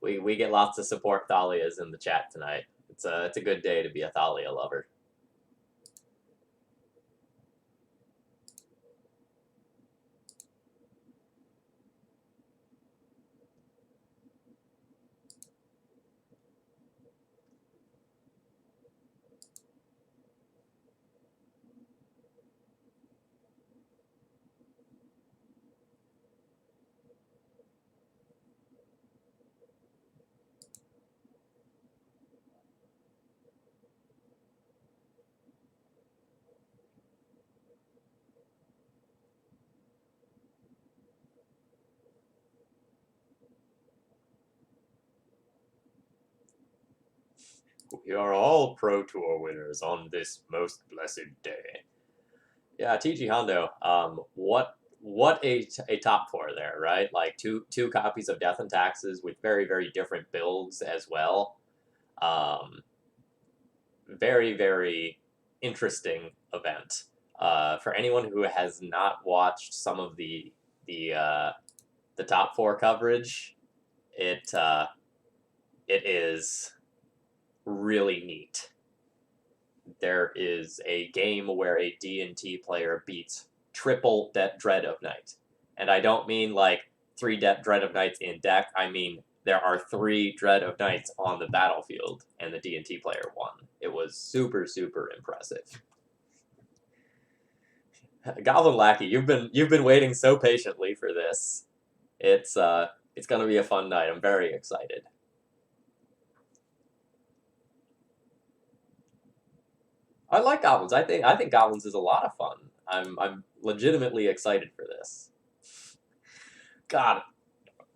We get lots of support Thalias in the chat tonight. It's a good day to be a Thalia lover. We are all Pro Tour winners on this most blessed day. Yeah, TG Hondo. What a top four there, right? Like two copies of Death and Taxes with very different builds as well. Very interesting event. For anyone who has not watched some of the top four coverage, it is really neat. There is a game where a D&T player beats triple Dread of Night. And I don't mean like 3 Dread of Nights in deck, I mean there are 3 Dread of Nights on the battlefield, and the D&T player won. It was super impressive. Goblin Lackey, you've been waiting so patiently for this. It's gonna be a fun night. I'm very excited. I like Goblins. I think Goblins is a lot of fun. I'm legitimately excited for this. God,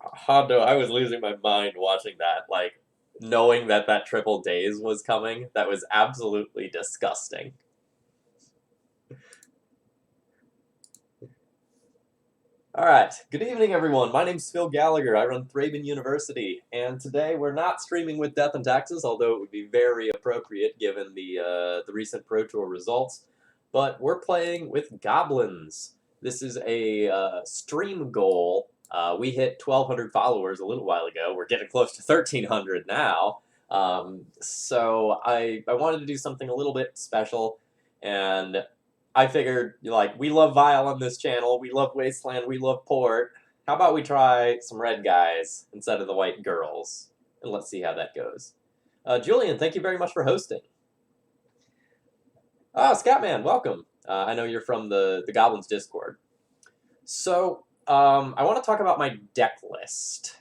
Hondo, I was losing my mind watching that. Like, knowing that triple days was coming, that was absolutely disgusting. All right, good evening, everyone. My name's Phil Gallagher. I run Thraben University, and today we're not streaming with Death and Taxes, although it would be very appropriate given the recent Pro Tour results. But we're playing with Goblins. This is a stream goal. We hit 1,200 followers a little while ago. We're getting close to 1,300 now. So I wanted to do something a little bit special, and I figured, like, we love Vile on this channel, we love Wasteland, we love Port. How about we try some red guys instead of the white girls? And let's see how that goes. Julian, thank you very much for hosting. Ah, Scatman, welcome. I know you're from the Goblins Discord. So, I want to talk about my deck list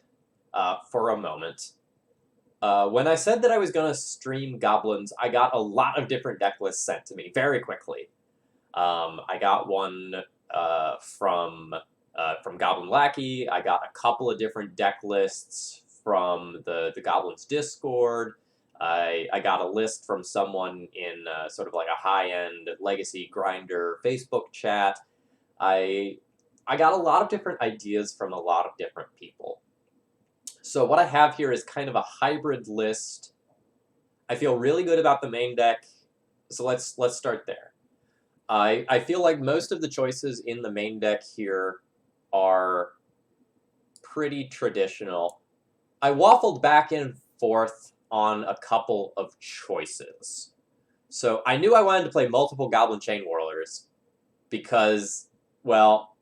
for a moment. When I said that I was going to stream Goblins, I got a lot of different deck lists sent to me very quickly. I got one from Goblin Lackey. I got a couple of different deck lists from the Goblins Discord. I got a list from someone in sort of like a high-end Legacy Grinder Facebook chat. I got a lot of different ideas from a lot of different people. So what I have here is kind of a hybrid list. I feel really good about the main deck, so let's start there. I feel like most of the choices in the main deck here are pretty traditional. I waffled back and forth on a couple of choices. So I knew I wanted to play multiple Goblin Chain Whirlers because, well,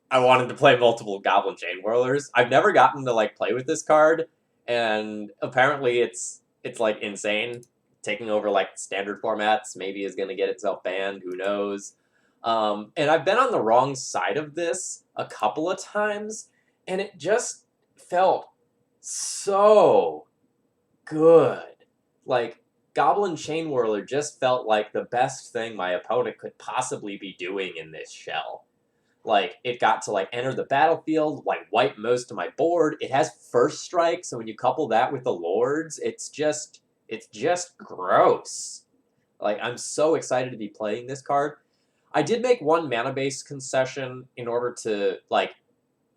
I wanted to play multiple Goblin Chain Whirlers. I've never gotten to like play with this card, and apparently it's like insane. Taking over like standard formats maybe is going to get itself banned, who knows. And I've been on the wrong side of this a couple of times, and it just felt so good. Like, Goblin Chain Whirler just felt like the best thing my opponent could possibly be doing in this shell. Like, it got to, like, enter the battlefield, like, wipe most of my board. It has First Strike, so when you couple that with the Lords, it's just gross. Like, I'm so excited to be playing this card. I did make one mana-based concession in order to, like,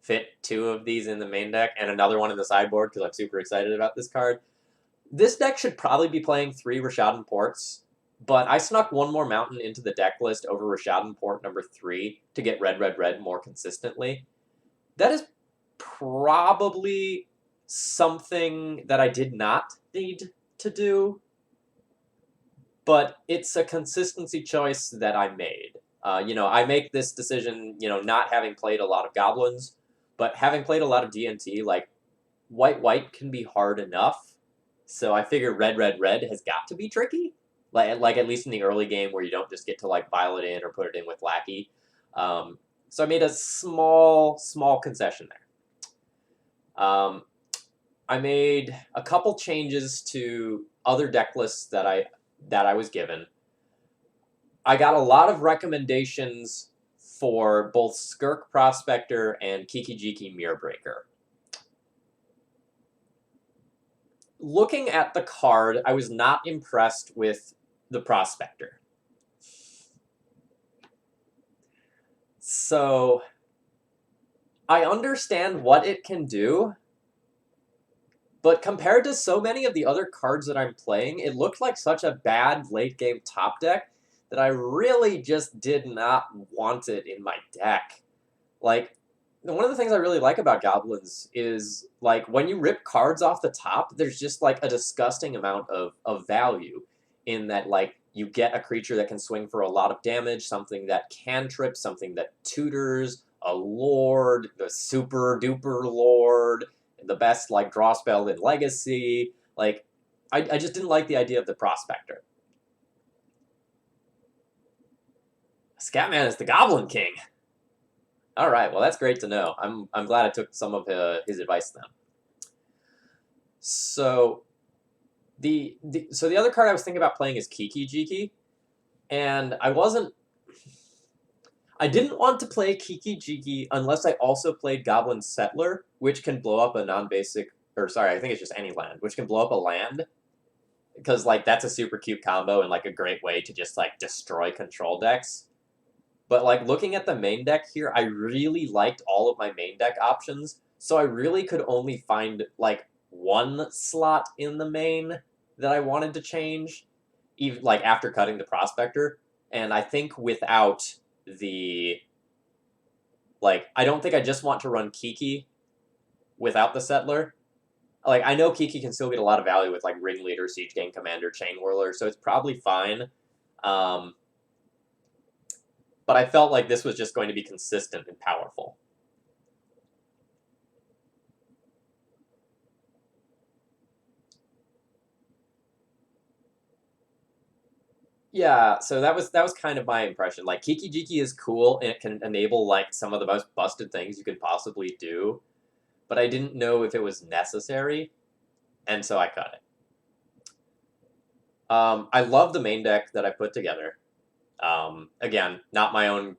fit 2 of these in the main deck and another one in the sideboard because I'm super excited about this card. This deck should probably be playing 3 Rishadan Ports, but I snuck one more mountain into the deck list over Rishadan Port number 3 to get red more consistently. That is probably something that I did not need to do, but it's a consistency choice that I made. I make this decision, not having played a lot of Goblins, but having played a lot of D&T, like, white can be hard enough, so I figure red has got to be tricky, like at least in the early game where you don't just get to, like, Violet in or put it in with Lackey. So I made a small concession there. I made a couple changes to other deck lists that I was given. I got a lot of recommendations for both Skirk Prospector and Kiki-Jiki Mirror Breaker. Looking at the card, I was not impressed with the Prospector. So I understand what it can do, but compared to so many of the other cards that I'm playing, it looked like such a bad late-game top deck that I really just did not want it in my deck. Like, one of the things I really like about Goblins is, like, when you rip cards off the top, there's just, like, a disgusting amount of value in that, like, you get a creature that can swing for a lot of damage, something that cantrip, something that tutors, a lord, the super-duper lord, the best, like, draw spell in Legacy. Like, I just didn't like the idea of the Prospector. Scatman is the Goblin King. All right, well, that's great to know. I'm glad I took some of his advice then. So the other card I was thinking about playing is Kiki-Jiki, and I didn't want to play Kiki-Jiki unless I also played Goblin Settler, which can blow up a non-basic, or sorry, I think it's just any land, which can blow up a land, because, like, that's a super cute combo and, like, a great way to just, like, destroy control decks. But, like, looking at the main deck here, I really liked all of my main deck options, so I really could only find, like, one slot in the main that I wanted to change, even, like, after cutting the Prospector. And I think without the... Like, I don't think I just want to run Kiki without the Settler. Like, I know Kiki can still get a lot of value with, like, Ringleader, Siege Gang Commander, Chain Whirler, so it's probably fine. But I felt like this was just going to be consistent and powerful. Yeah, so that was kind of my impression. Like, Kiki-Jiki is cool, and it can enable, like, some of the most busted things you could possibly do, but I didn't know if it was necessary, and so I cut it. I love the main deck that I put together. Again, not my own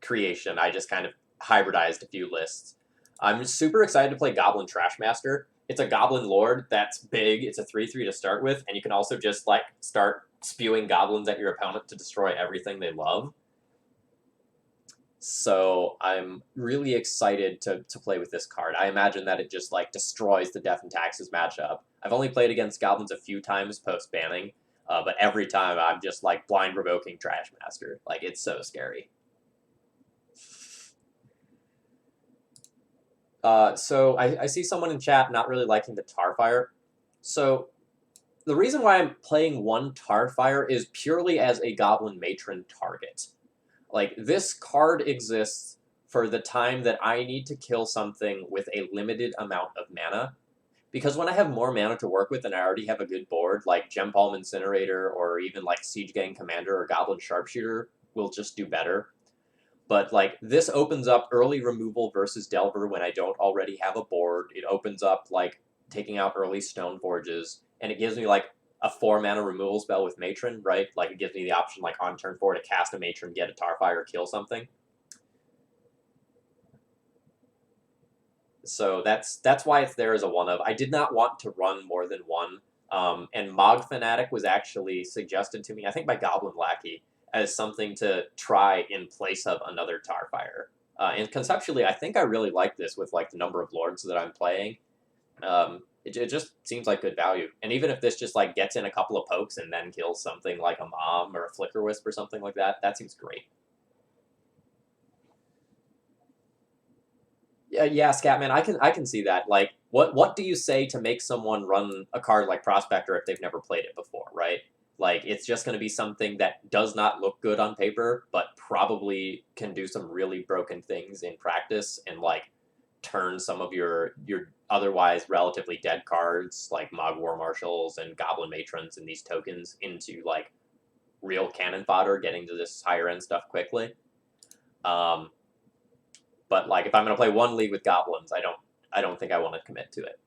creation. I just kind of hybridized a few lists. I'm super excited to play Goblin Trashmaster. It's a Goblin Lord that's big. It's a 3/3 to start with, and you can also just, like, start spewing goblins at your opponent to destroy everything they love. So I'm really excited to play with this card. I imagine that it just, like, destroys the Death and Taxes matchup. I've only played against Goblins a few times post-banning, but every time I'm just, like, blind revoking Trashmaster. Like, it's so scary. So I see someone in chat not really liking the Tarfire. So the reason why I'm playing one Tarfire is purely as a Goblin Matron target. Like, this card exists for the time that I need to kill something with a limited amount of mana. Because when I have more mana to work with and I already have a good board, like Gem Palm Incinerator or even, like, Siege Gang Commander or Goblin Sharpshooter will just do better. But, like, this opens up early removal versus Delver when I don't already have a board. It opens up, like, taking out early Stone Forges, and it gives me, like, a 4-mana removal spell with Matron, right? Like, it gives me the option, like, on turn 4 to cast a Matron, get a Tarfire, kill something. So that's why it's there as a one-of. I did not want to run more than one, and Mog Fanatic was actually suggested to me, I think by Goblin Lackey, as something to try in place of another Tarfire. And conceptually, I think I really like this with, like, the number of lords that I'm playing. It just seems like good value. And even if this just, like, gets in a couple of pokes and then kills something like a Mom or a Flicker Wisp or something like that, that seems great. Yeah, Scatman, I can see that. Like, what do you say to make someone run a card like Prospector if they've never played it before, right? Like, it's just going to be something that does not look good on paper, but probably can do some really broken things in practice and like turn some of your otherwise relatively dead cards like Mog War Marshals and Goblin Matrons and these tokens into like real cannon fodder, getting to this higher end stuff quickly. Um, but like if I'm going to play one league with goblins, I don't think I want to commit to it.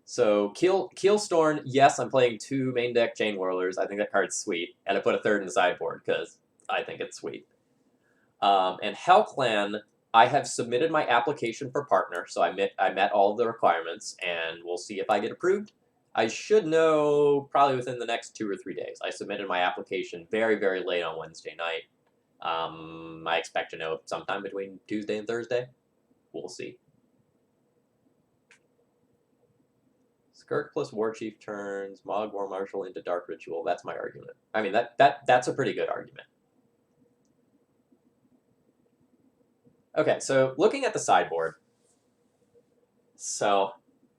So Keelstorn, yes, I'm playing 2 main deck Chain Whirlers. I think that card's sweet, and I put a 3rd in the sideboard because I think it's sweet. And Hellclan, I have submitted my application for partner, so I met all of the requirements, and we'll see if I get approved. I should know probably within the next 2 or 3 days. I submitted my application very, very late on Wednesday night. I expect to know sometime between Tuesday and Thursday. We'll see. Skirk plus War Chief turns Mog War Marshal into Dark Ritual. That's my argument. I mean, that's a pretty good argument. Okay, so looking at the sideboard. So,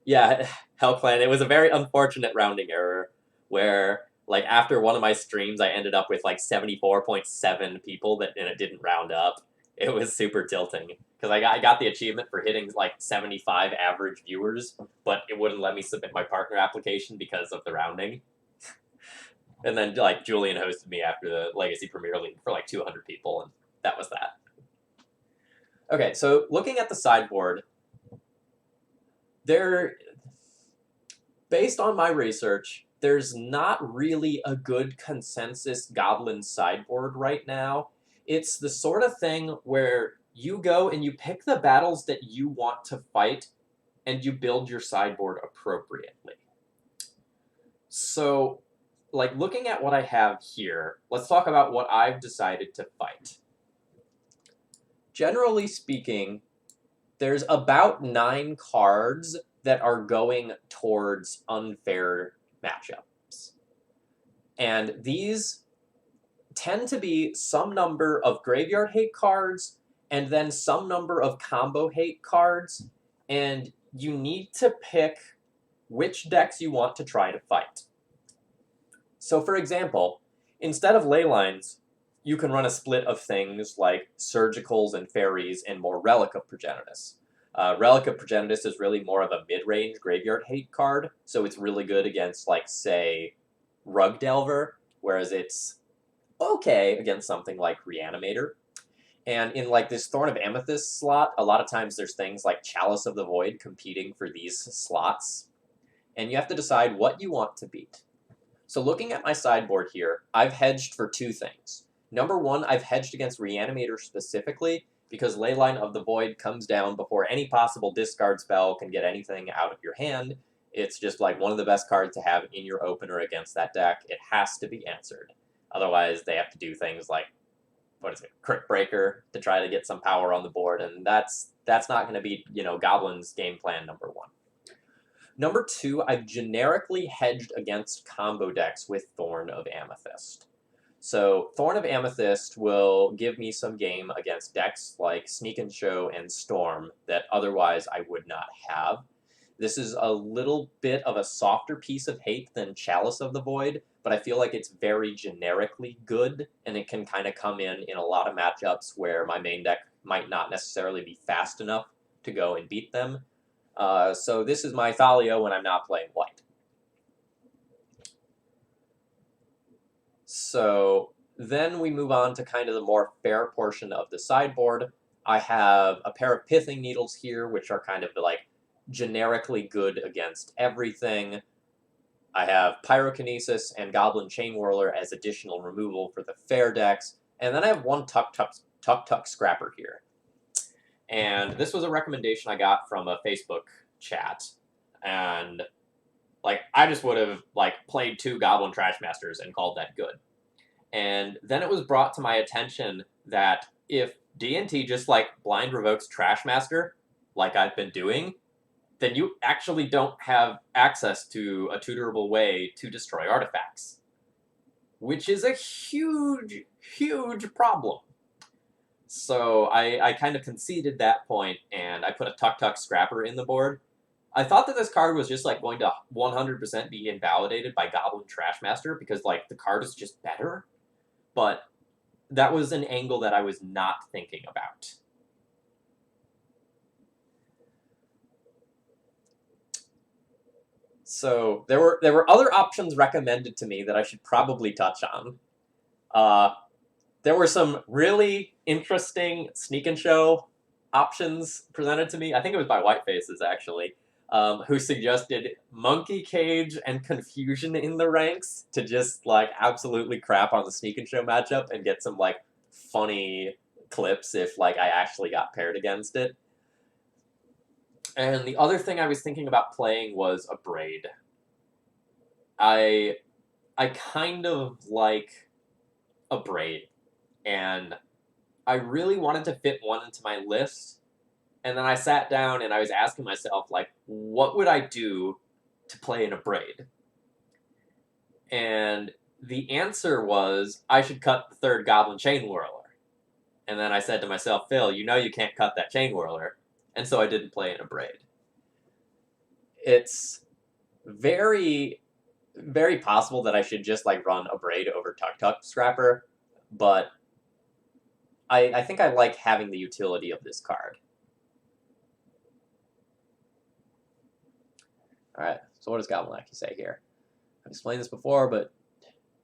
yeah, Hellclan, it was a very unfortunate rounding error where, like, after one of my streams, I ended up with, like, 74.7 people and it didn't round up. It was super tilting. Because I got the achievement for hitting, like, 75 average viewers, but it wouldn't let me submit my partner application because of the rounding. And then, like, Julian hosted me after the Legacy Premier League for, like, 200 people, and that was that. Okay, so looking at the sideboard, based on my research, there's not really a good consensus Goblin sideboard right now. It's the sort of thing where you go and you pick the battles that you want to fight, and you build your sideboard appropriately. So, like, looking at what I have here, let's talk about what I've decided to fight. Generally speaking, there's about 9 cards that are going towards unfair matchups. And these tend to be some number of graveyard hate cards and then some number of combo hate cards. And you need to pick which decks you want to try to fight. So for example, instead of ley lines, you can run a split of things like Surgicals and Fairies and more Relic of Progenitus. Relic of Progenitus is really more of a mid-range graveyard hate card, so it's really good against, like, say, Rug Delver, whereas it's okay against something like Reanimator. And in, like, this Thorn of Amethyst slot, a lot of times there's things like Chalice of the Void competing for these slots, and you have to decide what you want to beat. So looking at my sideboard here, I've hedged for 2 things. Number 1, I've hedged against Reanimator specifically, because Leyline of the Void comes down before any possible discard spell can get anything out of your hand. It's just like one of the best cards to have in your opener against that deck. It has to be answered. Otherwise, they have to do things like, Crypt Breaker to try to get some power on the board, and that's not going to be, Goblin's game plan number 1. Number 2, I've generically hedged against combo decks with Thorn of Amethyst. So Thorn of Amethyst will give me some game against decks like Sneak and Show and Storm that otherwise I would not have. This is a little bit of a softer piece of hate than Chalice of the Void, but I feel like it's very generically good, and it can kind of come in a lot of matchups where my main deck might not necessarily be fast enough to go and beat them. So this is my Thalia when I'm not playing white. So then we move on to kind of the more fair portion of the sideboard. I have a pair of Pithing Needles here, which are kind of like generically good against everything. I have Pyrokinesis and Goblin Chain Whirler as additional removal for the fair decks. And then I have one Tuk Tuk Scrapper here. And this was a recommendation I got from a Facebook chat. And like, I just would have, like, played 2 Goblin Trashmasters and called that good. And then it was brought to my attention that if D&T just, like, blind revokes Trashmaster, like I've been doing, then you actually don't have access to a tutorable way to destroy artifacts. Which is a huge, huge problem. So I kind of conceded that point, and I put a Tuk Scrapper in the board. I thought that this card was just like going to 100% be invalidated by Goblin Trashmaster because like the card is just better, but that was an angle that I was not thinking about. So there were other options recommended to me that I should probably touch on. There were some really interesting sneak and show options presented to me. I think it was by White Faces actually, who suggested Monkey Cage and Confusion in the ranks to just like absolutely crap on the sneak and show matchup and get some like funny clips if like I actually got paired against it. And the other thing I was thinking about playing was a Braid. I kind of like a Braid, and I really wanted to fit one into my list. And then I sat down and I was asking myself, like, what would I do to play in a Braid? And the answer was I should cut the third Goblin Chain Whirler. And then I said to myself, Phil, you know you can't cut that Chain Whirler. And so I didn't play in a Braid. It's very, very possible that I should just like run a Braid over Tuk Scrapper, but I think I like having the utility of this card. Alright, so what does Goblin Lackey say here? I've explained this before, but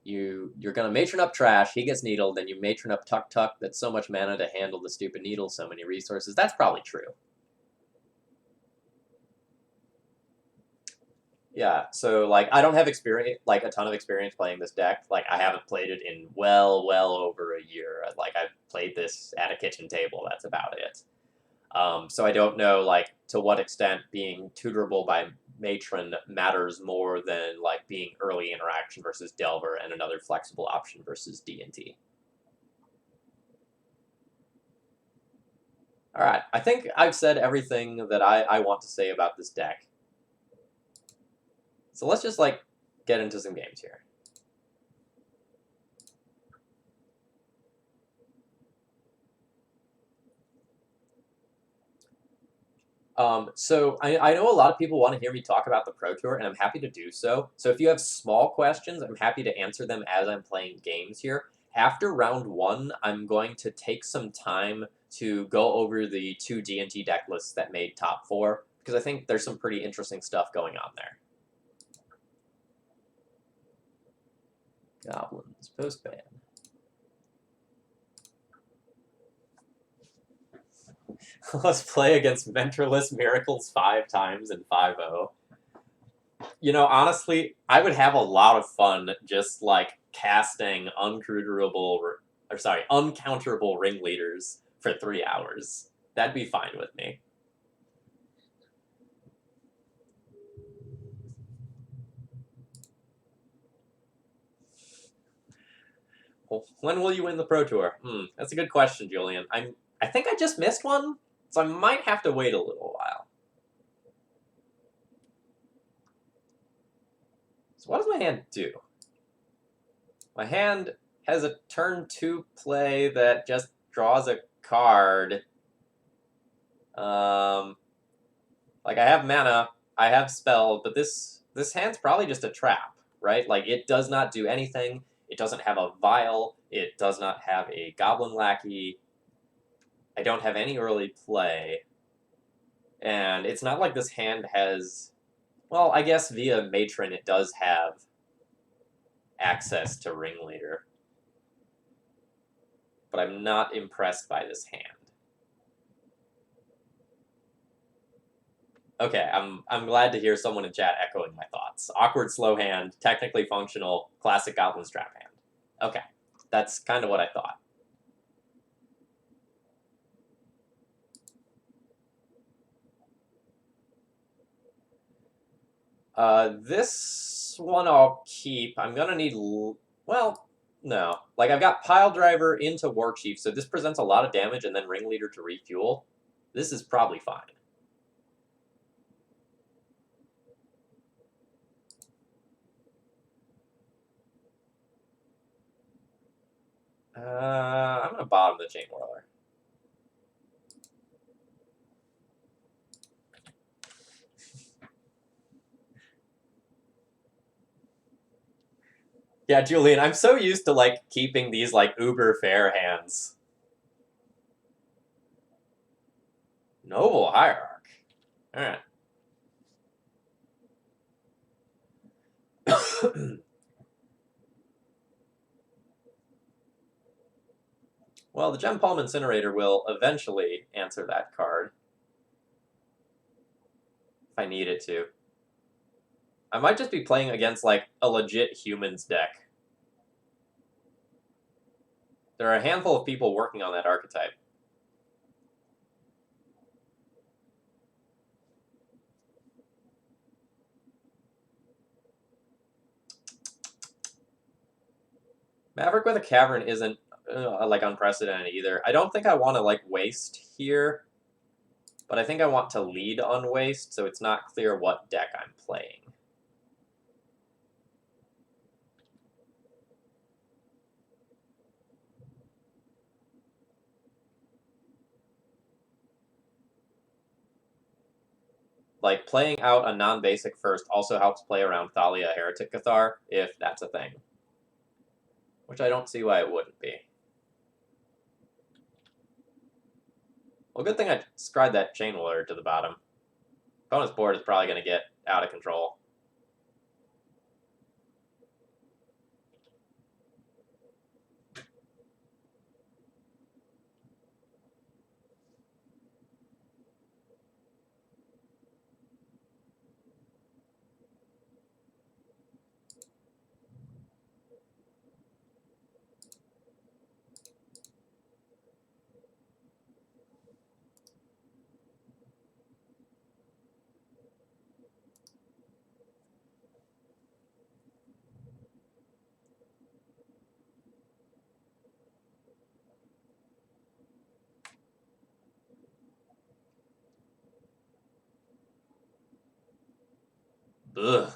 you're gonna matron up Trash, he gets needled, then you matron up Tuk. That's so much mana to handle the stupid needle, so many resources. That's probably true. Yeah, so like I don't have experience, like a ton of experience playing this deck. Like I haven't played it in well over a year. Like I've played this at a kitchen table. That's about it. So I don't know like to what extent being tutorable by matron matters more than like being early interaction versus Delver and another flexible option versus D&T. All right, I think I've said everything that I want to say about this deck. So let's just like get into some games here. So I know a lot of people want to hear me talk about the Pro Tour, and I'm happy to do so. So if you have small questions, I'm happy to answer them as I'm playing games here. After round one, I'm going to take some time to go over the two D&T deck lists that made top four, because I think there's some pretty interesting stuff going on there. Goblins, post-ban. Let's play against Ventreless Miracles 5 times in 5-0. You know, honestly, I would have a lot of fun just, like, casting uncounterable ringleaders for 3 hours. That'd be fine with me. Well, when will you win the Pro Tour? That's a good question, Julian. I think I just missed one, so I might have to wait a little while. So what does my hand do? My hand has a turn 2 play that just draws a card. Like I have mana, I have spell, but this hand's probably just a trap, right? Like it does not do anything. It doesn't have a vial. It does not have a goblin lackey. I don't have any early play. And it's not like this hand has, well, I guess via matron it does have access to ringleader. But I'm not impressed by this hand. Okay, I'm glad to hear someone in chat echoing my thoughts. Awkward slow hand, technically functional, classic Goblin Strap hand. Okay, that's kind of what I thought. This one I'll keep. I'm gonna need, well, no. Like I've got Pile Driver into War Chief, so this presents a lot of damage and then Ringleader to refuel. This is probably fine. I'm gonna bottom the Chain Whirler. Yeah, Julian, I'm so used to, like, keeping these, like, uber fair hands. Noble Hierarch. Alright. Well, the Gem Palm Incinerator will eventually answer that card. If I need it to. I might just be playing against, like, a legit humans deck. There are a handful of people working on that archetype. Maverick with a Cavern isn't, like, unprecedented either. I don't think I want to, like, waste here, but I think I want to lead on waste, so it's not clear what deck I'm playing. Like, playing out a non-basic first also helps play around Thalia Heretic Cathar, if that's a thing. Which I don't see why it wouldn't be. Well, good thing I scried that Chain Whirler to the bottom. Opponent's board is probably going to get out of control. Ugh.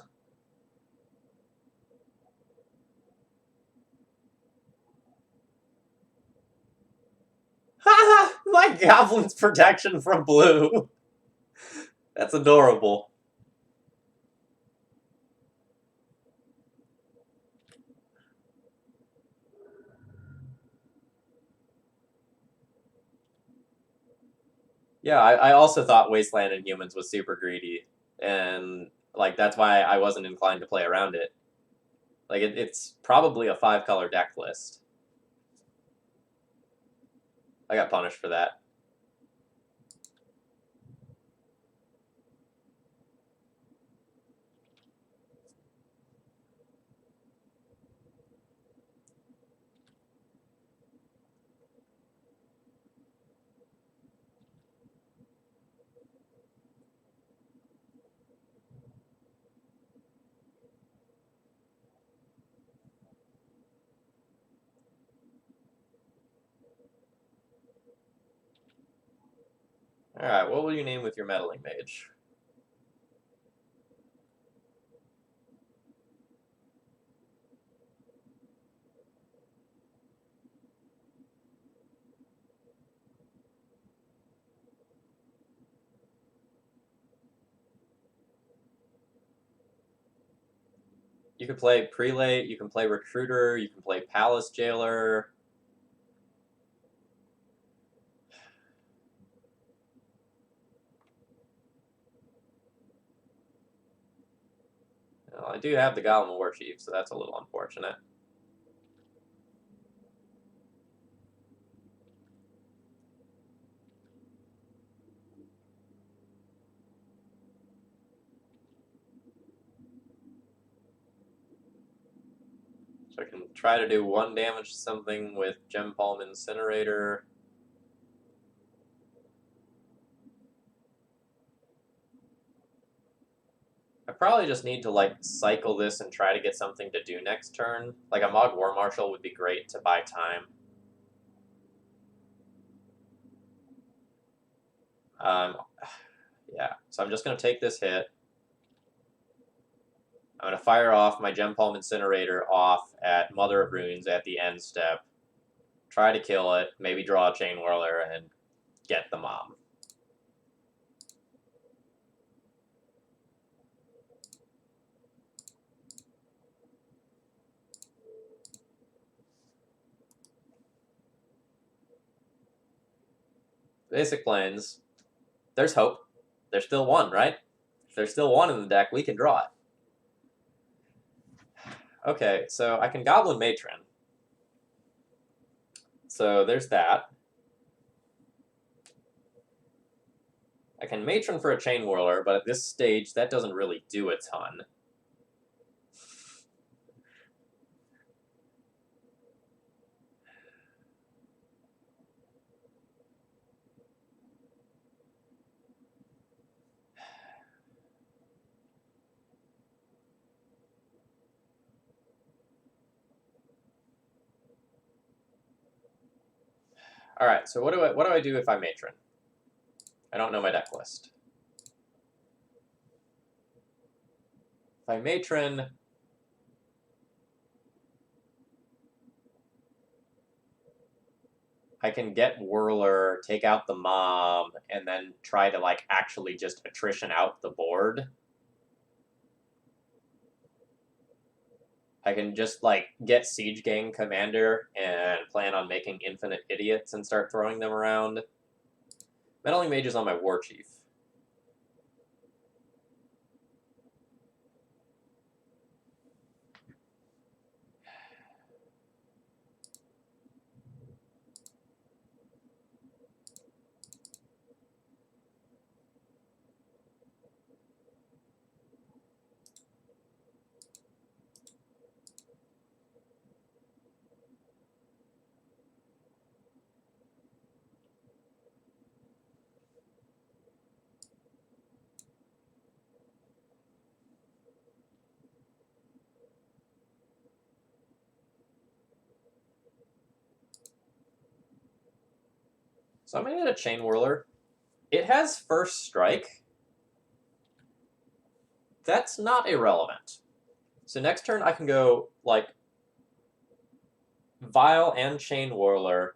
Haha! My Goblin's protection from blue! That's adorable. Yeah, I also thought Wasteland and Humans was super greedy, and, like, that's why I wasn't inclined to play around it. Like, it's probably a 5-color deck list. I got punished for that. Alright, what will you name with your Meddling Mage? You can play Prelate, you can play Recruiter, you can play Palace Jailer. Well, I do have the Goblin War Chief, so that's a little unfortunate. So I can try to do 1 damage to something with Gem Palm Incinerator. I probably just need to, like, cycle this and try to get something to do next turn. Like, a Mog War Marshal would be great to buy time. Yeah, so I'm just going to take this hit. I'm going to fire off my Gem Palm Incinerator off at Mother of Runes at the end step. Try to kill it, maybe draw a Chain Whirler, and get the mom. Basic planes. There's hope. There's still one, right? If there's still one in the deck, we can draw it. Okay, so I can Goblin Matron. So there's that. I can Matron for a Chain Whirler, but at this stage, that doesn't really do a ton. All right, so what do I do if I Matron? I don't know my deck list. If I Matron, I can get Whirler, take out the Mom, and then try to like actually just attrition out the board. I can just like get Siege Gang Commander and plan on making infinite idiots and start throwing them around. Meddling Mage is on my War Chief. So I'm going to get a Chain Whirler. It has First Strike. That's not irrelevant. So next turn I can go, like, Vial and Chain Whirler.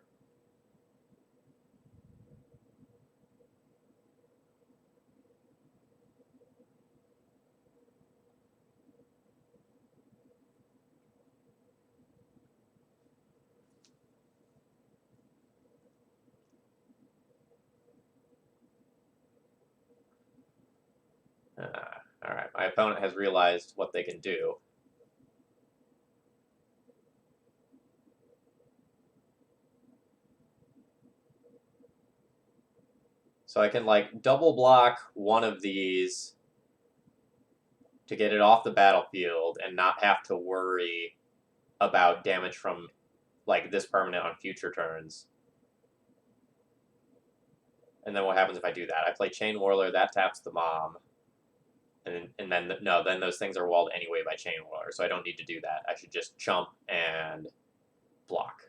Alright, my opponent has realized what they can do. So I can, like, double block one of these to get it off the battlefield and not have to worry about damage from, like, this permanent on future turns. And then what happens if I do that? I play Chain Whirler, that taps the Mom. And then, no, then those things are walled anyway by Chain Whirler, so I don't need to do that. I should just chump and block.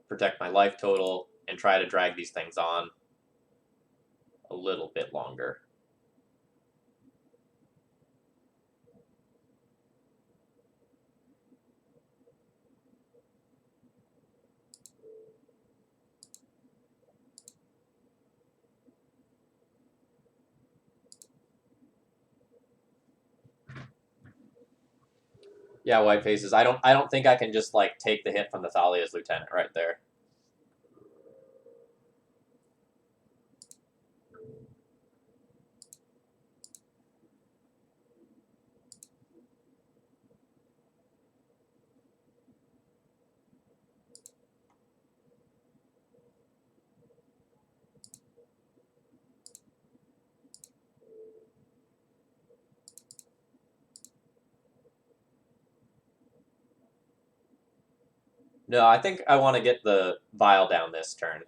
Protect my life total, and try to drag these things on a little bit longer. Yeah, white faces. I don't think I can just like take the hit from the Thalia's Lieutenant right there. No, I think I want to get the Vial down this turn.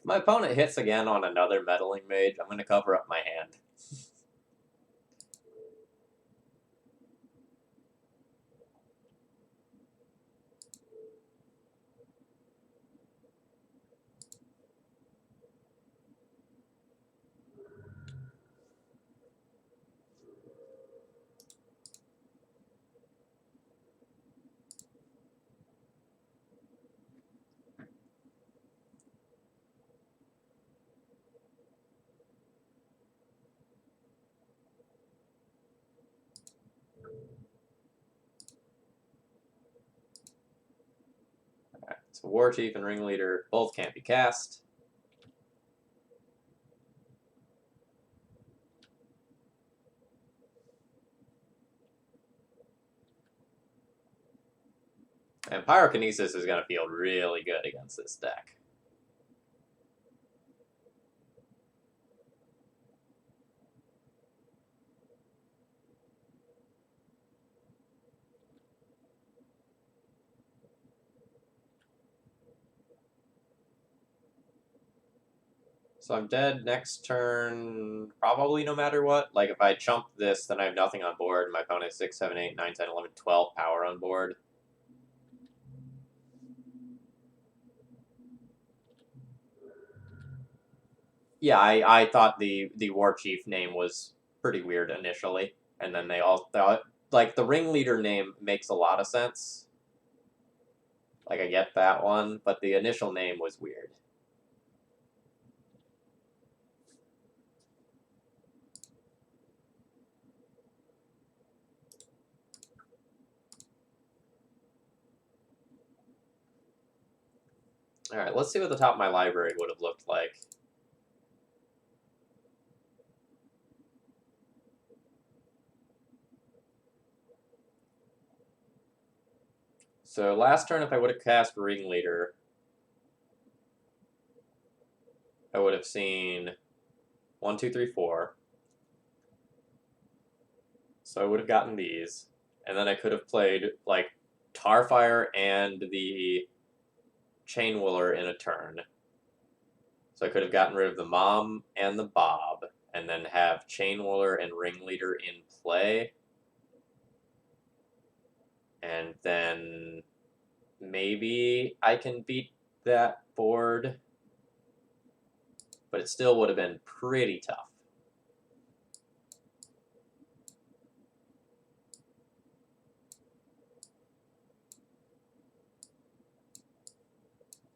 my opponent hits again on another meddling mage, I'm going to cover up my hand. Alright, so War Chief and Ringleader both can't be cast. And Pyrokinesis is going to feel really good against this deck. So I'm dead next turn, probably no matter what. Like, if I chump this, then I have nothing on board. My opponent has 6, 7, 8, 9, 10, 11, 12 power on board. Yeah, I thought the War Chief name was pretty weird initially. And then they all thought, like, the Ringleader name makes a lot of sense. Like, I get that one, but the initial name was weird. Alright, let's see what the top of my library would have looked like. So last turn, if I would have cast Ringleader, I would have seen 1, 2, 3, 4. So I would have gotten these. And then I could have played, like, Tarfire and the Chain Whirler in a turn. So I could have gotten rid of the Mom and the Bob, and then have Chain Whirler and Ringleader in play. And then maybe I can beat that board. But it still would have been pretty tough.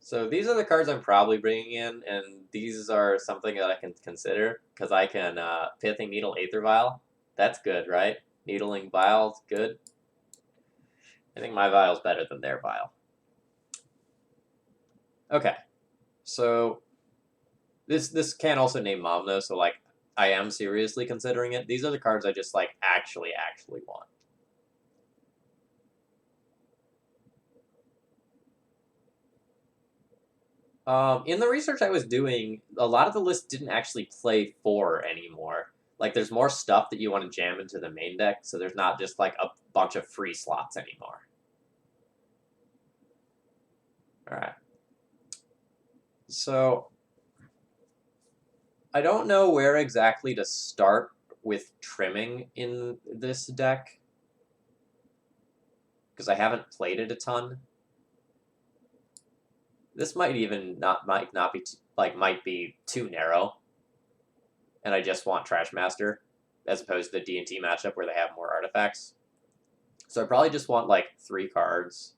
So these are the cards I'm probably bringing in, and these are something that I can consider, because I can Pithing Needle Aether Vial. That's good, right? Needling Vial's good. I think my Vial's better than their Vial. Okay, so this can also name Mom, though, so, like, I am seriously considering it. These are the cards I just, like, actually want. In the research I was doing, a lot of the lists didn't actually play 4 anymore. Like, there's more stuff that you want to jam into the main deck, so there's not just, like, a bunch of free slots anymore. Alright. So, I don't know where exactly to start with trimming in this deck, because I haven't played it a ton. This might be too narrow, and I just want Trash Master, as opposed to the D&T matchup where they have more artifacts. So I probably just want, like, 3 cards.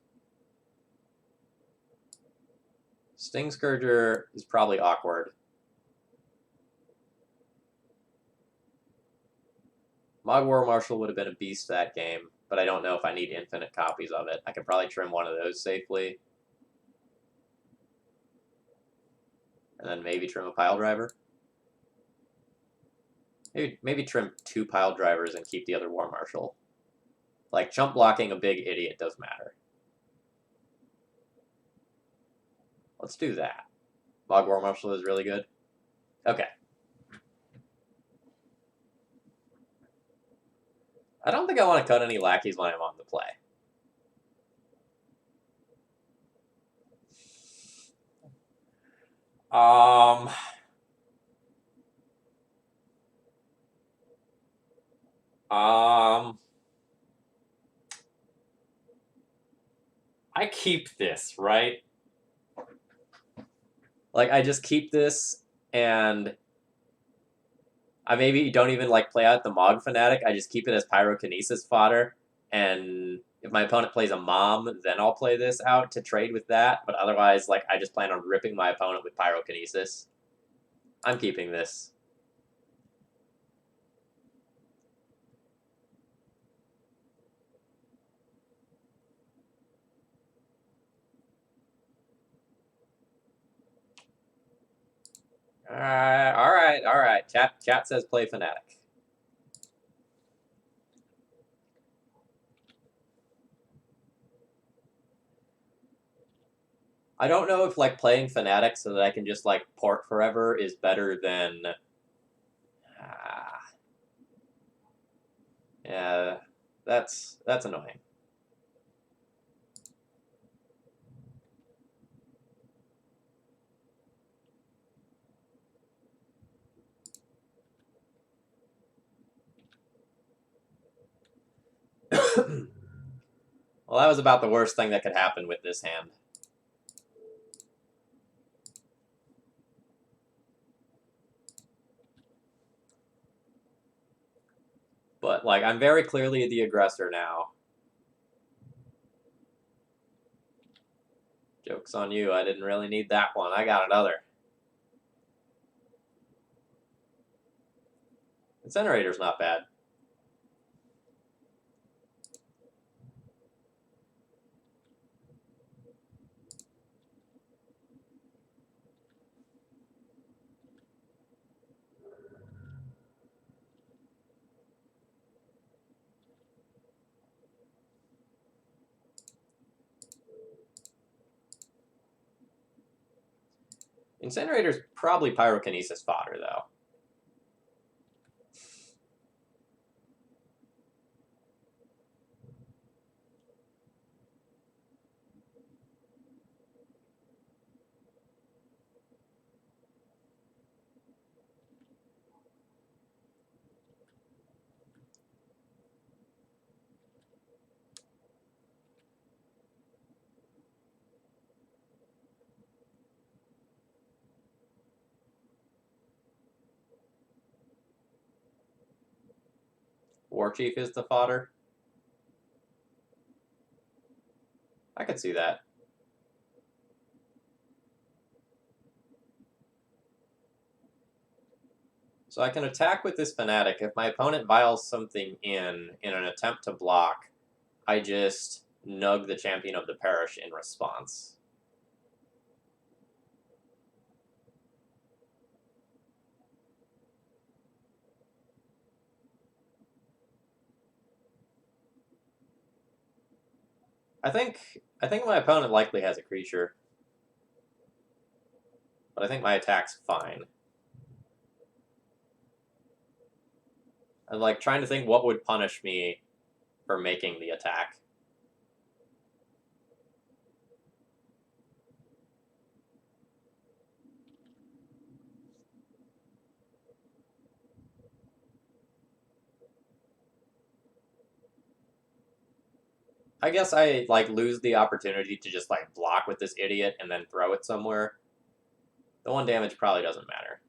Sting Scourger is probably awkward. My War Marshal would have been a beast that game, but I don't know if I need infinite copies of it. I could probably trim one of those safely. And then maybe trim a Pile Driver. Maybe trim 2 Pile Drivers and keep the other War Marshal. Like, chump blocking a big idiot does matter. Let's do that. Mog War Marshal is really good. Okay. I don't think I want to cut any lackeys when I'm on the play. Um, um, I keep this, right? Like, I just keep this, and I maybe don't even like play out the Mog Fanatic. I just keep it as pyrokinesis fodder, and if my opponent plays a Mom, then I'll play this out to trade with that. But otherwise, like, I just plan on ripping my opponent with pyrokinesis. I'm keeping this. All right, all right. Chat says play Fanatic. I don't know if like playing Fanatic so that I can just like port forever is better than. Yeah, that's annoying. Well, that was about the worst thing that could happen with this hand. But like, I'm very clearly the aggressor now. Joke's on you. I didn't really need that one. I got another. Incinerator's not bad. Incinerator's probably pyrokinesis fodder, though. War Chief is the fodder. I could see that. So I can attack with this Fanatic. If my opponent vials something in an attempt to block, I just nug the Champion of the Parish in response. I think my opponent likely has a creature, but I think my attack's fine. I'm like trying to think what would punish me for making the attack. I guess I like lose the opportunity to just like block with this idiot and then throw it somewhere. The 1 damage probably doesn't matter.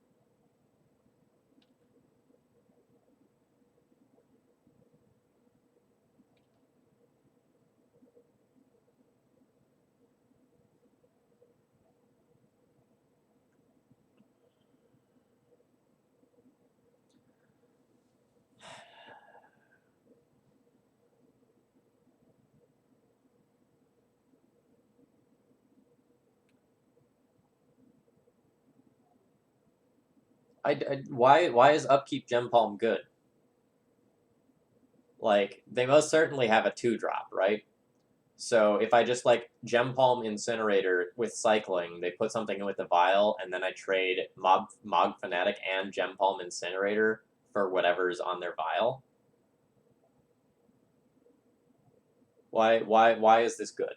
Why is Upkeep Gem Palm good? Like, they most certainly have a 2-drop, right? So if I just like Gem Palm Incinerator with cycling, they put something in with the vial, and then I trade Mog Fanatic and Gem Palm Incinerator for whatever's on their vial. Why is this good?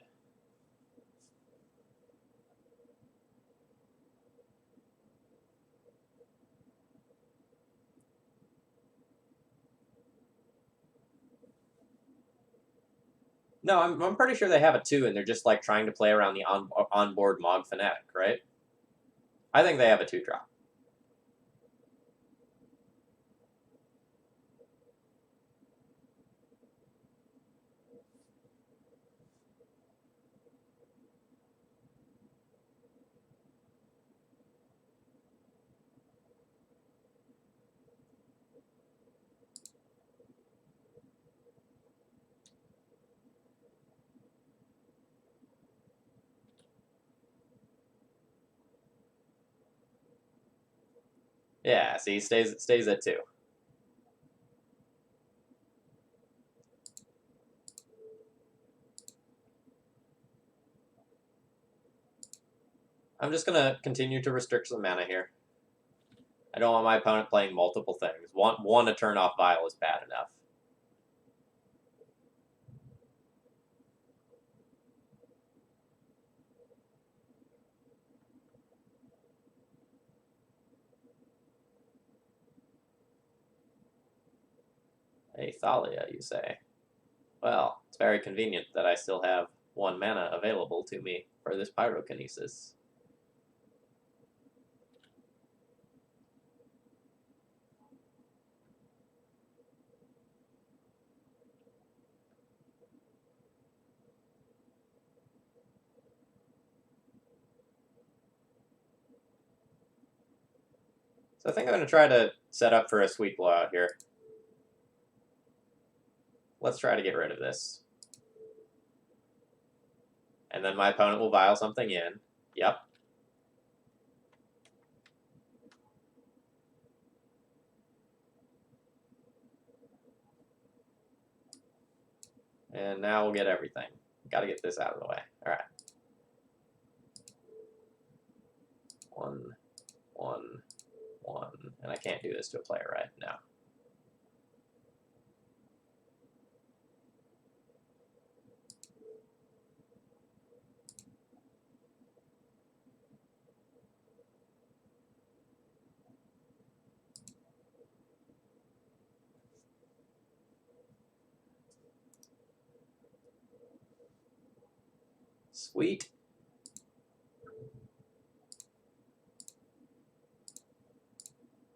No, I'm pretty sure they have a 2, and they're just like trying to play around the onboard Mog Fanatic, right? I think they have a 2-drop. Yeah, see, stays at 2. I'm just gonna continue to restrict some mana here. I don't want my opponent playing multiple things. One a turn off Vial is bad enough. A Thalia, you say? Well, it's very convenient that I still have 1 mana available to me for this Pyrokinesis. So I think I'm going to try to set up for a sweet blowout here. Let's try to get rid of this. And then my opponent will Vial something in. Yep. And now we'll get everything. Got to get this out of the way. All right. 1, 1, 1. And I can't do this to a player right now. Sweet.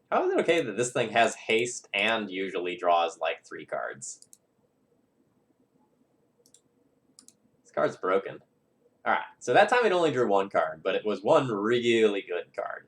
How is it okay that this thing has haste and usually draws like 3 cards? This card's broken. Alright, so that time it only drew 1 card, but it was 1 really good card.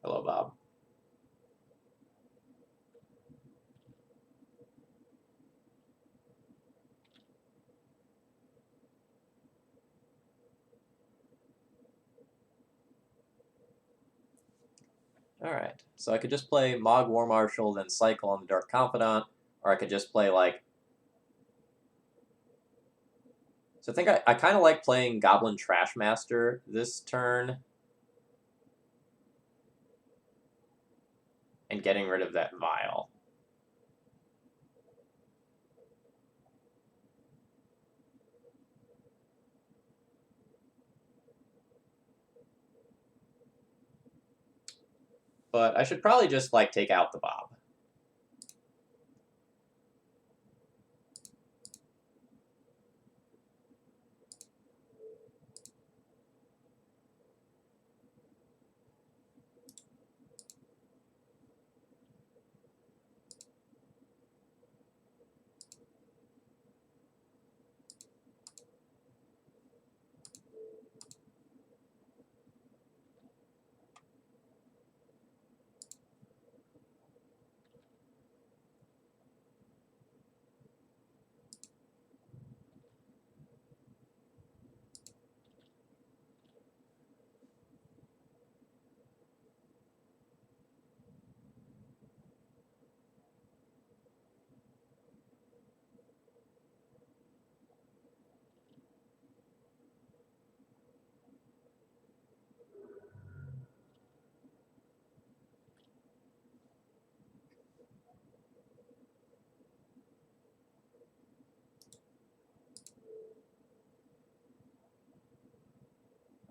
Hello, Bob. Alright, so I could just play Mog War Marshal, then cycle on the Dark Confidant, or I could just play, like... So I think I kind of like playing Goblin Trashmaster this turn, and getting rid of that Vial. But I should probably just, like, take out the Bob.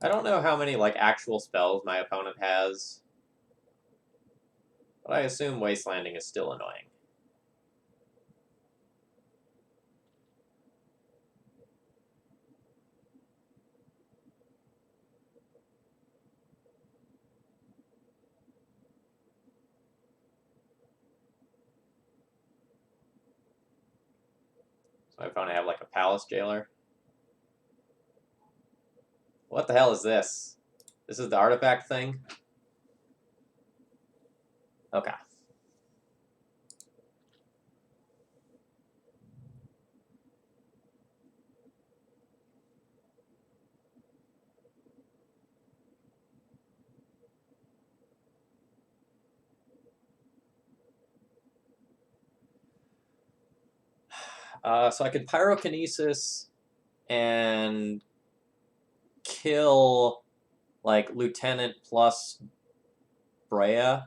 I don't know how many like actual spells my opponent has, but I assume Wastelanding is still annoying. So my opponent have like a Palace Jailer. What the hell is this? This is the artifact thing? Okay. So I could Pyrokinesis and kill like Lieutenant plus Brea.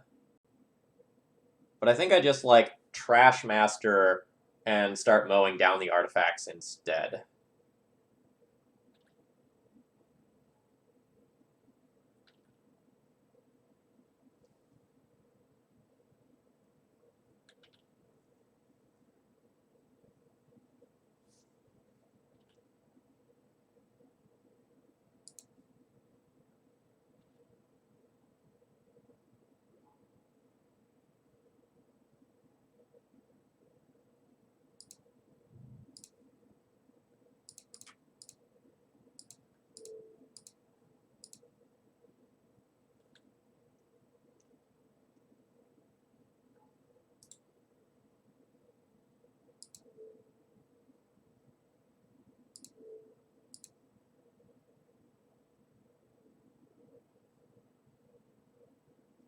But I think I just like Trash Master and start mowing down the artifacts instead.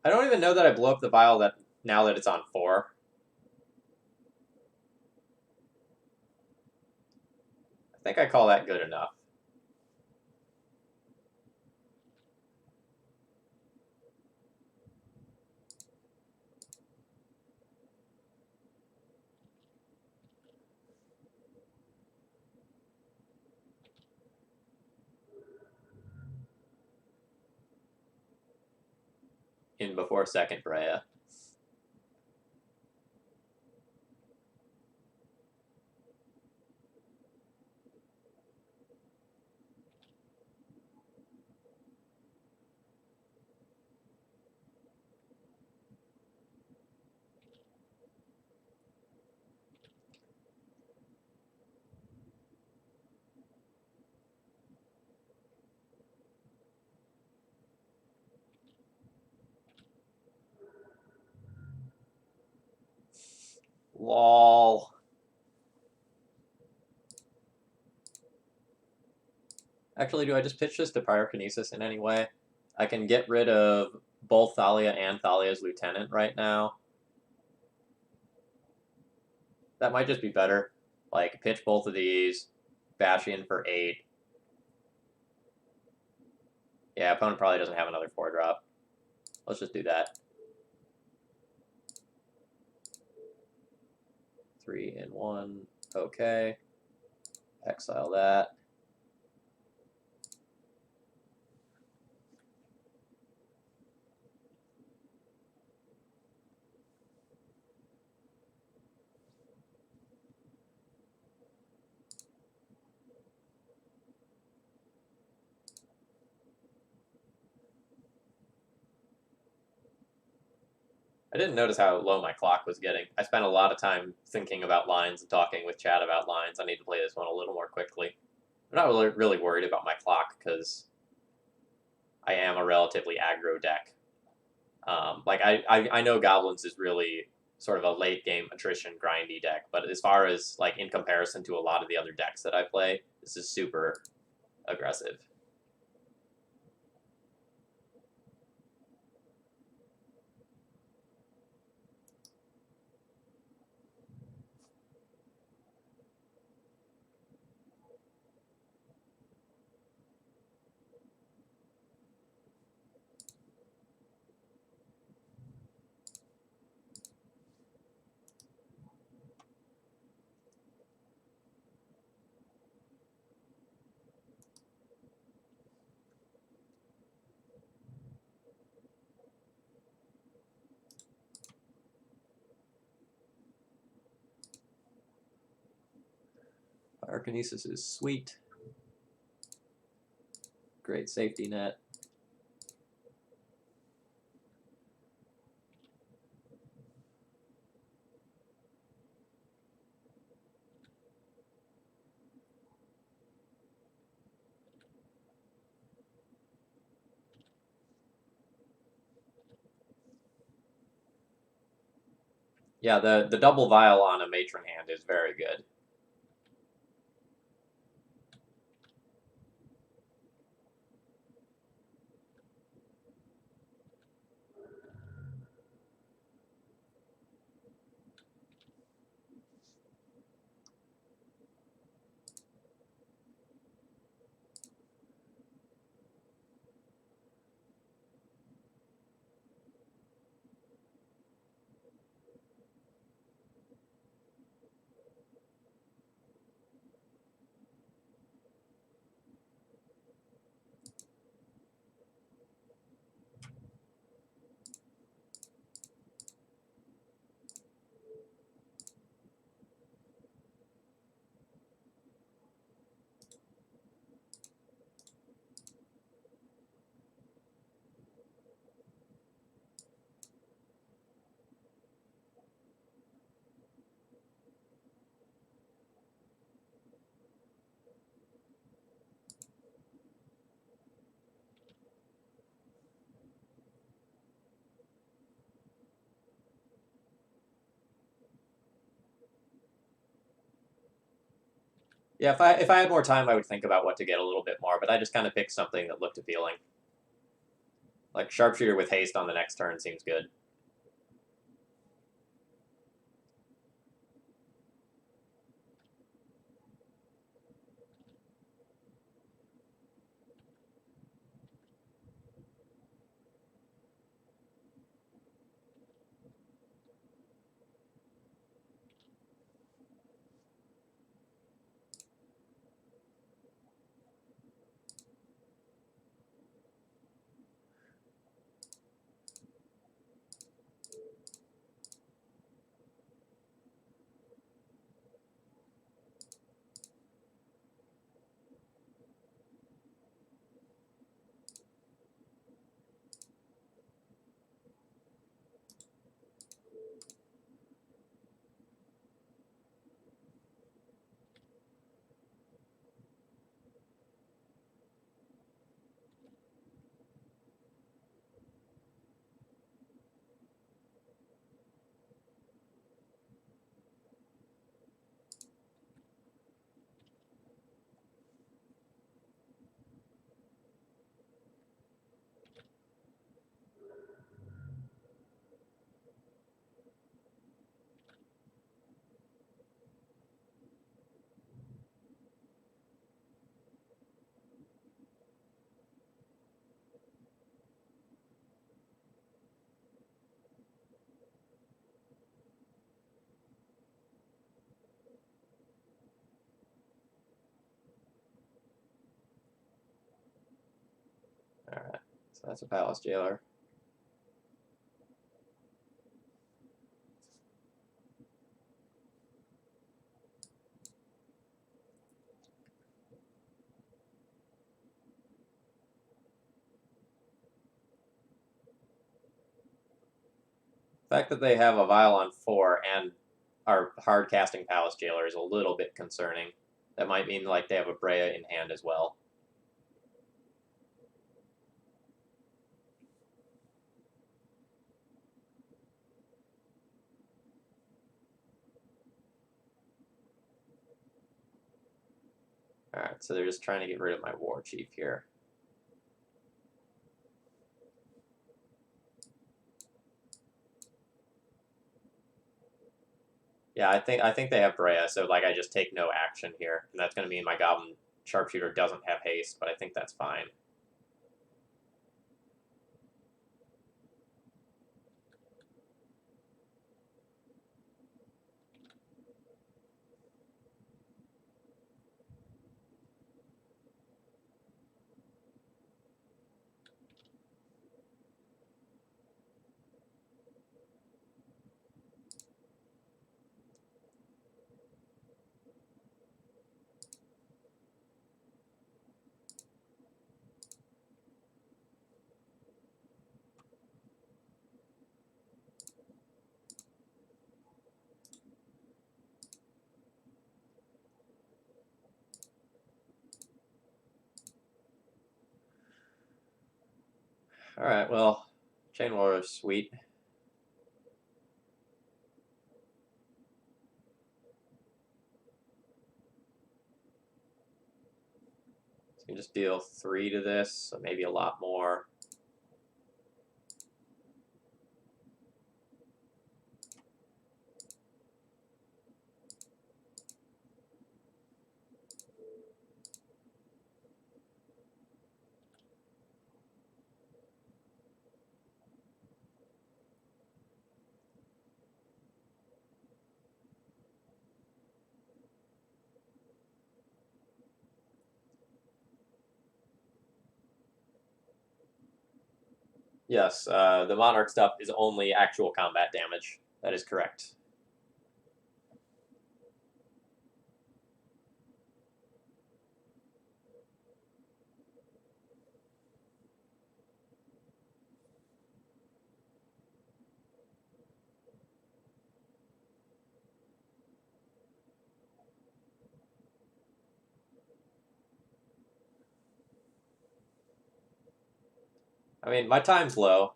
I don't even know that I blew up the vial that now that it's on 4. I think I call that good enough. In before second Brea. Lol. Actually, do I just pitch this to Pyrokinesis in any way? I can get rid of both Thalia and Thalia's Lieutenant right now. That might just be better. Like, pitch both of these, bash in for 8. Yeah, opponent probably doesn't have another 4-drop. Let's just do that. 3 and 1. Okay. Exile that. I didn't notice how low my clock was getting. I spent a lot of time thinking about lines and talking with chat about lines. I need to play this one a little more quickly. I'm not really worried about my clock because I am a relatively aggro deck. Like I know Goblins is really sort of a late game attrition grindy deck, but as far as like in comparison to a lot of the other decks that I play, this is super aggressive. Pyrokinesis is sweet. Great safety net. Yeah, the double vial on a matron hand is very good. Yeah, if I had more time, I would think about what to get a little bit more, but I just kind of picked something that looked appealing. Like Sharpshooter with haste on the next turn seems good. All right, so that's a Palace Jailer. The fact that they have a vial on 4 and are hard casting Palace Jailer is a little bit concerning. That might mean like they have a Brea in hand as well. Alright, so they're just trying to get rid of my War Chief here. Yeah, I think they have Brea, so like I just take no action here, and that's going to mean my Goblin Sharpshooter doesn't have haste, but I think that's fine. All right. Well, Chain War is sweet. So you can just deal 3 to this, so maybe a lot more. Yes, the Monarch stuff is only actual combat damage. That is correct. I mean, my time's low.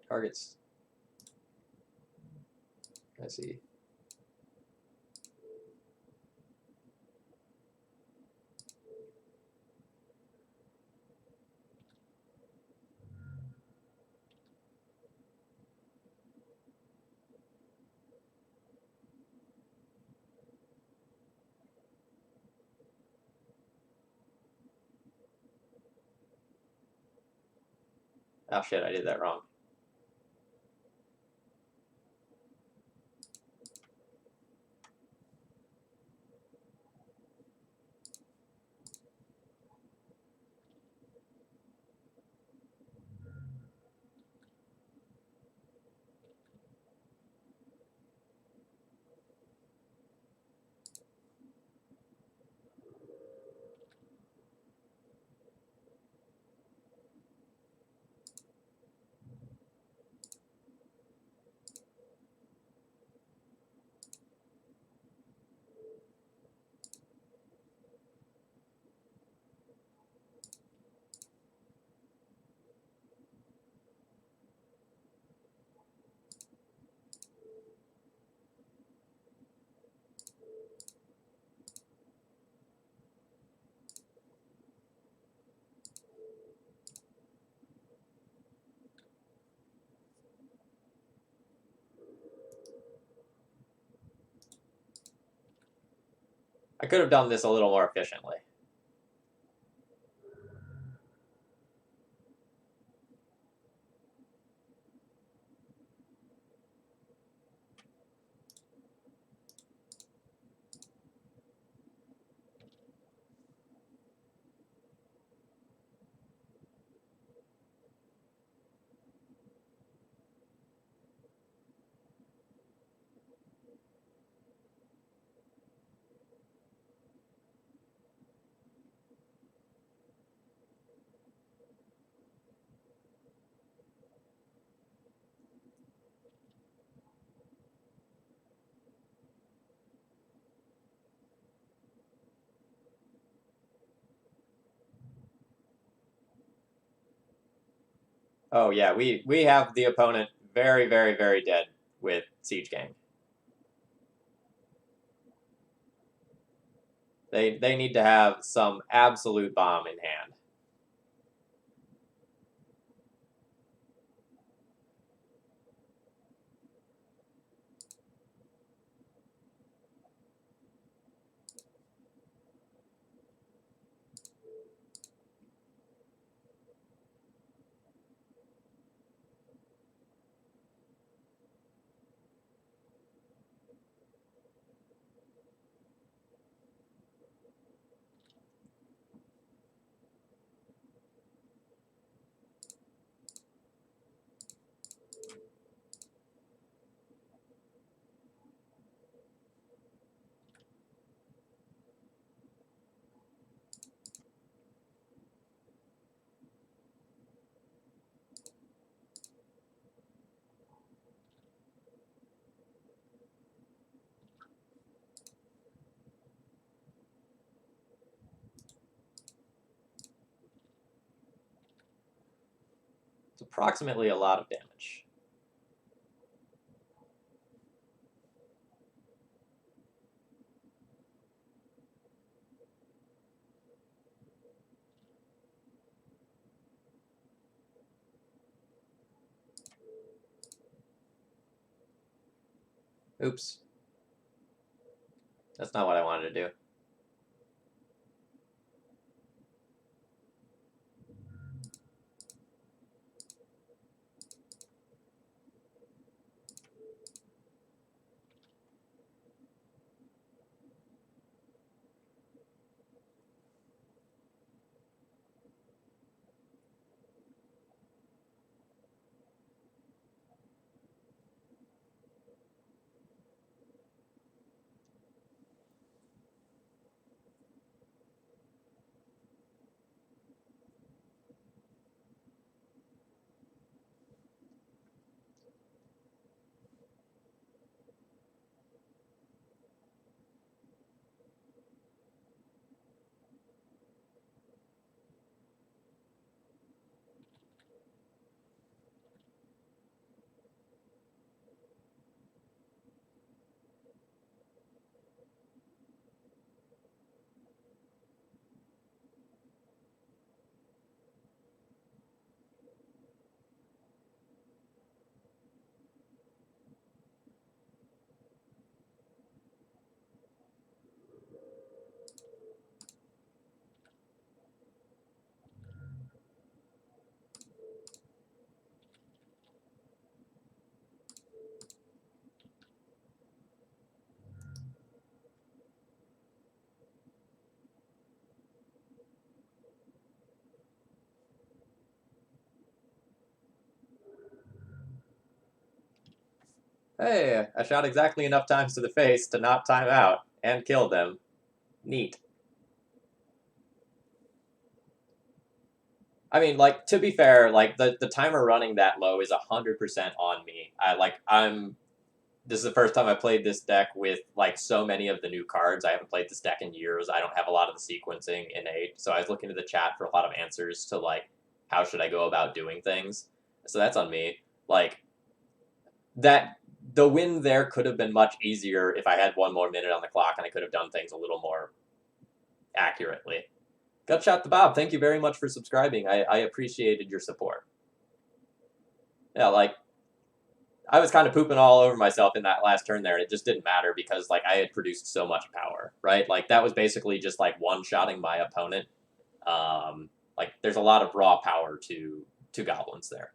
Targets. I see. Oh shit, I did that wrong. I could have done this a little more efficiently. Oh yeah, we have the opponent very, very, very dead with Siege Gang. They need to have some absolute bomb in hand. It's approximately a lot of damage. Oops. That's not what I wanted to do. Hey, I shot exactly enough times to the face to not time out and kill them. Neat. I mean, like, to be fair, like, the timer running that low is 100% on me. This is the first time I played this deck with, like, so many of the new cards. I haven't played this deck in years. I don't have a lot of the sequencing innate, so I was looking to the chat for a lot of answers to, like, how should I go about doing things. So that's on me. Like, the win there could have been much easier if I had one more minute on the clock and I could have done things a little more accurately. Gutshot the Bob, thank you very much for subscribing. I appreciated your support. Yeah, like, I was kind of pooping all over myself in that last turn there, and it just didn't matter because, like, I had produced so much power, right? Like, that was basically just, like, one-shotting my opponent. Like, there's a lot of raw power to Goblins there.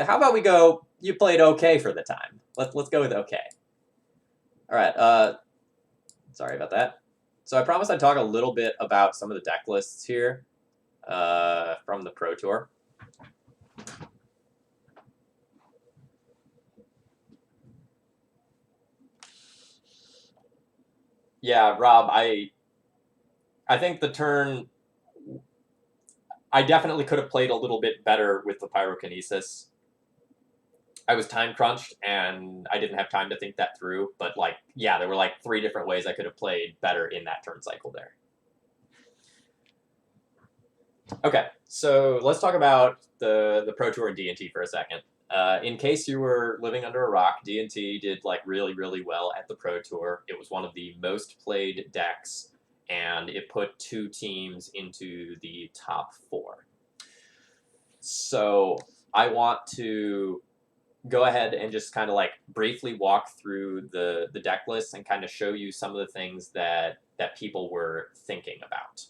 How about we go, you played okay for the time. Let's go with okay. All right, sorry about that. So I promised I'd talk a little bit about some of the deck lists here from the Pro Tour. Yeah, Rob, I think the turn, I definitely could have played a little bit better with the Pyrokinesis. I was time crunched, and I didn't have time to think that through, but, like, yeah, there were, like, 3 different ways I could have played better in that turn cycle there. Okay, so let's talk about the Pro Tour and D&T for a second. In case you were living under a rock, D&T did, like, really, really well at the Pro Tour. It was one of the most played decks, and it put 2 teams into the top 4. So I want to go ahead and just kind of, like, briefly walk through the deck lists and kind of show you some of the things that people were thinking about.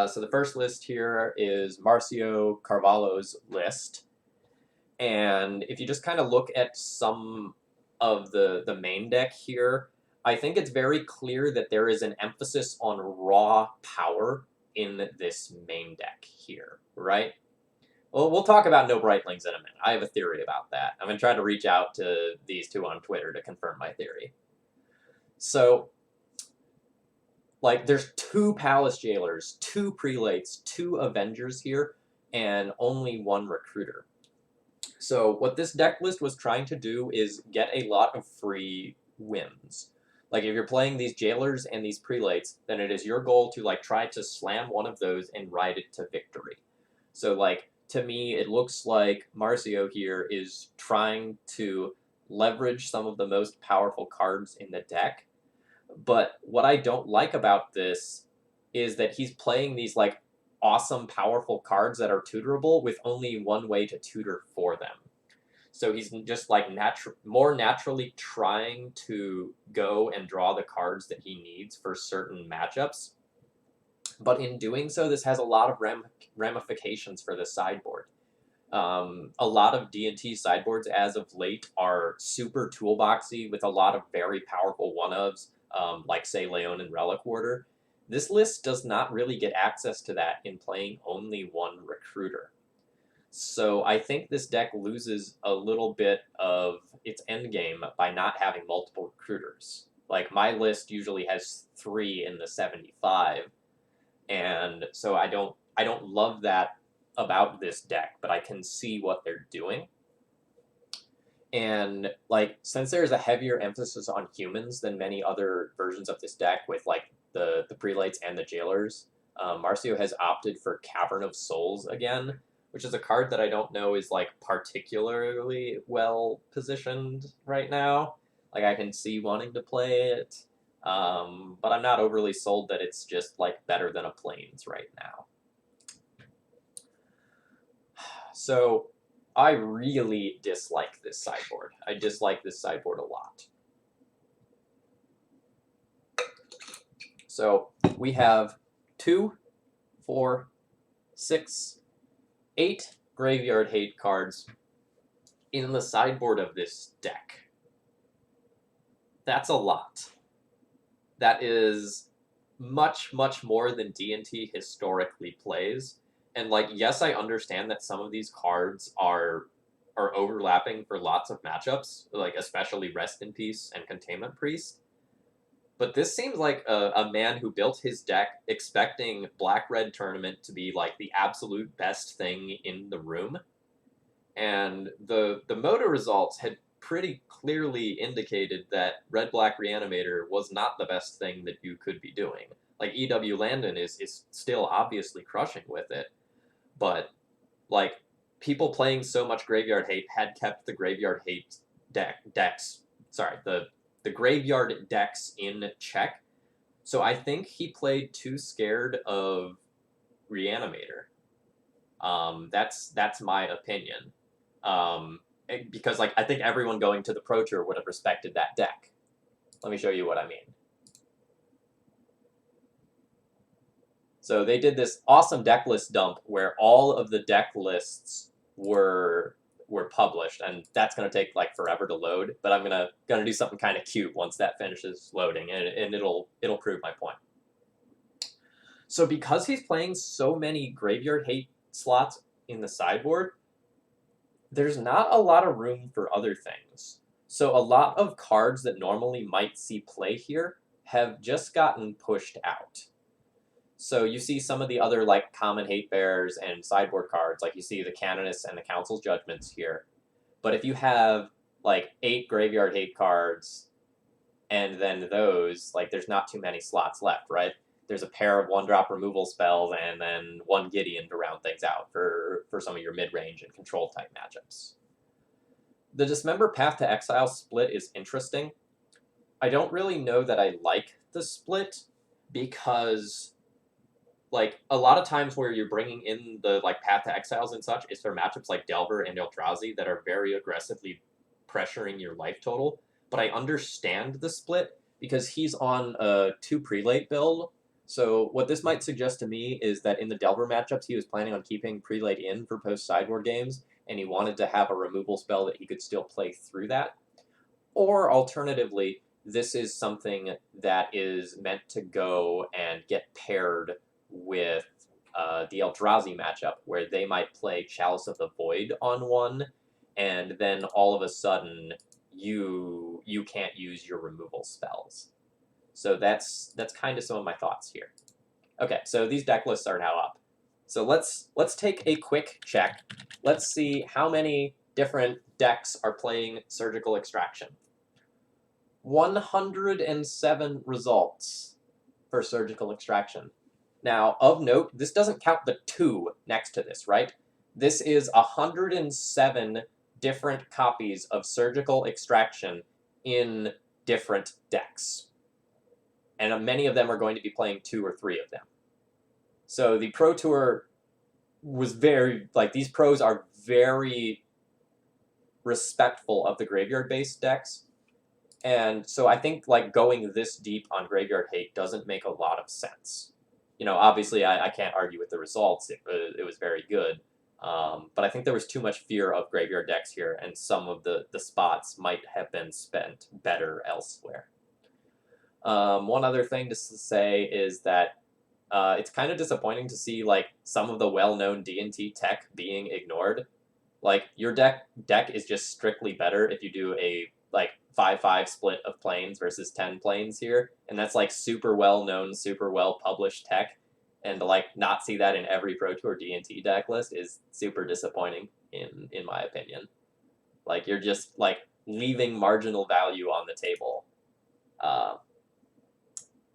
So the first list here is Marcio Carvalho's list. And if you just kind of look at some of the main deck here, I think it's very clear that there is an emphasis on raw power in this main deck here, right? Well, we'll talk about no Brightlings in a minute. I have a theory about that. I'm going to try to reach out to these 2 on Twitter to confirm my theory. So, like, there's 2 Palace Jailers, 2 Prelates, 2 Avengers here, and only 1 Recruiter. So what this deck list was trying to do is get a lot of free wins. Like, if you're playing these Jailers and these Prelates, then it is your goal to, like, try to slam one of those and ride it to victory. So, like, to me, it looks like Marcio here is trying to leverage some of the most powerful cards in the deck. But what I don't like about this is that he's playing these, like, awesome, powerful cards that are tutorable with only one way to tutor for them. So he's just, like, more naturally trying to go and draw the cards that he needs for certain matchups. But in doing so, this has a lot of ramifications for the sideboard. A lot of D&T sideboards as of late are super toolboxy with a lot of very powerful one-ofs, like, say, Leon and Relic Warder. This list does not really get access to that in playing only one recruiter. So I think this deck loses a little bit of its endgame by not having multiple recruiters. Like, my list usually has 3 in the 75, and so I don't love that about this deck, but I can see what they're doing. And, like, since there's a heavier emphasis on humans than many other versions of this deck with, like, the prelates and the jailers, Marcio has opted for Cavern of Souls again, which is a card that I don't know is, like, particularly well positioned right now. Like, I can see wanting to play it, but I'm not overly sold that it's just, like, better than a Plains right now. So I really dislike this sideboard. I dislike this sideboard a lot. So we have 2, 4, 6, 8 Graveyard Hate cards in the sideboard of this deck. That's a lot. That is much, much more than D&T historically plays. And, like, yes, I understand that some of these cards are overlapping for lots of matchups, like especially Rest in Peace and Containment Priest. But this seems like a man who built his deck expecting Black-Red Tournament to be, like, the absolute best thing in the room. And the Moto results had pretty clearly indicated that Red-Black Reanimator was not the best thing that you could be doing. Like, E.W. Landon is still obviously crushing with it, but, like, people playing so much Graveyard Hate had kept the Graveyard Hate the Graveyard decks in check. So I think he played too scared of Reanimator. That's my opinion. Because, like, I think everyone going to the Pro Tour would have respected that deck. Let me show you what I mean. So they did this awesome deck list dump where all of the deck lists were published, and that's going to take, like, forever to load, but I'm gonna do something kind of cute once that finishes loading, and it'll prove my point. So because he's playing so many Graveyard Hate slots in the sideboard, there's not a lot of room for other things. So a lot of cards that normally might see play here have just gotten pushed out. So you see some of the other, like, common hate bearers and sideboard cards, like you see the Canonists and the Council's Judgments here. But if you have, like, 8 Graveyard Hate cards, and then those, like, there's not too many slots left, right? There's a pair of 1-drop removal spells, and then 1 Gideon to round things out for some of your mid-range and control-type matchups. The Dismember Path to Exile split is interesting. I don't really know that I like the split, because, like, a lot of times where you're bringing in the, like, Path to Exiles and such is for matchups like Delver and Eldrazi that are very aggressively pressuring your life total. But I understand the split because he's on a 2 prelate build. So what this might suggest to me is that in the Delver matchups, he was planning on keeping prelate in for post-sideboard games, and he wanted to have a removal spell that he could still play through that. Or alternatively, this is something that is meant to go and get paired with the Eldrazi matchup, where they might play Chalice of the Void on one, and then all of a sudden you can't use your removal spells. So that's kind of some of my thoughts here. Okay, so these deck lists are now up. So let's take a quick check. Let's see how many different decks are playing Surgical Extraction. 107 results for Surgical Extraction. Now, of note, this doesn't count the 2 next to this, right? This is 107 different copies of Surgical Extraction in different decks. And many of them are going to be playing 2 or 3 of them. So the Pro Tour was very, like, these pros are very respectful of the graveyard-based decks. And so I think, like, going this deep on Graveyard Hate doesn't make a lot of sense. You know, obviously I can't argue with the results. It was very good. But I think there was too much fear of graveyard decks here, and some of the spots might have been spent better elsewhere. One other thing to say is that it's kind of disappointing to see, like, some of the well-known D&T tech being ignored. Like, your deck is just strictly better if you do a, like, 5-5 split of planes versus 10 planes here, and that's, like, super well-known, super well-published tech, and to, like, not see that in every Pro Tour D&T deck list is super disappointing, in my opinion. Like, you're just, like, leaving marginal value on the table.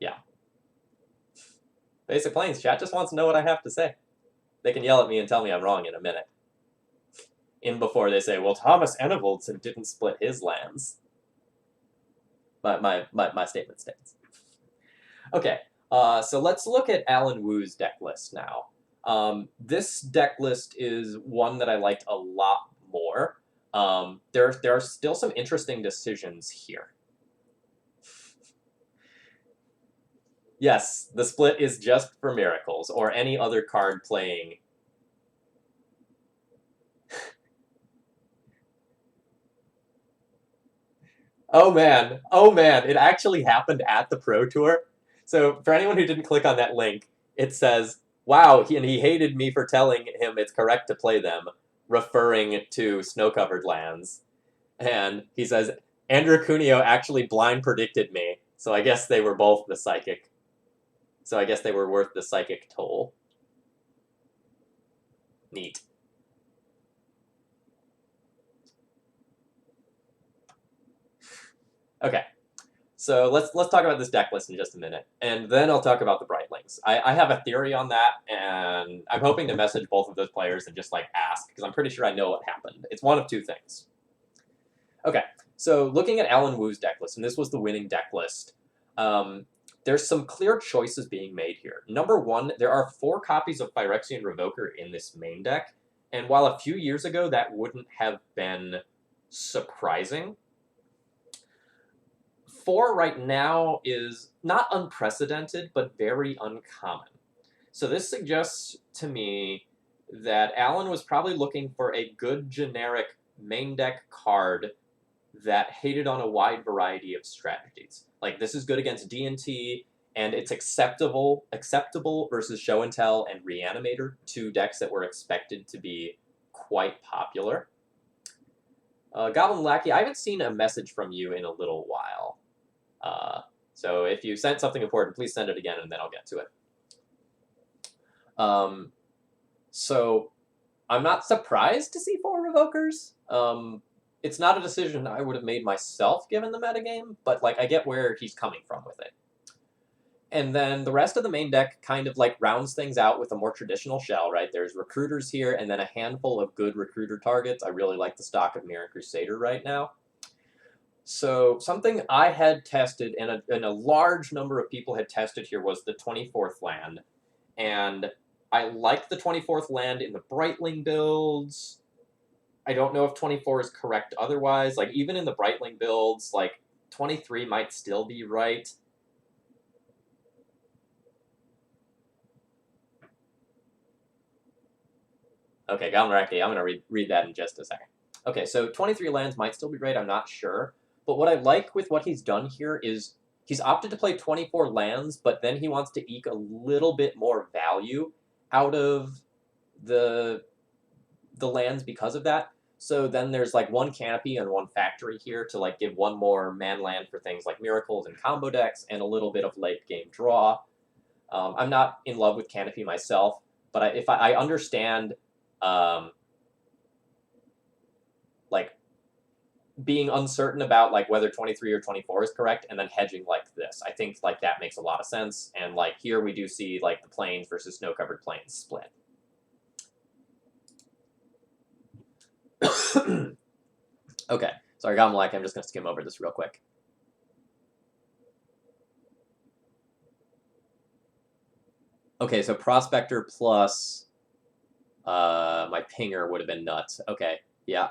Yeah. Basic Planes, chat just wants to know what I have to say. They can yell at me and tell me I'm wrong in a minute. In before they say, well, Thomas Enevoldson didn't split his lands. My statement stands. Okay, so let's look at Alan Wu's deck list now. This deck list is one that I liked a lot more. There are still some interesting decisions here. Yes, the split is just for Miracles, or any other card playing. Oh man, it actually happened at the Pro Tour. So for anyone who didn't click on that link, it says, wow, he hated me for telling him it's correct to play them, referring to snow-covered lands. And he says, Andrew Cuneo actually blind predicted me, so I guess they were both the psychic. So I guess they were worth the psychic toll. Neat. Okay, so let's talk about this deck list in just a minute, and then I'll talk about the Brightlings. I have a theory on that, and I'm hoping to message both of those players and just, like, ask, because I'm pretty sure I know what happened. It's one of two things. Okay, so looking at Alan Wu's deck list, and this was the winning deck list, there's some clear choices being made here. Number one, there are 4 copies of Phyrexian Revoker in this main deck, and while a few years ago that wouldn't have been surprising, 4 right now is not unprecedented, but very uncommon. So this suggests to me that Alan was probably looking for a good generic main deck card that hated on a wide variety of strategies. Like, this is good against D&T, and it's acceptable versus Show and Tell and Reanimator, 2 decks that were expected to be quite popular. Goblin Lackey, I haven't seen a message from you in a little while. So if you sent something important, please send it again, and then I'll get to it. So I'm not surprised to see 4 Revokers. It's not a decision I would have made myself, given the metagame, but, like, I get where he's coming from with it. And then the rest of the main deck kind of, like, rounds things out with a more traditional shell, right? There's Recruiters here, and then a handful of good Recruiter targets. I really like the stock of Mirror Crusader right now. So something I had tested, and a large number of people had tested here, was the 24th land. And I like the 24th land in the Brightling builds. I don't know if 24 is correct otherwise. Like, even in the Brightling builds, like, 23 might still be right. Okay, Galmaraki, I'm going to read that in just a second. Okay, so 23 lands might still be right, I'm not sure. But what I like with what he's done here is he's opted to play 24 lands, but then he wants to eke a little bit more value out of the lands because of that. So then there's, like, 1 Canopy and 1 Factory here to, like, give 1 more man land for things like Miracles and combo decks, and a little bit of late game draw. I'm not in love with Canopy myself, but if I understand, like, being uncertain about like whether 23 or 24 is correct, and then hedging like this. I think like that makes a lot of sense. And like here we do see like the plains versus snow-covered plains split. Okay, sorry, got like I'm just gonna skim over this real quick. Okay, so Prospector plus my Pinger would have been nuts. Okay, yeah.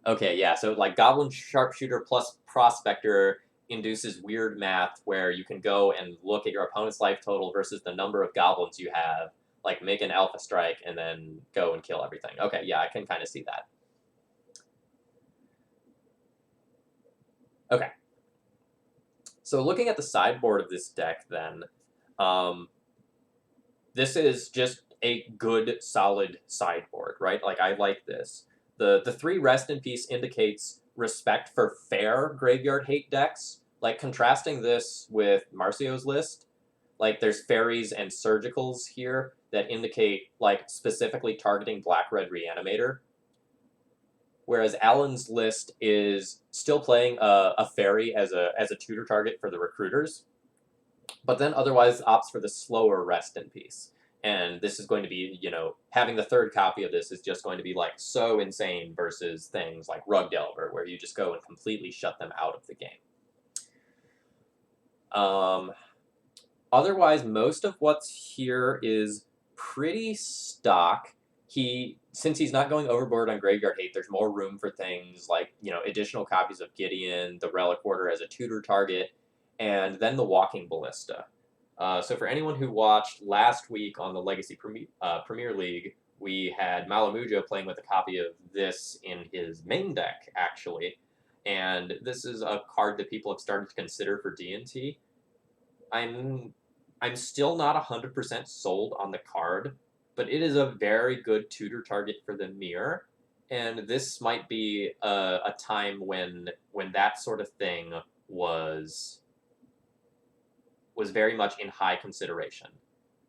Okay, yeah, so like Goblin Sharpshooter plus Prospector induces weird math where you can go and look at your opponent's life total versus the number of goblins you have, like make an alpha strike and then go and kill everything. Okay, yeah, I can kind of see that. Okay. So looking at the sideboard of this deck then, this is just a good, solid sideboard, right? Like, I like this. The 3 Rest in Peace indicates respect for fair Graveyard Hate decks. Like, contrasting this with Marcio's list, like, there's fairies and surgicals here that indicate, like, specifically targeting Black-Red Reanimator. Whereas Alan's list is still playing a fairy as a tutor target for the recruiters, but then otherwise opts for the slower Rest in Peace. And this is going to be, you know, having the 3rd copy of this is just going to be like so insane versus things like Rug Delver, where you just go and completely shut them out of the game. Otherwise, most of what's here is pretty stock. Since he's not going overboard on Graveyard Hate, there's more room for things like, you know, additional copies of Gideon, the Relic Order as a tutor target, and then the Walking Ballista. So for anyone who watched last week on the Legacy Premier League, we had Malamujo playing with a copy of this in his main deck, actually. And this is a card that people have started to consider for D&T. I'm still not 100% sold on the card, but it is a very good tutor target for the mirror. And this might be a time when that sort of thing was very much in high consideration.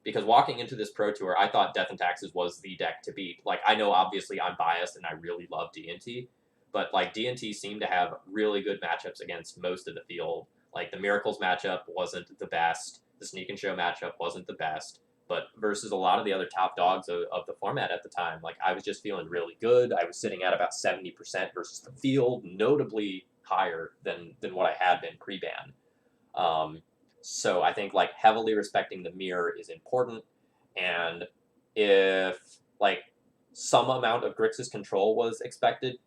Because walking into this Pro Tour, I thought Death and Taxes was the deck to beat. Like, I know obviously I'm biased and I really love D&T, but like D&T seemed to have really good matchups against most of the field. Like the Miracles matchup wasn't the best, the Sneak and Show matchup wasn't the best, but versus a lot of the other top dogs of the format at the time, like I was just feeling really good. I was sitting at about 70% versus the field, notably higher than what I had been pre-ban. So I think like heavily respecting the mirror is important, and if like some amount of Grixis control was expected,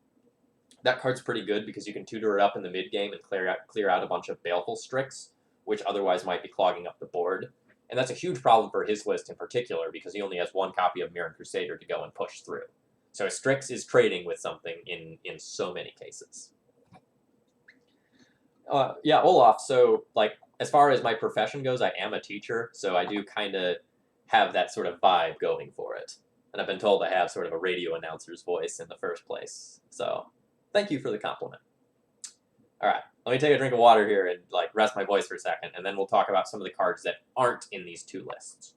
that card's pretty good because you can tutor it up in the mid game and clear out a bunch of Baleful Strix, which otherwise might be clogging up the board. And that's a huge problem for his list in particular because he only has 1 copy of Mirran Crusader to go and push through. So Strix is trading with something in so many cases. Yeah, Olaf, so like as far as my profession goes, I am a teacher, so I do kind of have that sort of vibe going for it. And I've been told I have sort of a radio announcer's voice in the first place. So thank you for the compliment. All right, let me take a drink of water here and like rest my voice for a second, and then we'll talk about some of the cards that aren't in these 2 lists.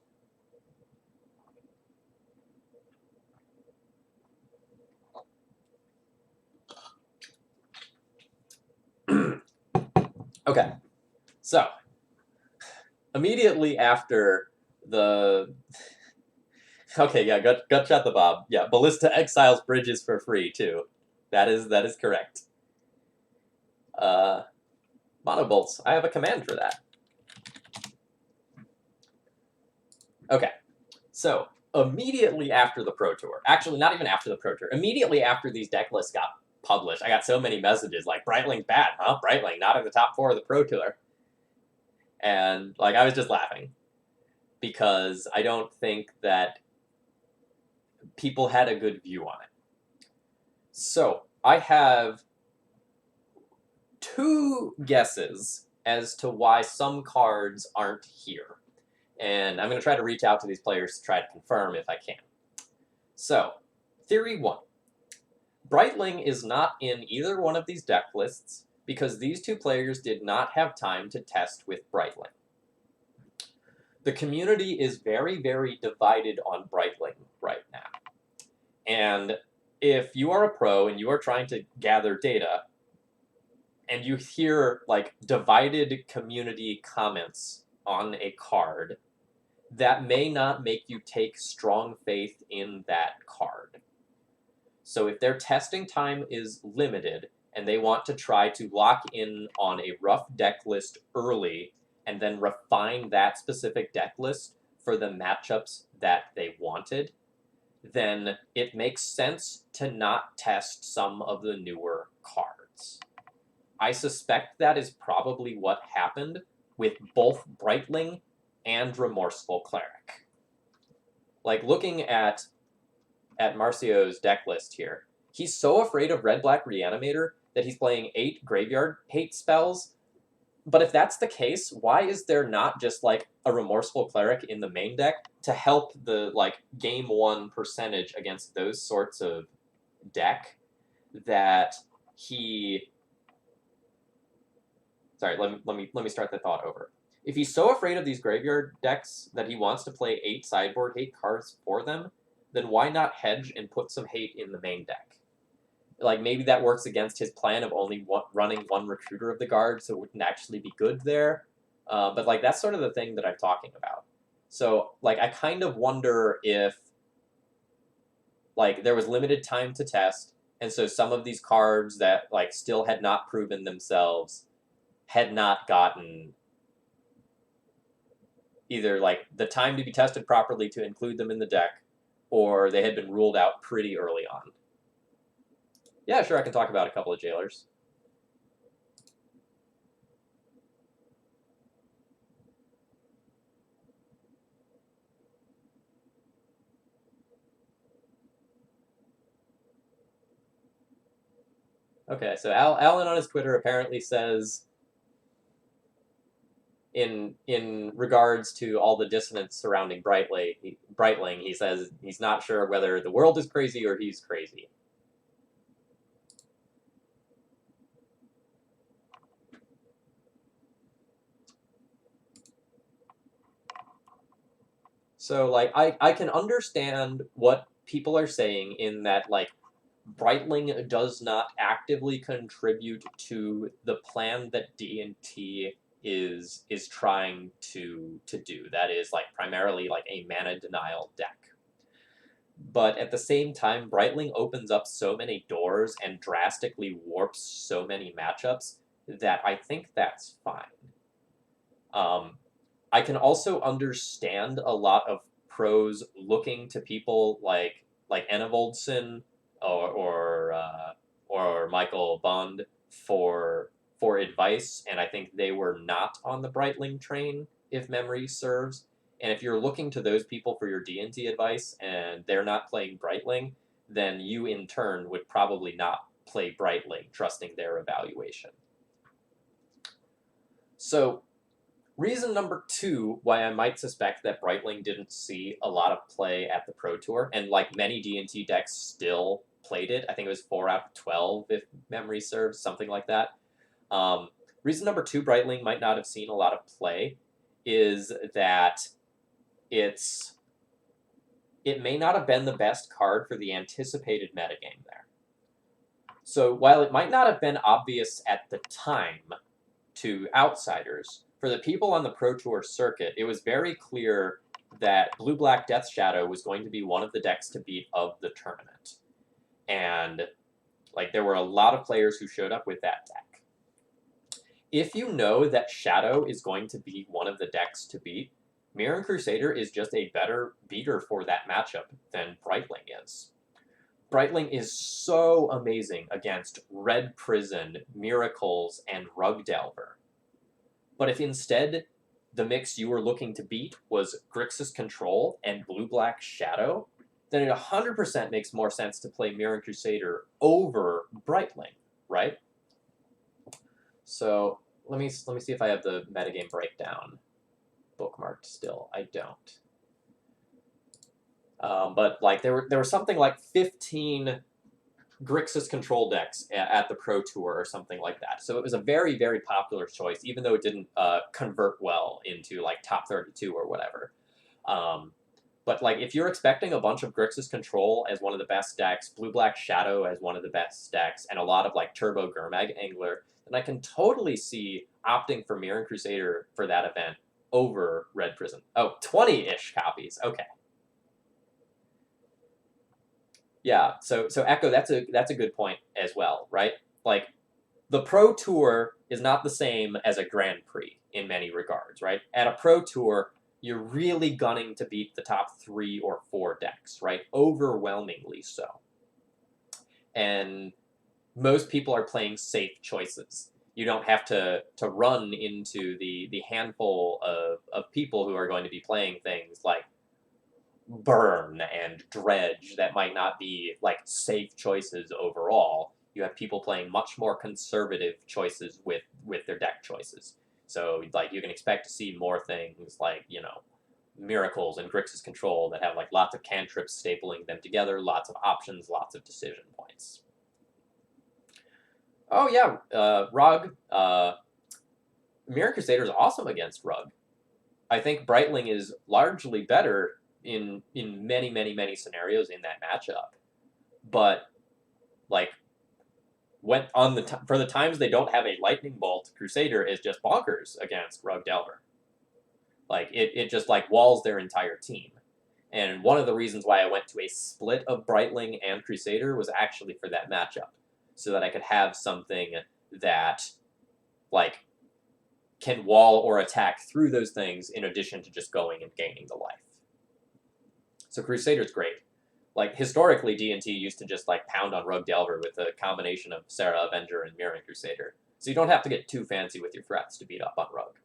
Okay, so immediately after the okay, yeah, Gutshot the Bob. Yeah, Ballista exiles bridges for free too. That is correct. Monobolts. I have a command for that. Okay, so immediately after the Pro Tour, actually not even after the Pro Tour, immediately after these deck lists got published, I got so many messages like, Brightling's bad, huh? Brightling, not in the top 4 of the Pro Tour. And like I was just laughing because I don't think that people had a good view on it. So I have 2 guesses as to why some cards aren't here. And I'm going to try to reach out to these players to try to confirm if I can. So, Theory 1. Brightling is not in either one of these deck lists because these 2 players did not have time to test with Brightling. the community is very, very divided on Breitling right now. And if you are a pro and you are trying to gather data, and you hear like divided community comments on a card, that may not make you take strong faith in that card. So if their testing time is limited and they want to try to lock in on a rough deck list early and then refine that specific deck list for the matchups that they wanted, then it makes sense to not test some of the newer cards. I suspect that is probably what happened with both Breitling and Remorseful Cleric. Like, looking at Marcio's deck list here, he's so afraid of Red-Black Reanimator that he's playing 8 Graveyard Hate spells. But if that's the case, why is there not just, like, a Remorseful Cleric in the main deck to help the, like, game 1 percentage against those sorts of deck that he... Sorry, let me start the thought over. If he's so afraid of these graveyard decks that he wants to play 8 sideboard hate cards for them, then why not hedge and put some hate in the main deck? Like, maybe that works against his plan of only running 1 Recruiter of the Guard, so it wouldn't actually be good there. But, like, that's sort of the thing that I'm talking about. So, like, I kind of wonder if, like, there was limited time to test, and so some of these cards that, like, still had not proven themselves had not gotten either, like, the time to be tested properly to include them in the deck, or they had been ruled out pretty early on. Yeah, sure, I can talk about a couple of jailers. Okay, so Alan on his Twitter apparently says, in regards to all the dissonance surrounding Breitling, he says he's not sure whether the world is crazy or he's crazy. So, like, I can understand what people are saying in that, like, Breitling does not actively contribute to the plan that D&T is trying to do. That is, like, primarily like a mana denial deck. But at the same time, Breitling opens up so many doors and drastically warps so many matchups that I think that's fine. I can also understand a lot of pros looking to people like Enevoldson or Michael Bond for advice, and I think they were not on the Breitling train, if memory serves. And if you're looking to those people for your D&T advice and they're not playing Breitling, then you in turn would probably not play Breitling, trusting their evaluation. So, reason number 2 why I might suspect that Breitling didn't see a lot of play at the Pro Tour, and like many D&T decks still played it, I think it was 4 out of 12 if memory serves, something like that. Reason number 2 Breitling might not have seen a lot of play is that it may not have been the best card for the anticipated metagame there. So while it might not have been obvious at the time to outsiders, for the people on the Pro Tour circuit, it was very clear that Blue-Black Death Shadow was going to be one of the decks to beat of the tournament. And, like, there were a lot of players who showed up with that deck. If you know that Shadow is going to be one of the decks to beat, Mirran Crusader is just a better beater for that matchup than Breitling is. Breitling is so amazing against Red Prison, Miracles, and Rug Delver. But if instead the mix you were looking to beat was Grixis Control and Blue-Black Shadow, then it 100% makes more sense to play Mirran Crusader over Breitling, right? So let me see if I have the metagame breakdown bookmarked still. I don't. But like there were something like 15 Grixis control decks at the Pro Tour or something like that. So it was a very, very popular choice, even though it didn't convert well into like top 32 or whatever. But like, if you're expecting a bunch of Grixis control as one of the best decks, Blue-Black Shadow as one of the best decks, and a lot of like Turbo Gurmag Angler, then I can totally see opting for Mirran Crusader for that event over Red Prism. Oh, 20-ish copies. Okay. Yeah, so Echo, that's a good point as well, right? Like, the Pro Tour is not the same as a Grand Prix in many regards, right? At a Pro Tour, you're really gunning to beat the top 3 or 4 decks, right? Overwhelmingly so. And most people are playing safe choices. You don't have to run into the handful of people who are going to be playing things like Burn and Dredge that might not be like safe choices overall. You have people playing much more conservative choices with their deck choices. So like you can expect to see more things like, you know, Miracles and Grixis Control that have like lots of cantrips stapling them together, lots of options, lots of decision points. Oh yeah, Rug. Mirran Crusader is awesome against Rug. I think Brightling is largely better in many, many, many scenarios in that matchup. But like when on for the times they don't have a lightning bolt, Crusader is just bonkers against Rug Delver. Like it just like walls their entire team. And one of the reasons why I went to a split of Brightling and Crusader was actually for that matchup, so that I could have something that like can wall or attack through those things in addition to just going and gaining the life. So Crusader's great. Like, historically, D&T used to just, like, pound on Rug Delver with a combination of Serra Avenger and Mirran Crusader. So you don't have to get too fancy with your threats to beat up on Rug.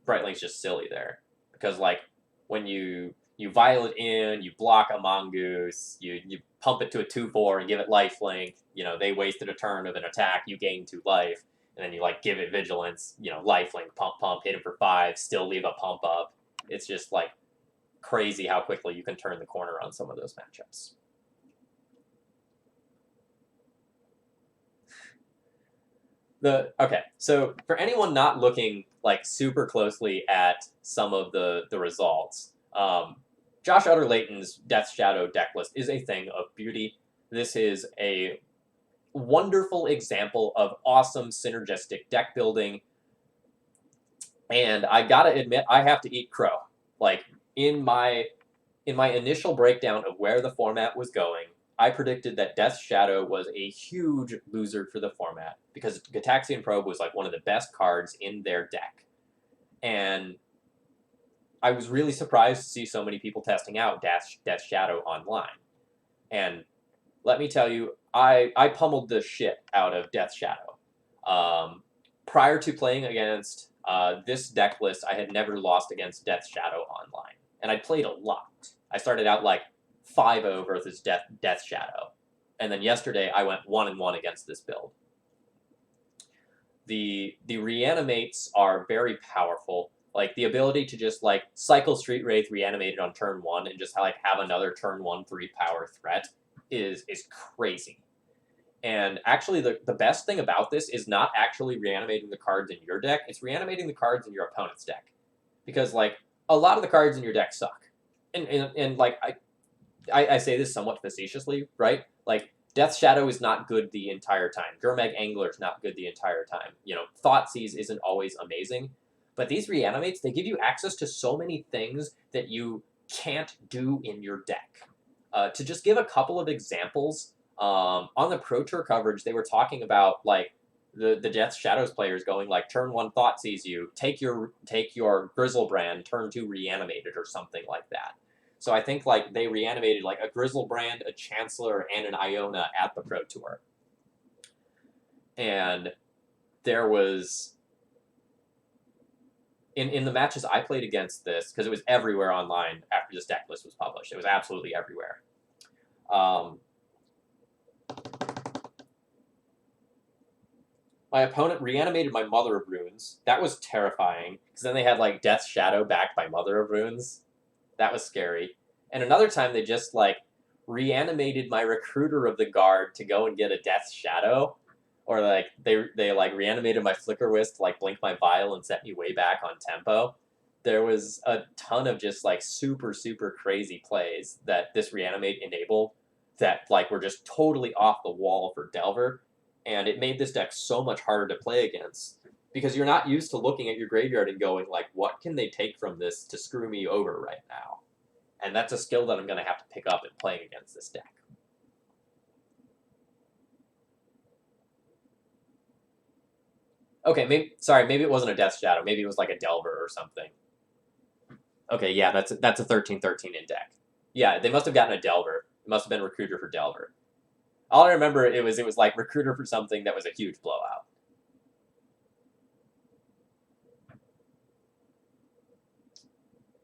Brightling's just silly there. Because, like, when you Violet in, you block a Mongoose, you pump it to a 2/4 and give it lifelink, you know, they wasted a turn of an attack, you gain 2 life, and then you, like, give it Vigilance, you know, lifelink, pump, hit him for 5, still leave a pump up. It's just, like, crazy how quickly you can turn the corner on some of those matchups. Okay, so for anyone not looking like super closely at some of the results, Josh Utter-Layton's Death Shadow decklist is a thing of beauty. This is a wonderful example of awesome synergistic deck building, and I gotta admit, I have to eat crow. Like, in my initial breakdown of where the format was going, I predicted that Death Shadow was a huge loser for the format because Gataxian Probe was like one of the best cards in their deck. And I was really surprised to see so many people testing out Death Shadow online. And let me tell you, I pummeled the shit out of Death Shadow. Prior to playing against this deck list, I had never lost against Death Shadow online. And I played a lot. I started out like 5-0 versus Death Shadow. And then yesterday I went 1-1 against this build. The reanimates are very powerful. Like, the ability to just like cycle Street Wraith reanimated on turn 1 and just like have another turn 1 3-power threat is crazy. And actually the best thing about this is not actually reanimating the cards in your deck, it's reanimating the cards in your opponent's deck. Because like a lot of the cards in your deck suck. And like I say this somewhat facetiously, right? Like, Death Shadow is not good the entire time. Gurmag Angler is not good the entire time. You know, Thoughtseize isn't always amazing. But these reanimates, they give you access to so many things that you can't do in your deck. To just give a couple of examples, on the Pro Tour coverage, they were talking about, like, the Death Shadows players going, like, turn 1 Thoughtseize you, take your Grizzlebrand, turn 2 reanimated, or something like that. So I think, like, they reanimated, like, a Grizzlebrand, a Chancellor, and an Iona at the Pro Tour. And there was... In the matches I played against this, because it was everywhere online after this deck list was published. It was absolutely everywhere. My opponent reanimated my Mother of Runes. That was terrifying, because then they had, like, Death Shadow backed by Mother of Runes. That was scary. And another time they just, like, reanimated my Recruiter of the Guard to go and get a Death's Shadow, or like they like reanimated my Flickerwisp to like blink my Vial and set me way back on tempo. There was a ton of just like super crazy plays that this reanimate enabled that like were just totally off the wall for Delver, and it made this deck so much harder to play against because you're not used to looking at your graveyard and going like, what can they take from this to screw me over right now? And that's a skill that I'm going to have to pick up in playing against this deck. Okay, maybe it wasn't a Death Shadow. Maybe it was like a Delver or something. Okay, yeah, that's a 13/13 in deck. Yeah, they must have gotten a Delver. It must have been Recruiter for Delver. All I remember it was like Recruiter for something that was a huge blowout.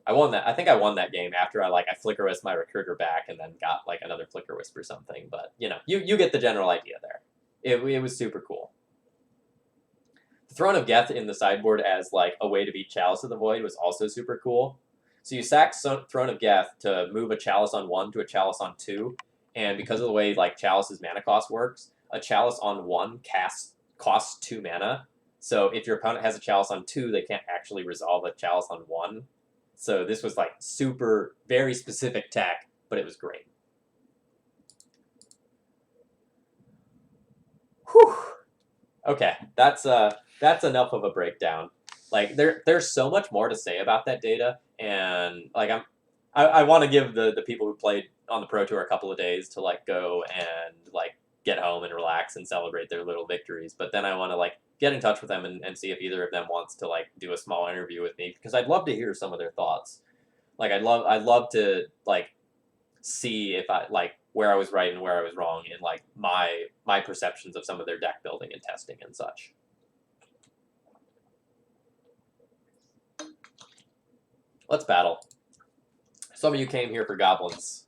I won that. I think I won that game after I Flickerwisp my Recruiter back and then got like another Flickerwisp or something. But you know, you get the general idea there. It was super cool. The Throne of Geth in the sideboard as like a way to beat Chalice of the Void was also super cool. So you sack Throne of Geth to move a Chalice on 1 to a Chalice on 2, and because of the way like Chalice's mana cost works, a Chalice on 1 costs 2 mana. So if your opponent has a Chalice on 2, they can't actually resolve a Chalice on 1. So this was like super, very specific tech, but it was great. Whew. Okay, that's enough of a breakdown. Like there's so much more to say about that data, and like I want to give the people who played on the Pro Tour a couple of days to like go and like get home and relax and celebrate their little victories. But then I want to like get in touch with them and see if either of them wants to like do a small interview with me, because I'd love to hear some of their thoughts. Like I'd love to like see if I like where I was right and where I was wrong in like my perceptions of some of their deck building and testing and such. Let's battle. Some of you came here for Goblins,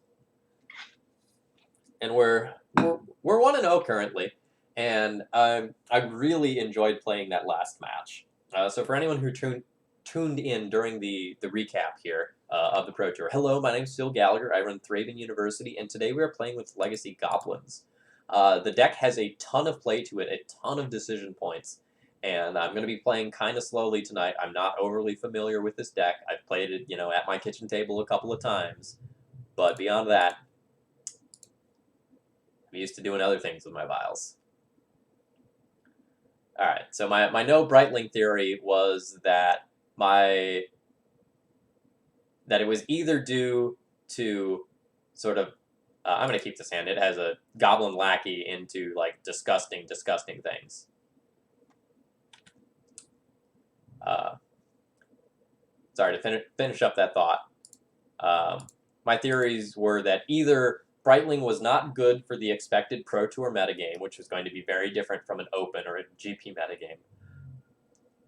and we're 1-0 currently, and I really enjoyed playing that last match. So for anyone who tuned in during the recap here of the Pro Tour, hello, my name's Phil Gallagher. I run Thraben University, and today we are playing with Legacy Goblins. The deck has a ton of play to it, a ton of decision points, and I'm going to be playing kind of slowly tonight. I'm not overly familiar with this deck. I've played it, at my kitchen table a couple of times, but beyond that, I'm used to doing other things with my vials. All right, so my no Brightling theory was that it was either due to sort of I'm going to keep this hand. It has a Goblin Lackey into like disgusting things. Sorry, to finish up that thought. My theories were that either Brightling was not good for the expected Pro Tour metagame, which was going to be very different from an Open or a GP metagame,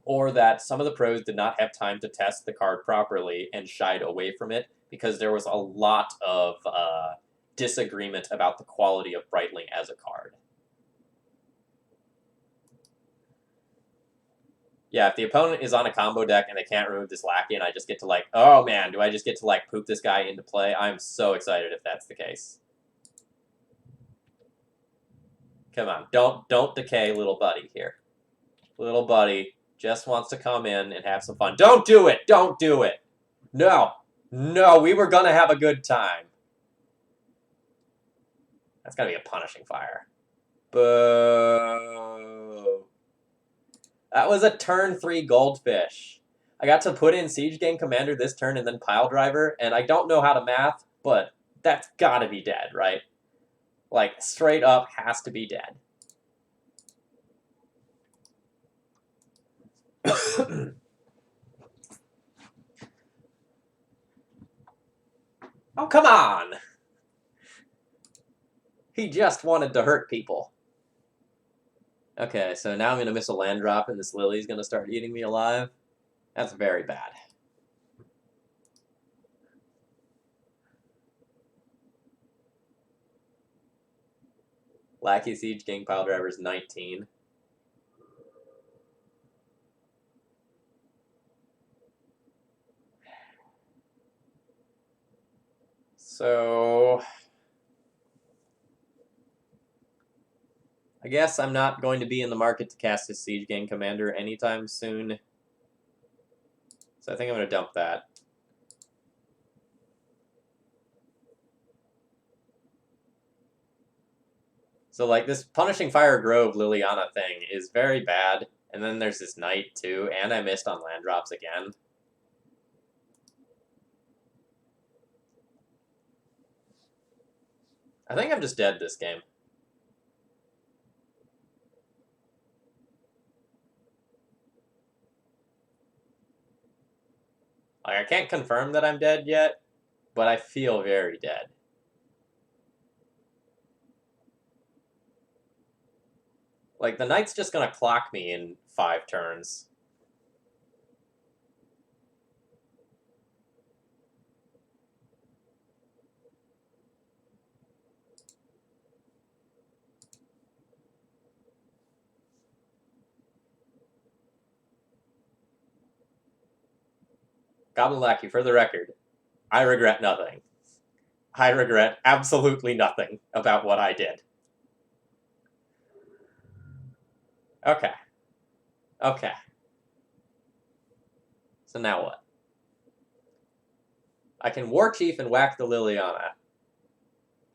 or that some of the pros did not have time to test the card properly and shied away from it because there was a lot of disagreement about the quality of Brightling as a card. Yeah, if the opponent is on a combo deck and they can't remove this Lackey and I just get to like, oh man, do I just get to like poop this guy into play? I'm so excited if that's the case. Come on, don't decay little buddy here. Little buddy just wants to come in and have some fun. Don't do it! Don't do it! No! No, we were gonna have a good time. That's gotta be a punishing fire. Boo. That was a turn 3 Goldfish. I got to put in Siege Gang Commander this turn and then Pile Driver, and I don't know how to math, but that's gotta be dead, right? Like, straight up has to be dead. Oh, come on! He just wanted to hurt people. Okay, so now I'm going to miss a land drop and this Lily's going to start eating me alive. That's very bad. Lackey Siege Gang Pile Driver's 19. So I guess I'm not going to be in the market to cast his Siege Gang Commander anytime soon. So I think I'm going to dump that. So, like, this Punishing Fire Grove Liliana thing is very bad. And then there's this Knight, too. And I missed on land drops again. I think I'm just dead this game. Like, I can't confirm that I'm dead yet, but I feel very dead. Like, the Knight's just gonna clock me in 5 turns. Goblin Lackey, for the record, I regret nothing. I regret absolutely nothing about what I did. Okay. Okay. So now what? I can War Chief and whack the Liliana.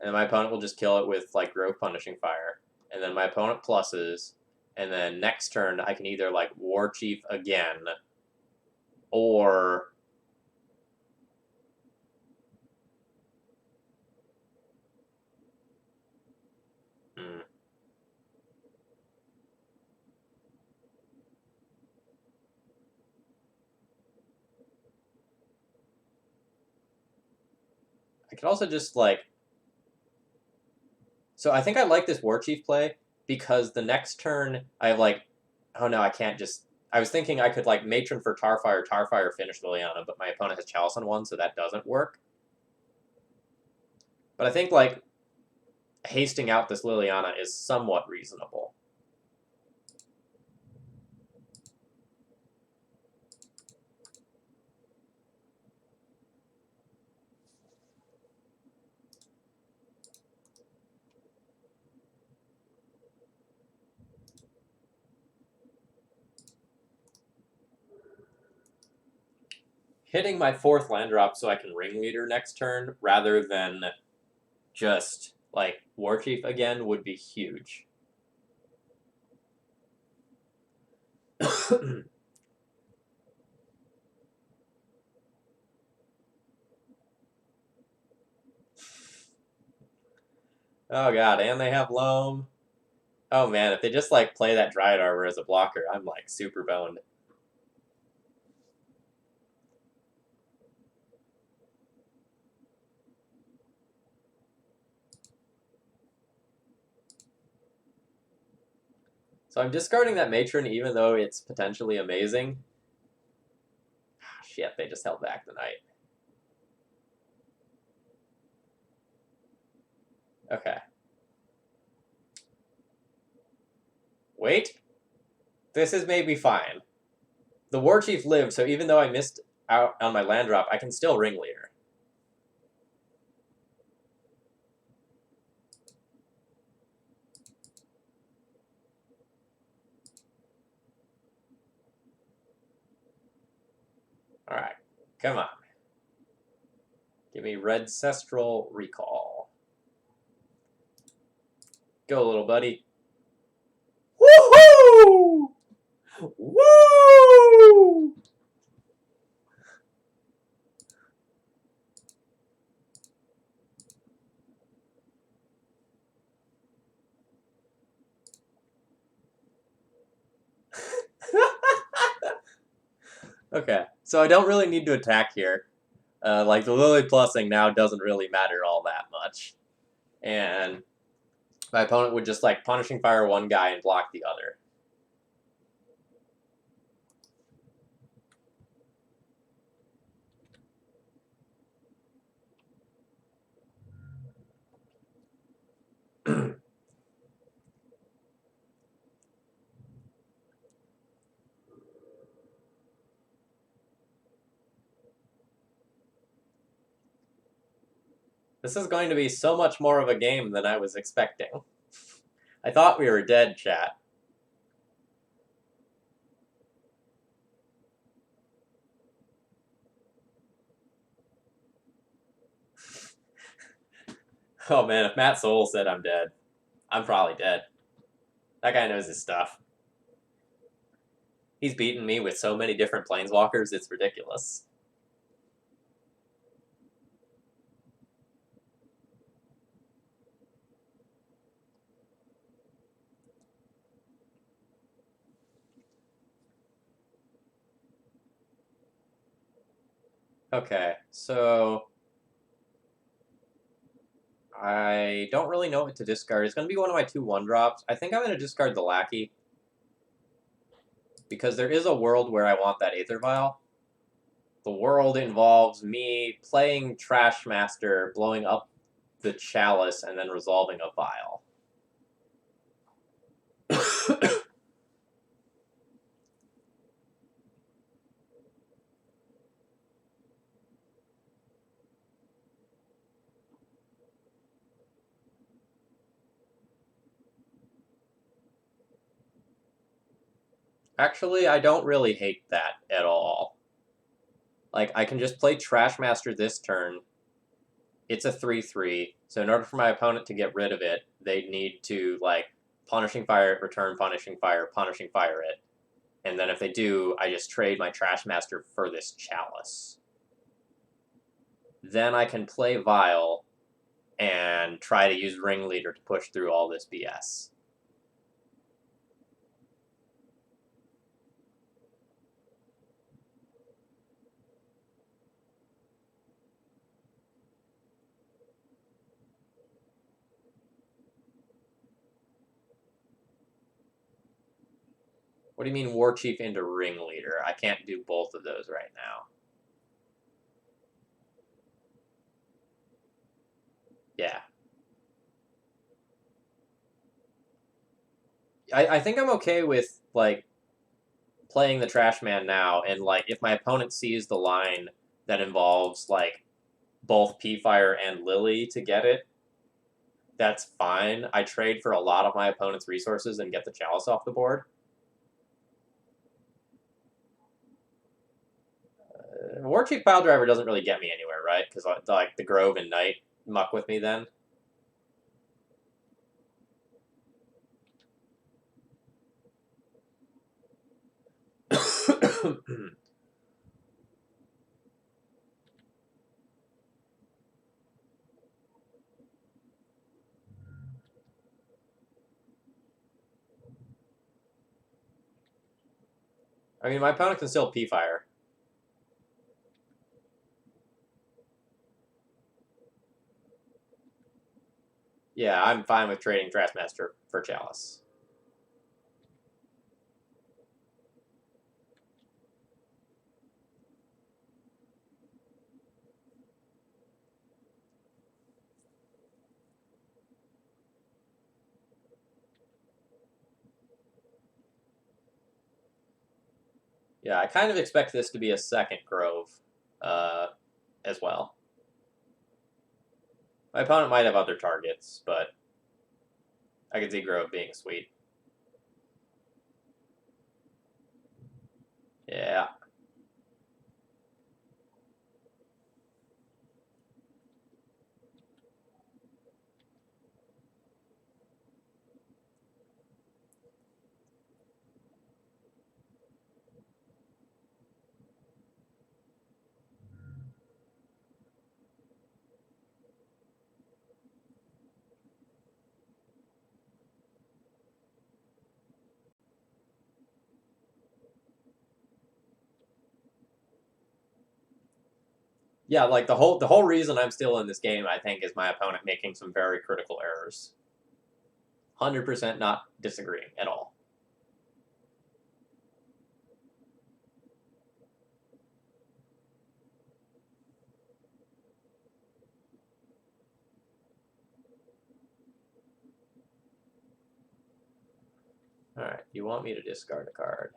And my opponent will just kill it with, like, Grove Punishing Fire. And then my opponent pluses. And then next turn, I can either, like, War Chief again. Or... I could also just, like... So I think I like this War Chief play, because the next turn, I have, like... Oh, no, I can't just... I was thinking I could, like, Matron for Tarfire finish Liliana, but my opponent has Chalice on 1, so that doesn't work. But I think, like, hasting out this Liliana is somewhat reasonable. Hitting my 4th land drop so I can Ringleader next turn, rather than just, like, War Chief again, would be huge. Oh, God, and they have Loam. Oh, man, if they just, like, play that Dryad Arbor as a blocker, I'm, like, super boned. So I'm discarding that Matron even though it's potentially amazing. Ah, shit, they just held back the Knight. Okay. Wait. This is maybe fine. The War Chief lived, so even though I missed out on my land drop, I can still Ringleader. Alright, come on. Give me Red Cestral Recall. Go, little buddy. Woohoo! Woo! Okay, so I don't really need to attack here. Like, the Lily Plussing now doesn't really matter all that much. And my opponent would just, like, Punishing Fire one guy and block the other. This is going to be so much more of a game than I was expecting. I thought we were dead, chat. Oh man, if Matt Soul said I'm dead, I'm probably dead. That guy knows his stuff. He's beaten me with so many different planeswalkers, it's ridiculous. Okay, so I don't really know what to discard. It's going to be one of my 2 1-drops. I think I'm going to discard the Lackey, because there is a world where I want that Aether Vial. The world involves me playing Trash Master, blowing up the Chalice, and then resolving a Vial. Actually, I don't really hate that at all. Like, I can just play Trash Master this turn. It's a 3/3, so in order for my opponent to get rid of it, they need to, like, Punishing Fire it, return Punishing Fire it. And then if they do, I just trade my Trash Master for this Chalice. Then I can play Vial and try to use Ringleader to push through all this BS. What do you mean War Chief into Ringleader? I can't do both of those right now. Yeah. I think I'm okay with, like, playing the Trash Man now, and, like, if my opponent sees the line that involves, like, both P-Fire and Lily to get it, that's fine. I trade for a lot of my opponent's resources and get the Chalice off the board. War Chief Piledriver doesn't really get me anywhere, right? Because, like, the Grove and Knight muck with me then. I mean, my opponent can still P-Fire. Yeah, I'm fine with trading Trashmaster for Chalice. Yeah, I kind of expect this to be a second Grove as well. My opponent might have other targets, but I can see Grove being sweet. Yeah. Yeah, like the whole reason I'm still in this game, I think, is my opponent making some very critical errors. 100% not disagreeing at all. Alright, you want me to discard a card.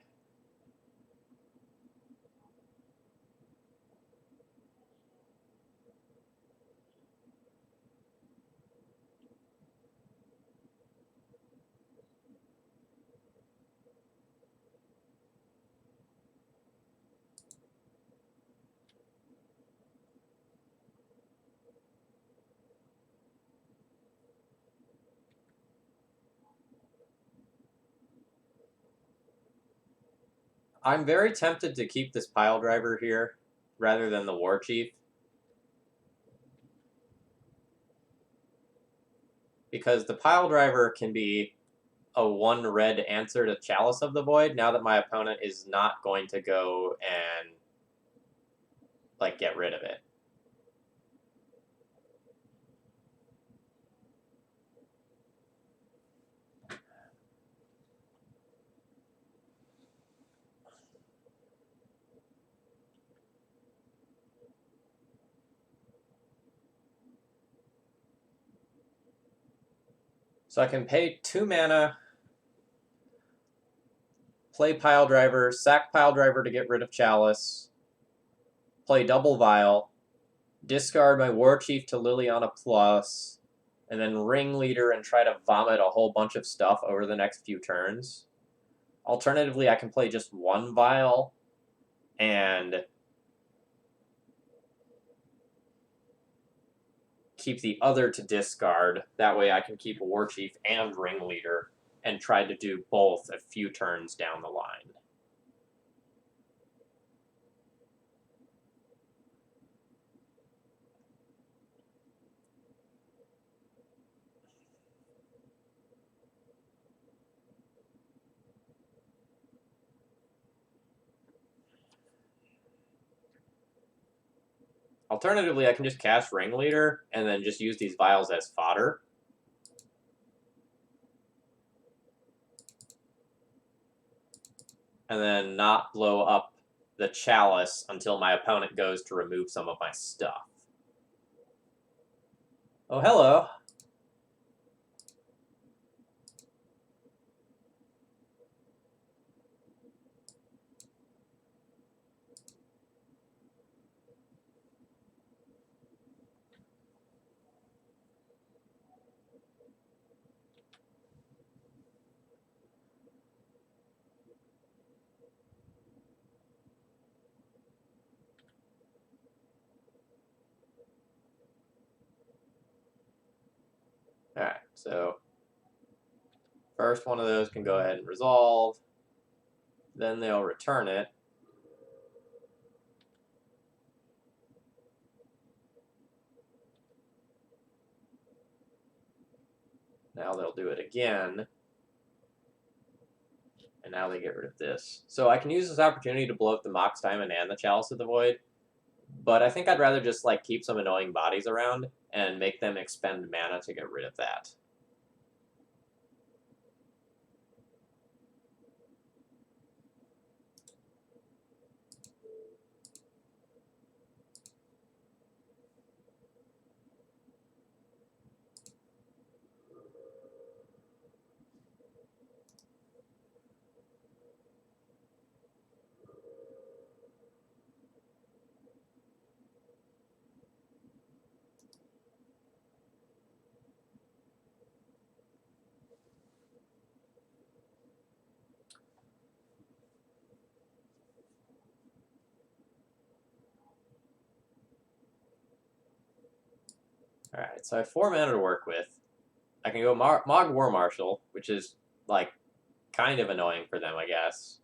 I'm very tempted to keep this pile driver here rather than the war chief. Because the pile driver can be a 1 red answer to Chalice of the Void now that my opponent is not going to go and like get rid of it. So I can pay 2 mana, play Pile Driver, sack Pile Driver to get rid of Chalice, play Double Vial, discard my War Chief to Liliana Plus, and then Ringleader and try to vomit a whole bunch of stuff over the next few turns. Alternatively, I can play just 1 Vial and keep the other to discard. That way I can keep War Chief and Ringleader and try to do both a few turns down the line. Alternatively, I can just cast Ringleader and then just use these vials as fodder. And then not blow up the Chalice until my opponent goes to remove some of my stuff. Oh, hello. Alright, so first one of those can go ahead and resolve. Then they'll return it. Now they'll do it again. And now they get rid of this. So I can use this opportunity to blow up the Mox Diamond and the Chalice of the Void. But I think I'd rather just like keep some annoying bodies around and make them expend mana to get rid of that. Alright, so I have 4 mana to work with. I can go Mog War Marshal, which is, like, kind of annoying for them, I guess.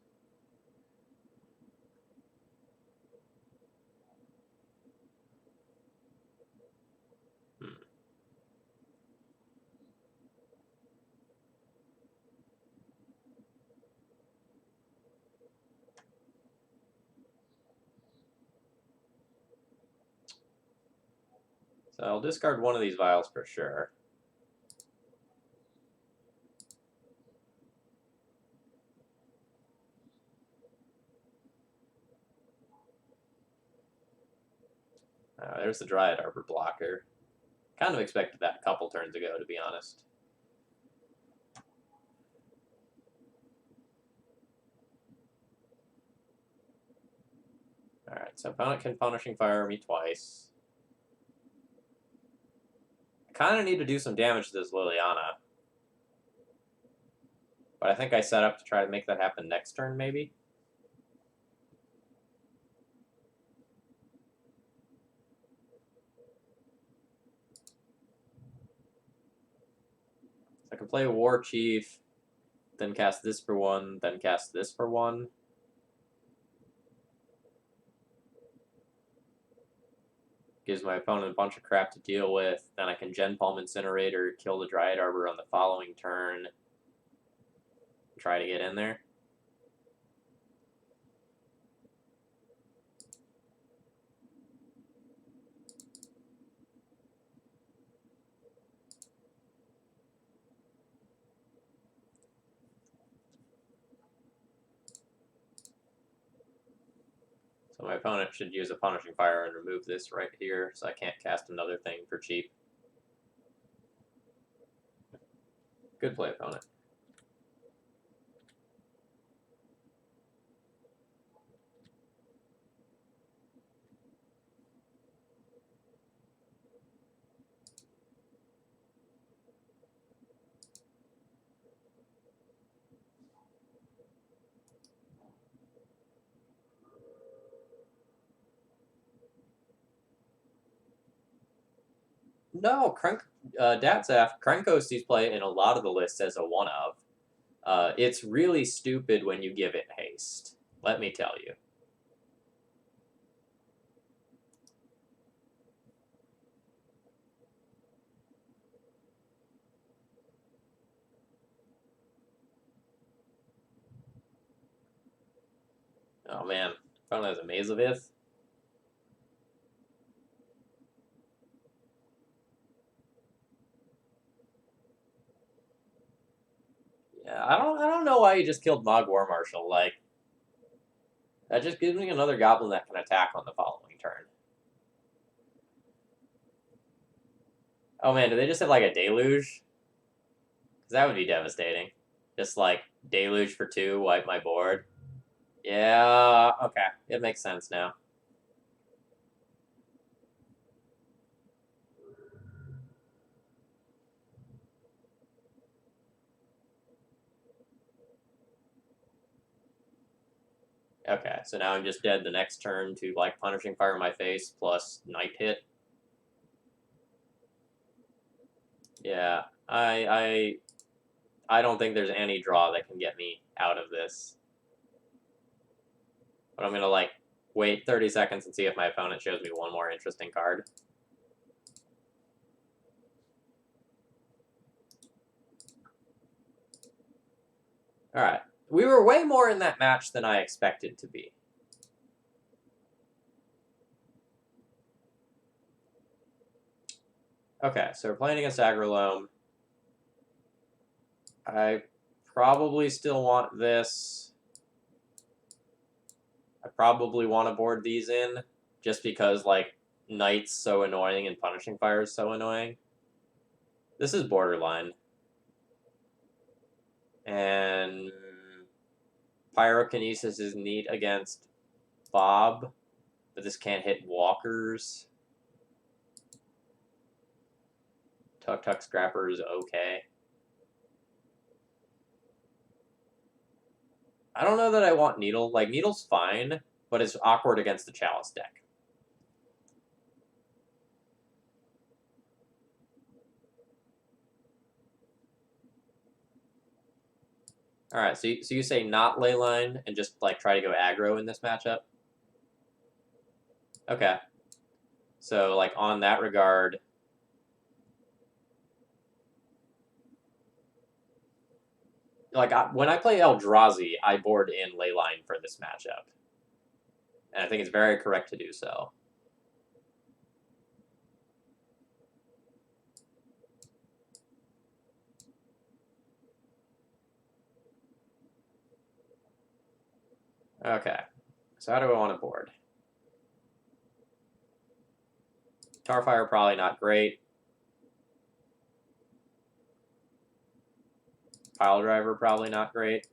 So I'll discard one of these vials for sure. There's the Dryad Arbor blocker. Kind of expected that a couple turns ago, to be honest. Alright, so opponent can Punishing Fire me twice. I kind of need to do some damage to this Liliana. But I think I set up to try to make that happen next turn, maybe? So I can play War Chief, then cast this for 1, then cast this for 1. Gives my opponent a bunch of crap to deal with. Then I can Gen Palm Incinerator, kill the Dryad Arbor on the following turn. Try to get in there. So my opponent should use a Punishing Fire and remove this right here, so I can't cast another thing for cheap. Good play, opponent. No, Datzaf, Krenkosti's play in a lot of the lists as a one of. It's really stupid when you give it haste. Let me tell you. Oh man, opponent has a Mazavith. Yeah, I don't know why you just killed Mog War Marshal. Like, that just gives me another Goblin that can attack on the following turn. Oh man, do they just have like a Deluge? Because that would be devastating. Just like Deluge for 2, wipe my board. Yeah, okay, it makes sense now. Okay, so now I'm just dead the next turn to like Punishing Fire in my face plus Night Hit. Yeah, I don't think there's any draw that can get me out of this. But I'm gonna like wait 30 seconds and see if my opponent shows me one more interesting card. Alright. We were way more in that match than I expected to be. Okay, so we're playing against Agrolome. I probably still want this. I probably want to board these in, just because, like, Knight's so annoying and Punishing Fire is so annoying. This is borderline. And Pyrokinesis is neat against Bob, but this can't hit walkers. Tuk Tuk Scrapper is okay. I don't know that I want Needle. Like, Needle's fine, but it's awkward against the Chalice deck. Alright, so you say not Leyline and just, like, try to go aggro in this matchup? Okay. So, like, on that regard... Like, when I play Eldrazi, I board in Leyline for this matchup. And I think it's very correct to do so. Okay. So how do I want to board? Tarfire, probably not great. Pile Driver, probably not great.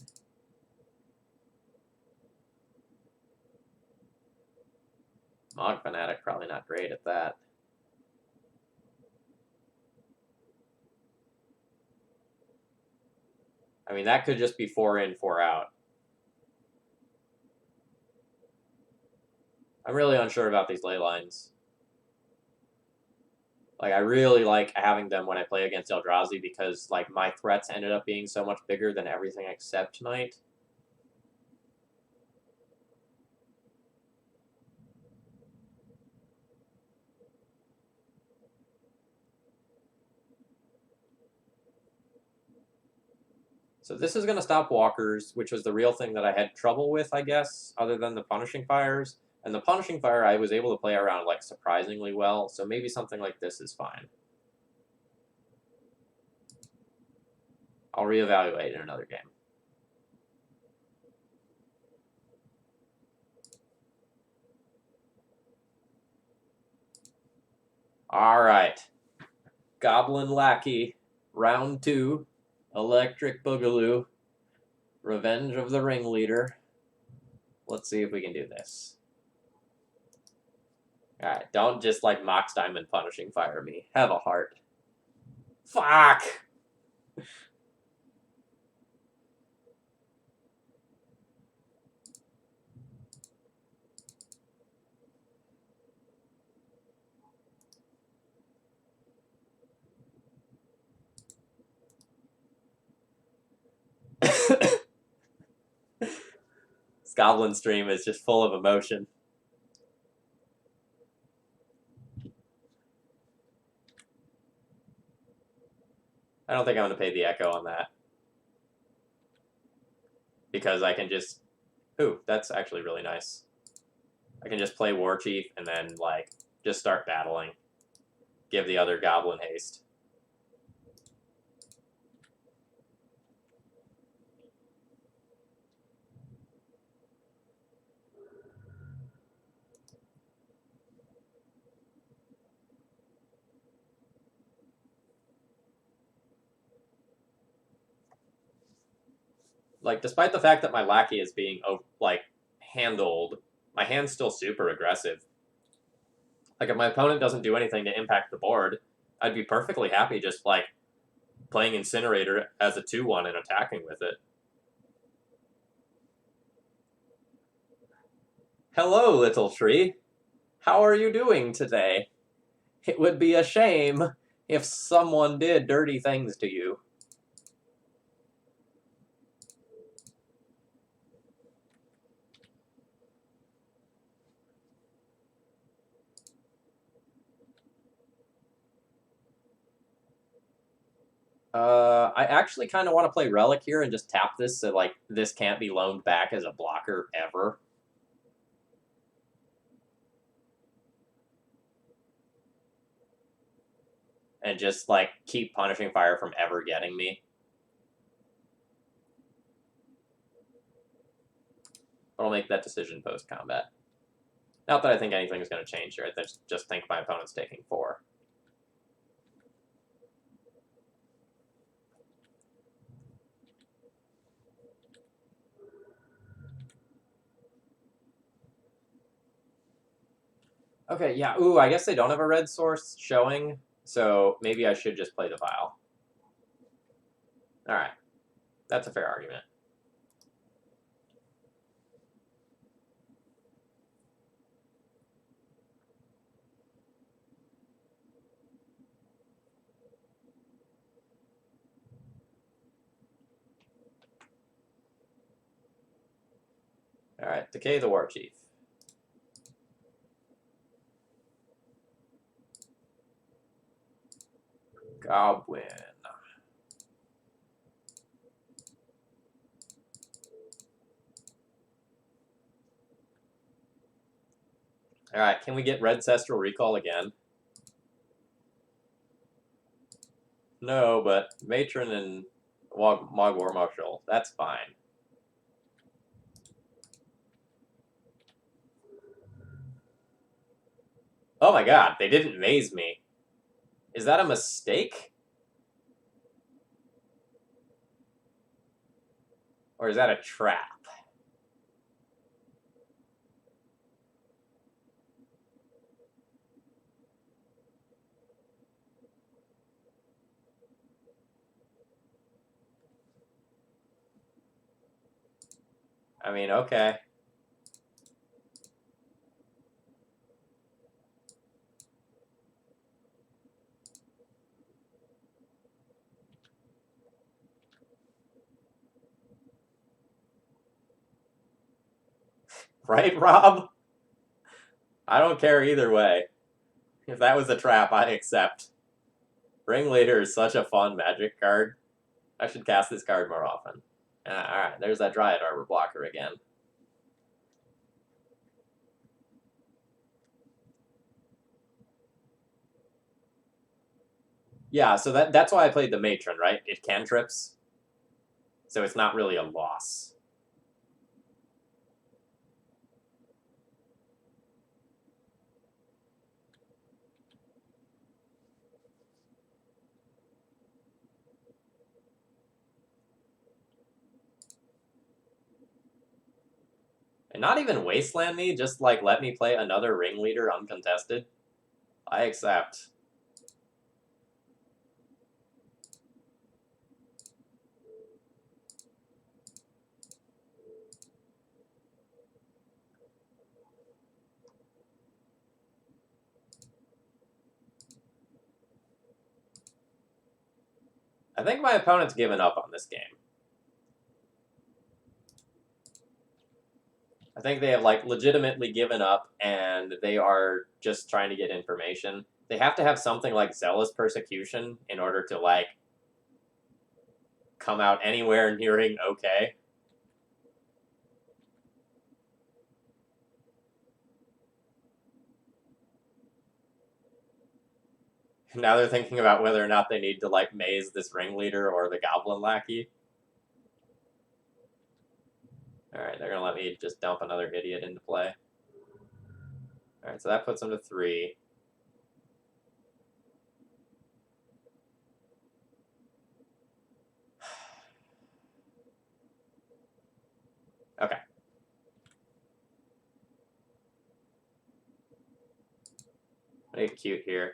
Mog Fanatic, probably not great at that. I mean, that could just be 4 in, 4 out. I'm really unsure about these ley lines. Like, I really like having them when I play against Eldrazi because, like, my threats ended up being so much bigger than everything except Knight. So this is going to stop walkers, which was the real thing that I had trouble with, I guess, other than the punishing fires. And the punishing fire I was able to play around like surprisingly well, so maybe something like this is fine. I'll reevaluate in another game. All right. Goblin Lackey, round 2, Electric Boogaloo, Revenge of the Ringleader. Let's see if we can do this. Alright, don't just like Mox Diamond punishing fire me. Have a heart. Fuck! This Goblin stream is just full of emotion. I don't think I'm going to pay the echo on that. Because I can just... Ooh, that's actually really nice. I can just play War Chief and then, like, just start battling. Give the other Goblin haste. Like, despite the fact that my Lackey is being, like, handled, my hand's still super aggressive. Like, if my opponent doesn't do anything to impact the board, I'd be perfectly happy just, like, playing Incinerator as a 2-1 and attacking with it. Hello, little tree. How are you doing today? It would be a shame if someone did dirty things to you. I actually kind of want to play Relic here and just tap this so, like, this can't be loaned back as a blocker ever. And just, like, keep punishing fire from ever getting me. But I'll make that decision post-combat. Not that I think anything's going to change here. I just think my opponent's taking 4. Okay, yeah, ooh, I guess they don't have a red source showing, so maybe I should just play the Vial. Alright, that's a fair argument. Alright, Decay the War Chief. Goblin. Alright, can we get Red Cestral Recall again? No, but Matron and Mog War Marshal, that's fine. Oh my god, they didn't maze me. Is that a mistake? Or is that a trap? I mean, okay. Right, Rob? I don't care either way. If that was a trap, I accept. Ringleader is such a fun Magic card. I should cast this card more often. Alright, there's that Dryad Arbor blocker again. Yeah, so that's why I played the Matron, right? It cantrips. So it's not really a loss. And not even wasteland me, just like let me play another ringleader uncontested. I accept. I think my opponent's given up on this game. I think they have like legitimately given up and they are just trying to get information. They have to have something like Zealous Persecution in order to like come out anywhere nearing okay. Now they're thinking about whether or not they need to like maze this ringleader or the goblin lackey. Alright, they're gonna let me just dump another idiot into play. Alright, so that puts them to 3. Okay. Make it cute here.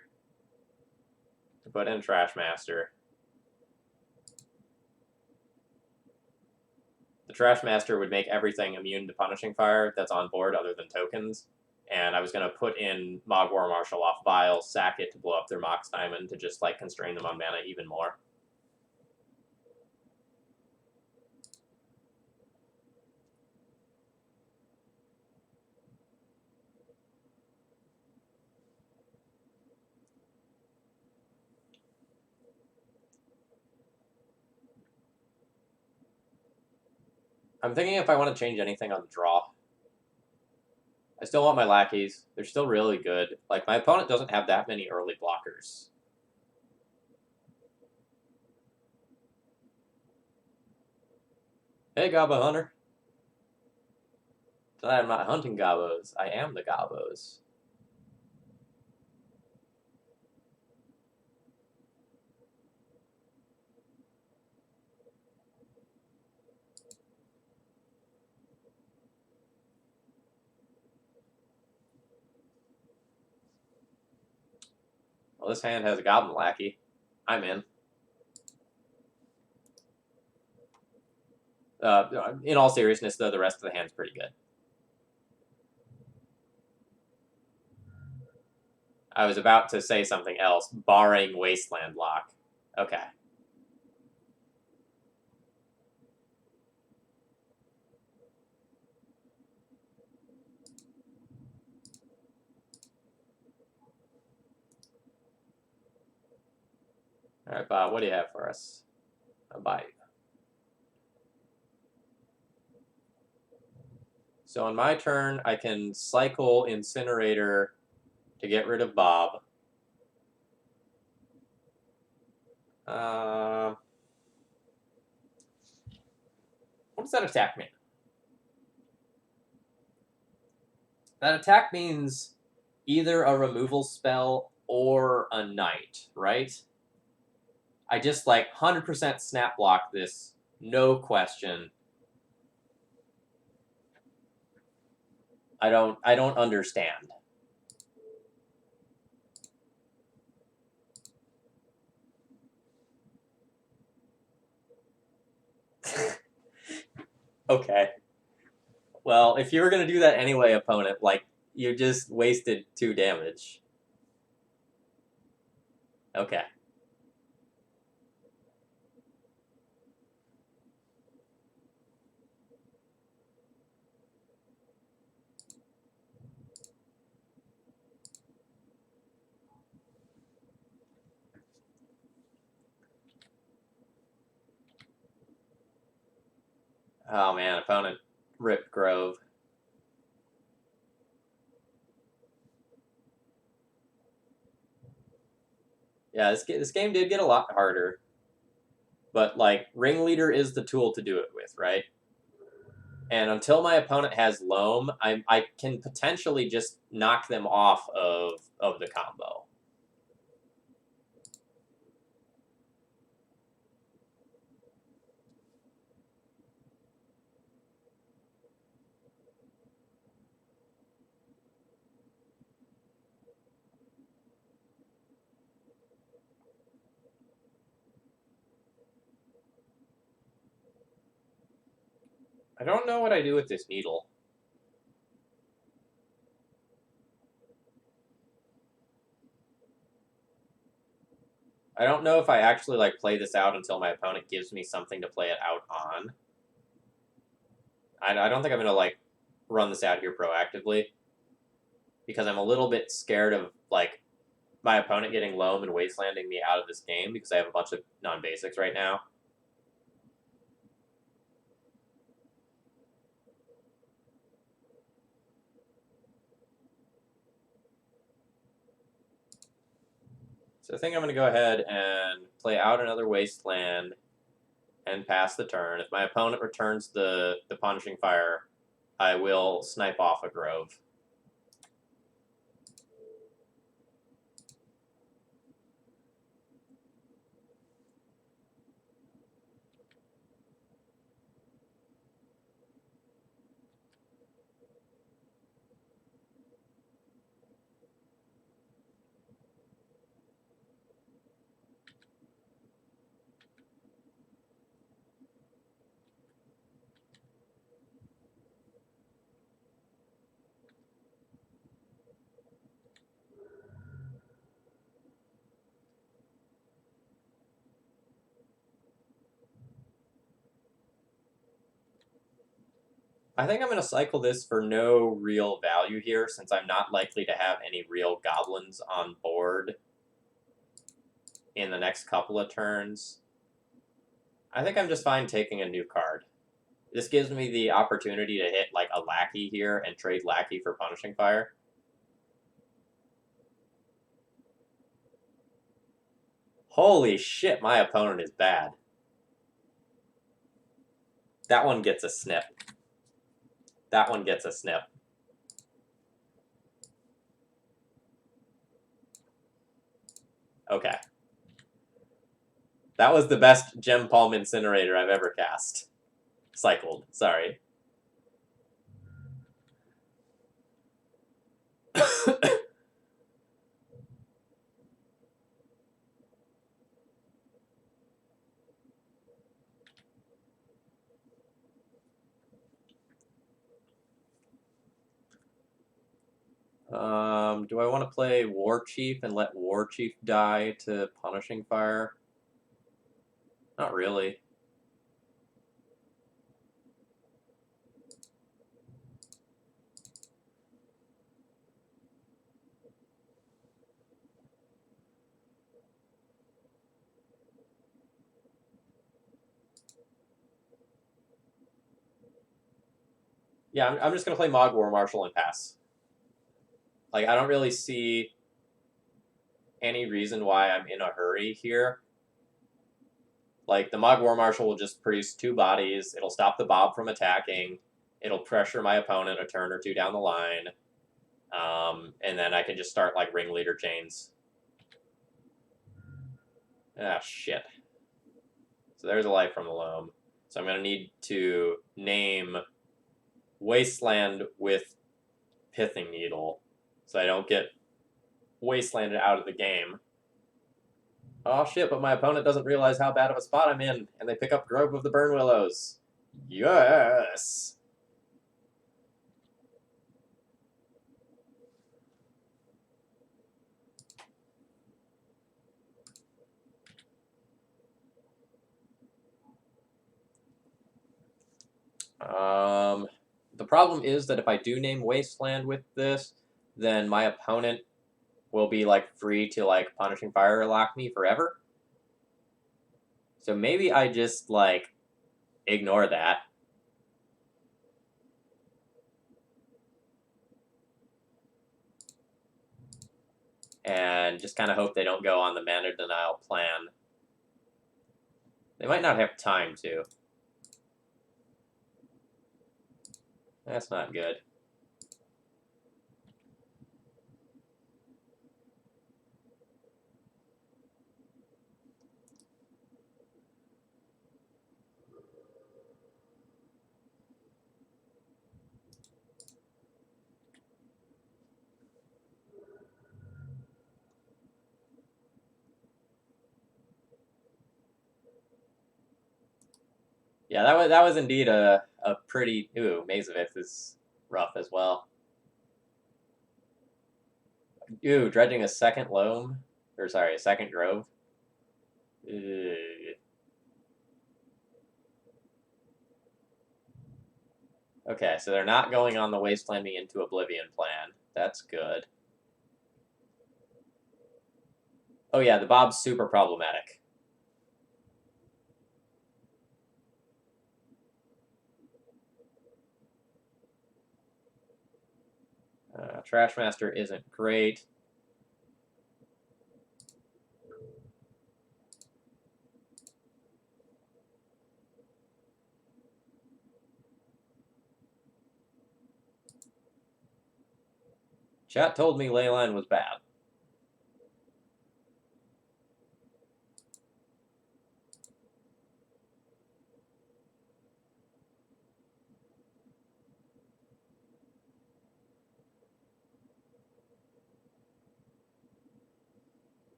Put in Trash Master. The Trash Master would make everything immune to Punishing Fire that's on board other than tokens. And I was going to put in Mogwar Marshal off Vile, sack it to blow up their Mox Diamond to just like constrain them on mana even more. I'm thinking if I want to change anything on the draw. I still want my lackeys. They're still really good. Like, my opponent doesn't have that many early blockers. Hey, Gobbo Hunter. Tonight I'm not hunting Gobbos. I am the Gobbos. Well, this hand has a Goblin Lackey. I'm in. In all seriousness, though, the rest of the hand's pretty good. I was about to say something else, barring Wasteland Lock. Okay. All right, Bob, what do you have for us? A bite. So on my turn, I can cycle Incinerator to get rid of Bob. What does that attack mean? That attack means either a removal spell or a knight, right? I just like 100% snap block this, no question. I don't understand. Okay. Well, if you were going to do that anyway, opponent, like, you just wasted 2 damage. Okay. Oh man, opponent ripped Grove. Yeah, this game did get a lot harder. But, like, Ringleader is the tool to do it with, right? And until my opponent has Loam, I can potentially just knock them off of the combo. I don't know what I do with this needle. I don't know if I actually like play this out until my opponent gives me something to play it out on. I don't think I'm gonna like run this out here proactively because I'm a little bit scared of like my opponent getting loam and wastelanding me out of this game because I have a bunch of non-basics right now. So I think I'm going to go ahead and play out another wasteland and pass the turn. If my opponent returns the Punishing Fire, I will snipe off a Grove. I think I'm going to cycle this for no real value here, since I'm not likely to have any real goblins on board in the next couple of turns. I think I'm just fine taking a new card. This gives me the opportunity to hit like a Lackey here and trade Lackey for Punishing Fire. Holy shit, my opponent is bad. That one gets a snip. That one gets a snip. Okay. That was the best Gem Palm Incinerator I've ever cast. Cycled, sorry. Do I want to play War Chief and let War Chief die to Punishing Fire? Not really. Yeah, I'm just going to play Mog War Marshal and pass. Like, I don't really see any reason why I'm in a hurry here. Like, the Mog War Marshal will just produce 2 bodies. It'll stop the Bob from attacking. It'll pressure my opponent a turn or 2 down the line. And then I can just start, like, Ringleader chains. Ah, shit. So there's a life from the loam. So I'm going to need to name Wasteland with Pithing Needle so I don't get wastelanded out of the game. Oh shit, but my opponent doesn't realize how bad of a spot I'm in, and they pick up Grove of the Burn Willows. Yes! The problem is that if I do name Wasteland with this, then my opponent will be, like, free to, like, Punishing Fire lock me forever. So maybe I just, like, ignore that. and just kind of hope they don't go on the mana denial plan. They might not have time to. That's not good. Yeah, that was indeed a pretty... Ooh, Maze of Ith is rough as well. Ooh, dredging a second loam? Or sorry, a second grove? Ugh. Okay, so they're not going on the Wasteland Me into Oblivion plan. That's good. Oh yeah, the Bob's super problematic. Trashmaster isn't great. Chat told me Leyline was bad.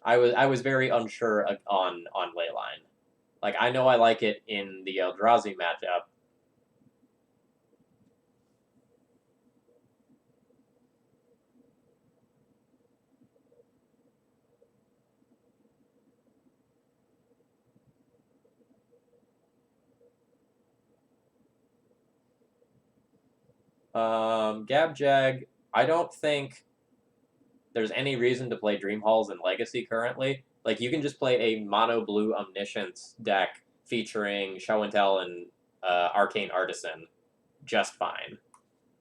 I was very unsure on Leyline. Like, I know I like it in the Eldrazi matchup. Gabjag, I don't think there's any reason to play Dream Halls in Legacy currently. Like, you can just play a mono blue Omniscience deck featuring Show and Tell and Arcane Artisan just fine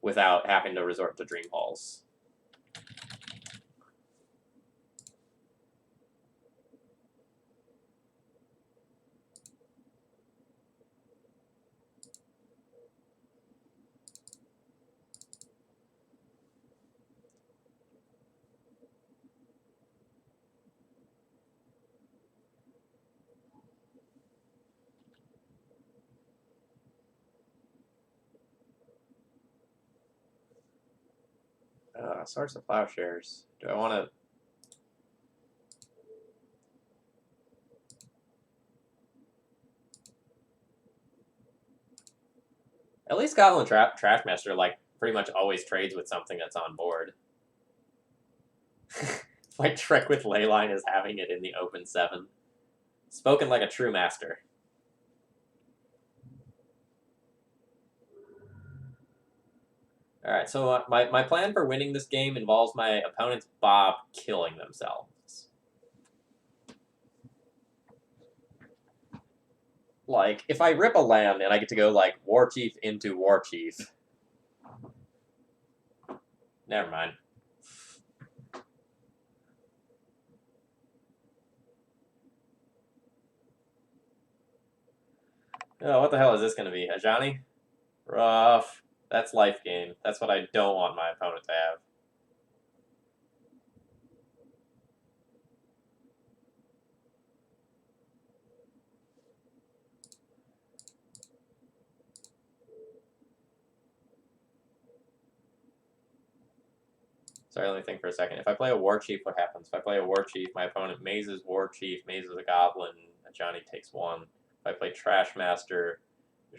without having to resort to Dream Halls. Source of Plowshares. Do I want to... At least Goblin Trashmaster, like, pretty much always trades with something that's on board. My trick with Leyline is having it in the open 7. Spoken like a true master. Alright, so my plan for winning this game involves my opponent's Bob killing themselves. Like, if I rip a land and I get to go, like, War Chief into War Chief... Never mind. Oh, what the hell is this going to be? A Johnny? Rough. That's life gain. That's what I don't want my opponent to have. Sorry, let me think for a second. If I play a War Chief, what happens? If I play a War Chief, my opponent mazes War Chief, mazes a Goblin, Johnny takes 1. If I play Trash Master,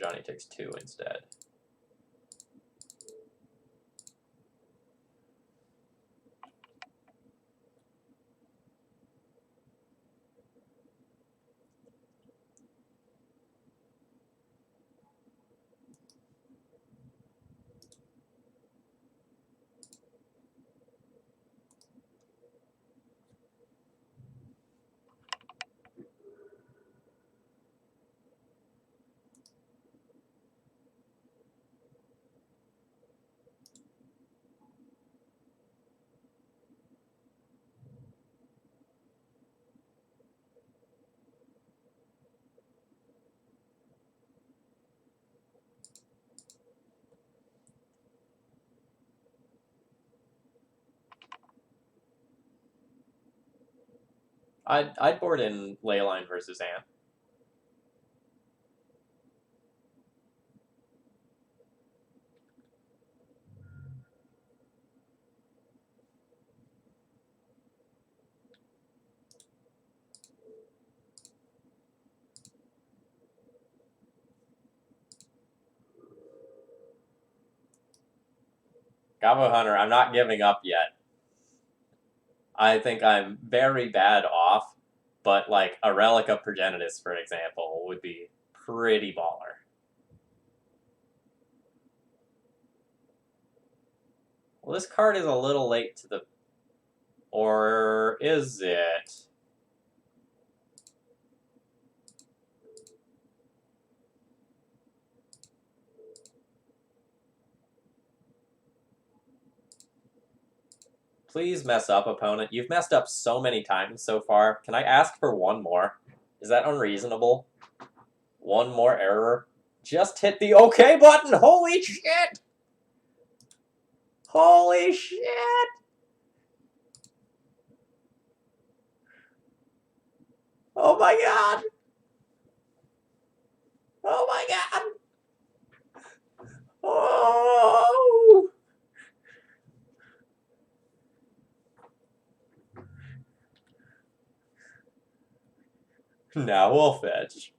Johnny takes 2 instead. I'd board in Leyline versus Ant. Gobbo Hunter, I'm not giving up yet. I think I'm very bad off, but like a Relic of Progenitus, for example, would be pretty baller. Well, this card is a little late to the... Or is it? Please mess up, opponent. You've messed up so many times so far. Can I ask for one more? Is that unreasonable? One more error? Just hit the OK button! Holy shit! Holy shit! Oh my god! Oh my god! Oh! Now we'll fetch.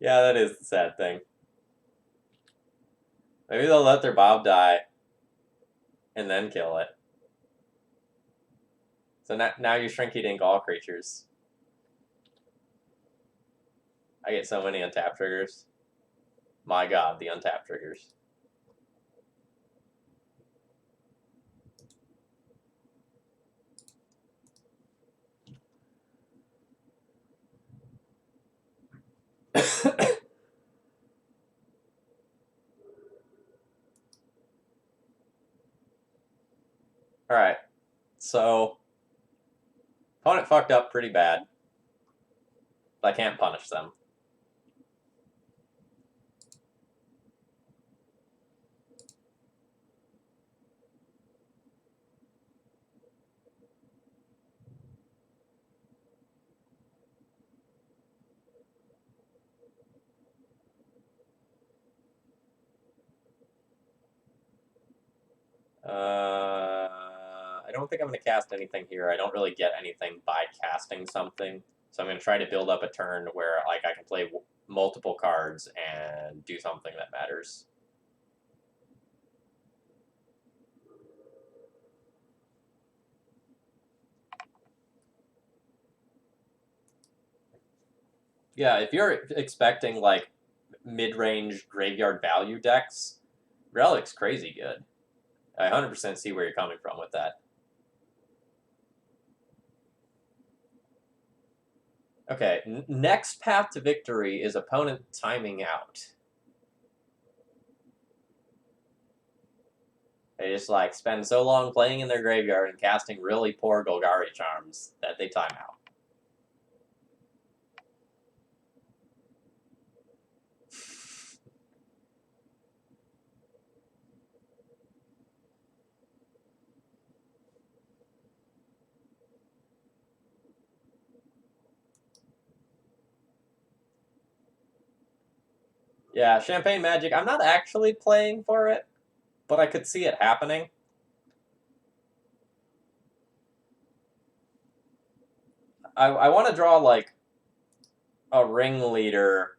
Yeah, that is the sad thing. Maybe they'll let their Bob die and then kill it. So now you Shrinky Dink all creatures. I get so many untap triggers. My god, the untap triggers. Alright, so opponent fucked up pretty bad. But I can't punish them. I don't think I'm going to cast anything here. I don't really get anything by casting something. So I'm going to try to build up a turn where like I can play multiple cards and do something that matters. Yeah, if you're expecting like mid-range graveyard value decks, Relic's crazy good. I 100% see where you're coming from with that. Okay, next path to victory is opponent timing out. They just like spend so long playing in their graveyard and casting really poor Golgari charms that they time out. Yeah, Champagne Magic, I'm not actually playing for it, but I could see it happening. I want to draw, like, a ringleader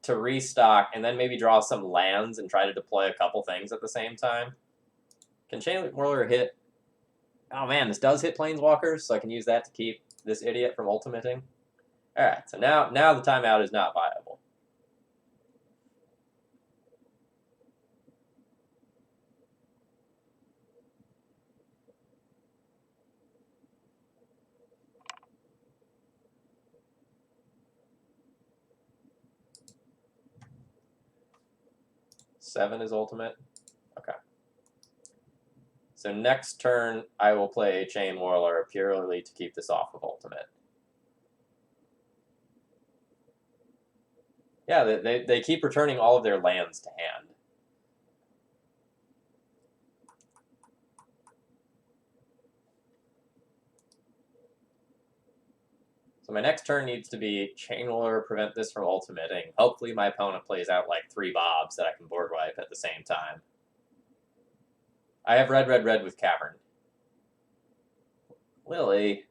to restock, and then maybe draw some lands and try to deploy a couple things at the same time. Can Chain Whirler hit... Oh man, this does hit Planeswalkers, so I can use that to keep this idiot from ultimating. Alright, so now the timeout is not viable. Seven is ultimate. Okay. So next turn, I will play Chain Whirler purely to keep this off of ultimate. Yeah, they keep returning all of their lands to hand. So my next turn needs to be Chain Whirler, prevent this from ultimating. Hopefully my opponent plays out like 3 Bobs that I can board wipe at the same time. I have red, red, red with Cavern. Lily.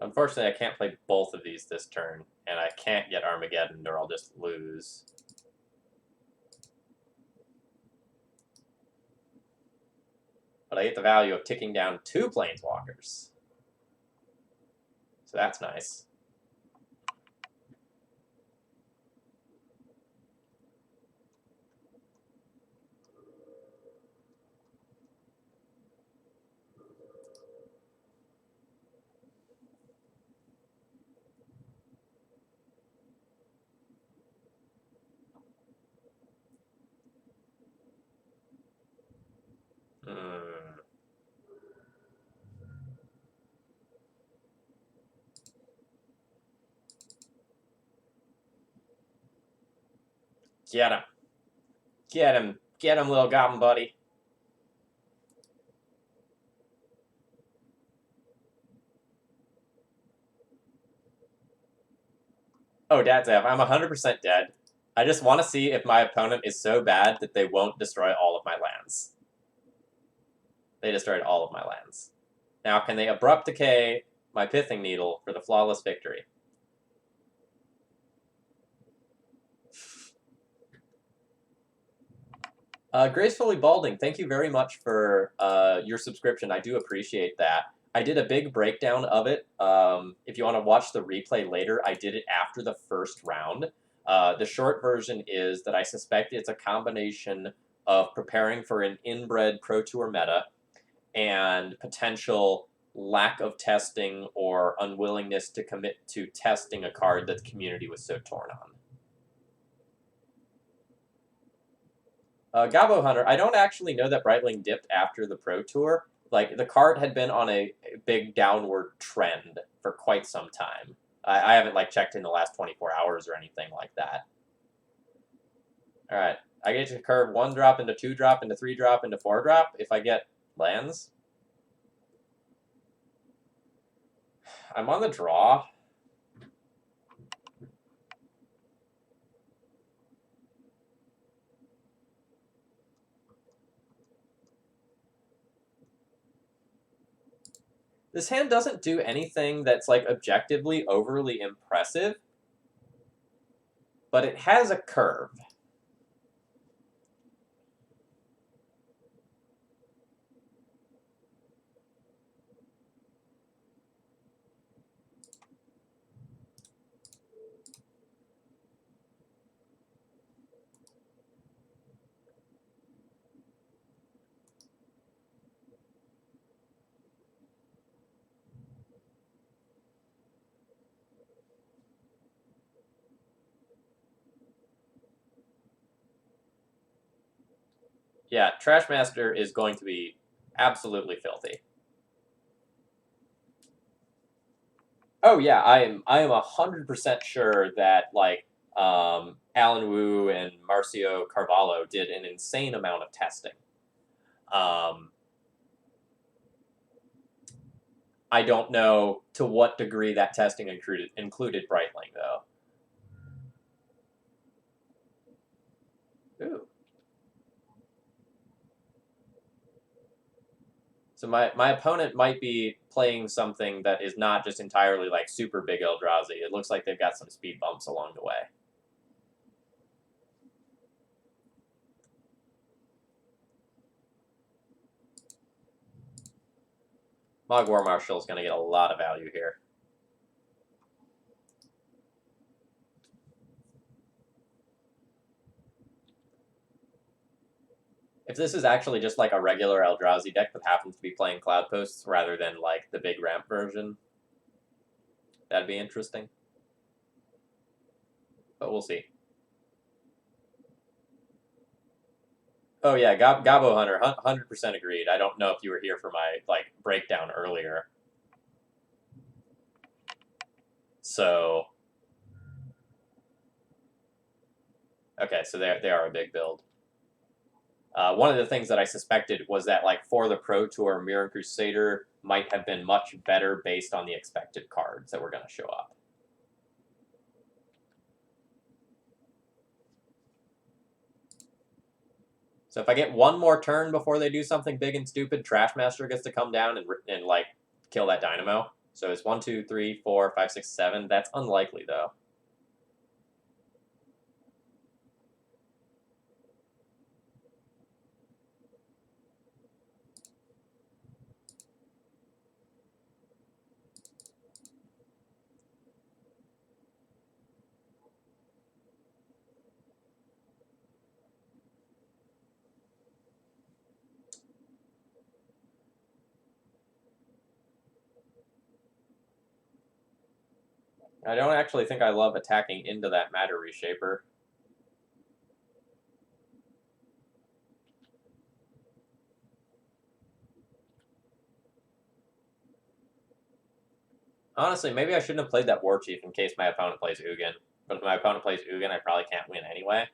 Unfortunately, I can't play both of these this turn, and I can't get Armageddon or I'll just lose. But I get the value of ticking down 2 Planeswalkers. So that's nice. Get him. Get him. Get him, little goblin buddy. Oh, Dad's F. I'm 100% dead. I just want to see if my opponent is so bad that they won't destroy all of my lands. They destroyed all of my lands. Now, can they Abrupt Decay my Pithing Needle for the flawless victory? Gracefully Balding, thank you very much for your subscription. I do appreciate that. I did a big breakdown of it. If you want to watch the replay later, I did it after the first round. The short version is that I suspect it's a combination of preparing for an inbred Pro Tour meta and potential lack of testing or unwillingness to commit to testing a card that the community was so torn on. Gabo Hunter, I don't actually know that Brightling dipped after the Pro Tour. Like, the card had been on a big downward trend for quite some time. I haven't, like, checked in the last 24 hours or anything like that. Alright, I get to curve 1 drop into 2 drop into 3 drop into 4 drop if I get lands. I'm on the draw. This hand doesn't do anything that's, like, objectively overly impressive, but it has a curve. Yeah, Trashmaster is going to be absolutely filthy. Oh yeah, I am 100% sure that like Alan Wu and Marcio Carvalho did an insane amount of testing. I don't know to what degree that testing included Brightling though. Ooh. So my opponent might be playing something that is not just entirely like super big Eldrazi. It looks like they've got some speed bumps along the way. Mog War Marshal is going to get a lot of value here. If this is actually just like a regular Eldrazi deck that happens to be playing Cloud Posts rather than like the big ramp version, that'd be interesting. But we'll see. Oh yeah, Gabo Hunter, 100% agreed. I don't know if you were here for my like breakdown earlier. So, okay, so they are a big build. One of the things that I suspected was that like for the Pro Tour, Mirror Crusader might have been much better based on the expected cards that were going to show up. So if I get one more turn before they do something big and stupid, Trashmaster gets to come down and like kill that Dynamo. So it's 1, 2, 3, 4, 5, 6, 7. That's unlikely though. I don't actually think I love attacking into that Matter Reshaper. Honestly, maybe I shouldn't have played that War Chief in case my opponent plays Ugin. But if my opponent plays Ugin, I probably can't win anyway.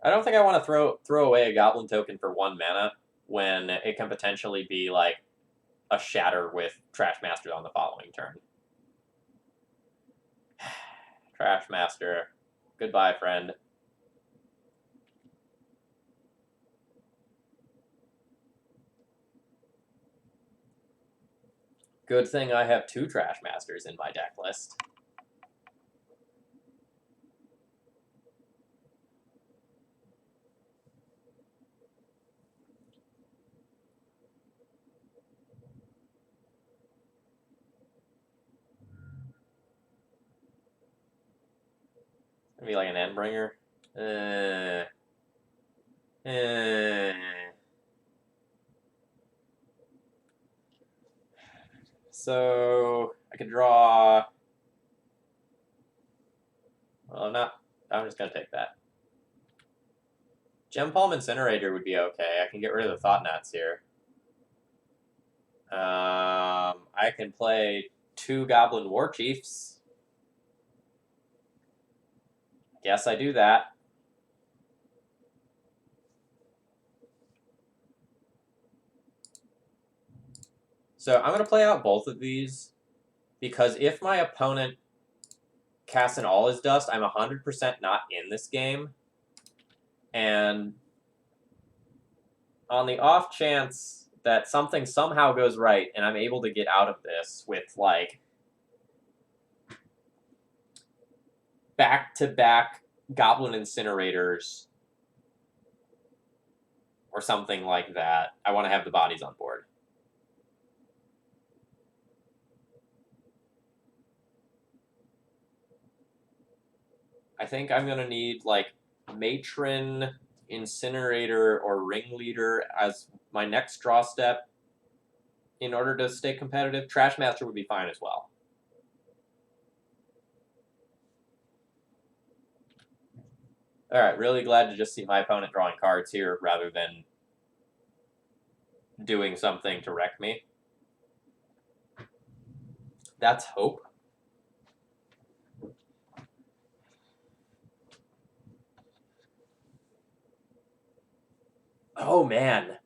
I don't think I want to throw away a Goblin token for 1 mana when it can potentially be like a Shatter with Trashmaster on the following turn. Trashmaster. Goodbye, friend. Good thing I have 2 Trashmasters in my deck list. Maybe like an Endbringer. So I could draw. Well, I'm not. I'm just gonna take that. Gem Palm Incinerator would be okay. I can get rid of the Thought Gnats here. I can play 2 Goblin War Chiefs. Guess I do that. So I'm going to play out both of these because if my opponent casts an All Is Dust, I'm 100% not in this game. And on the off chance that something somehow goes right and I'm able to get out of this with like back-to-back Goblin Incinerators or something like that, I want to have the bodies on board. I think I'm going to need like Matron, Incinerator, or Ringleader as my next draw step in order to stay competitive. Trashmaster would be fine as well. All right, really glad to just see my opponent drawing cards here rather than doing something to wreck me. That's hope. Oh, man.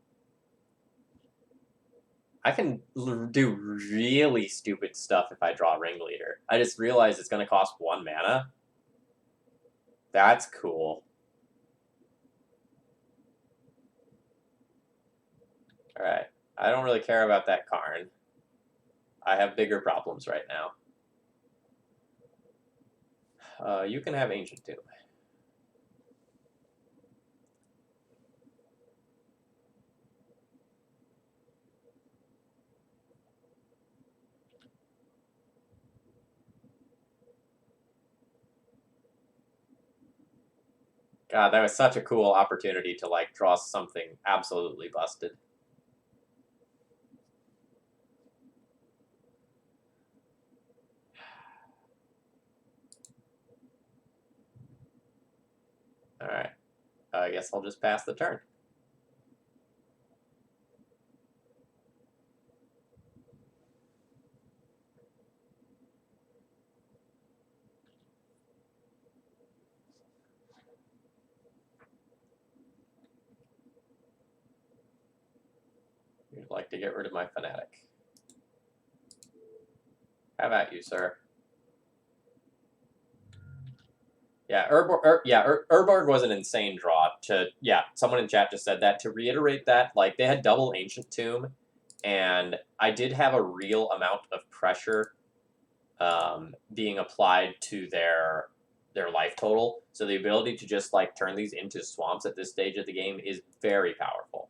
I can do really stupid stuff if I draw Ringleader. I just realized it's going to cost 1 mana. That's cool. Alright. I don't really care about that Karn. I have bigger problems right now. You can have Ancient Tomb. God, that was such a cool opportunity to, like, draw something absolutely busted. Alright. I guess I'll just pass the turn. You'd like to get rid of my Fanatic. How about you, sir? Yeah, Urborg was an insane draw. Someone in chat just said that. To reiterate that, like, they had double Ancient Tomb, and I did have a real amount of pressure being applied to their life total. So the ability to just, like, turn these into swamps at this stage of the game is very powerful.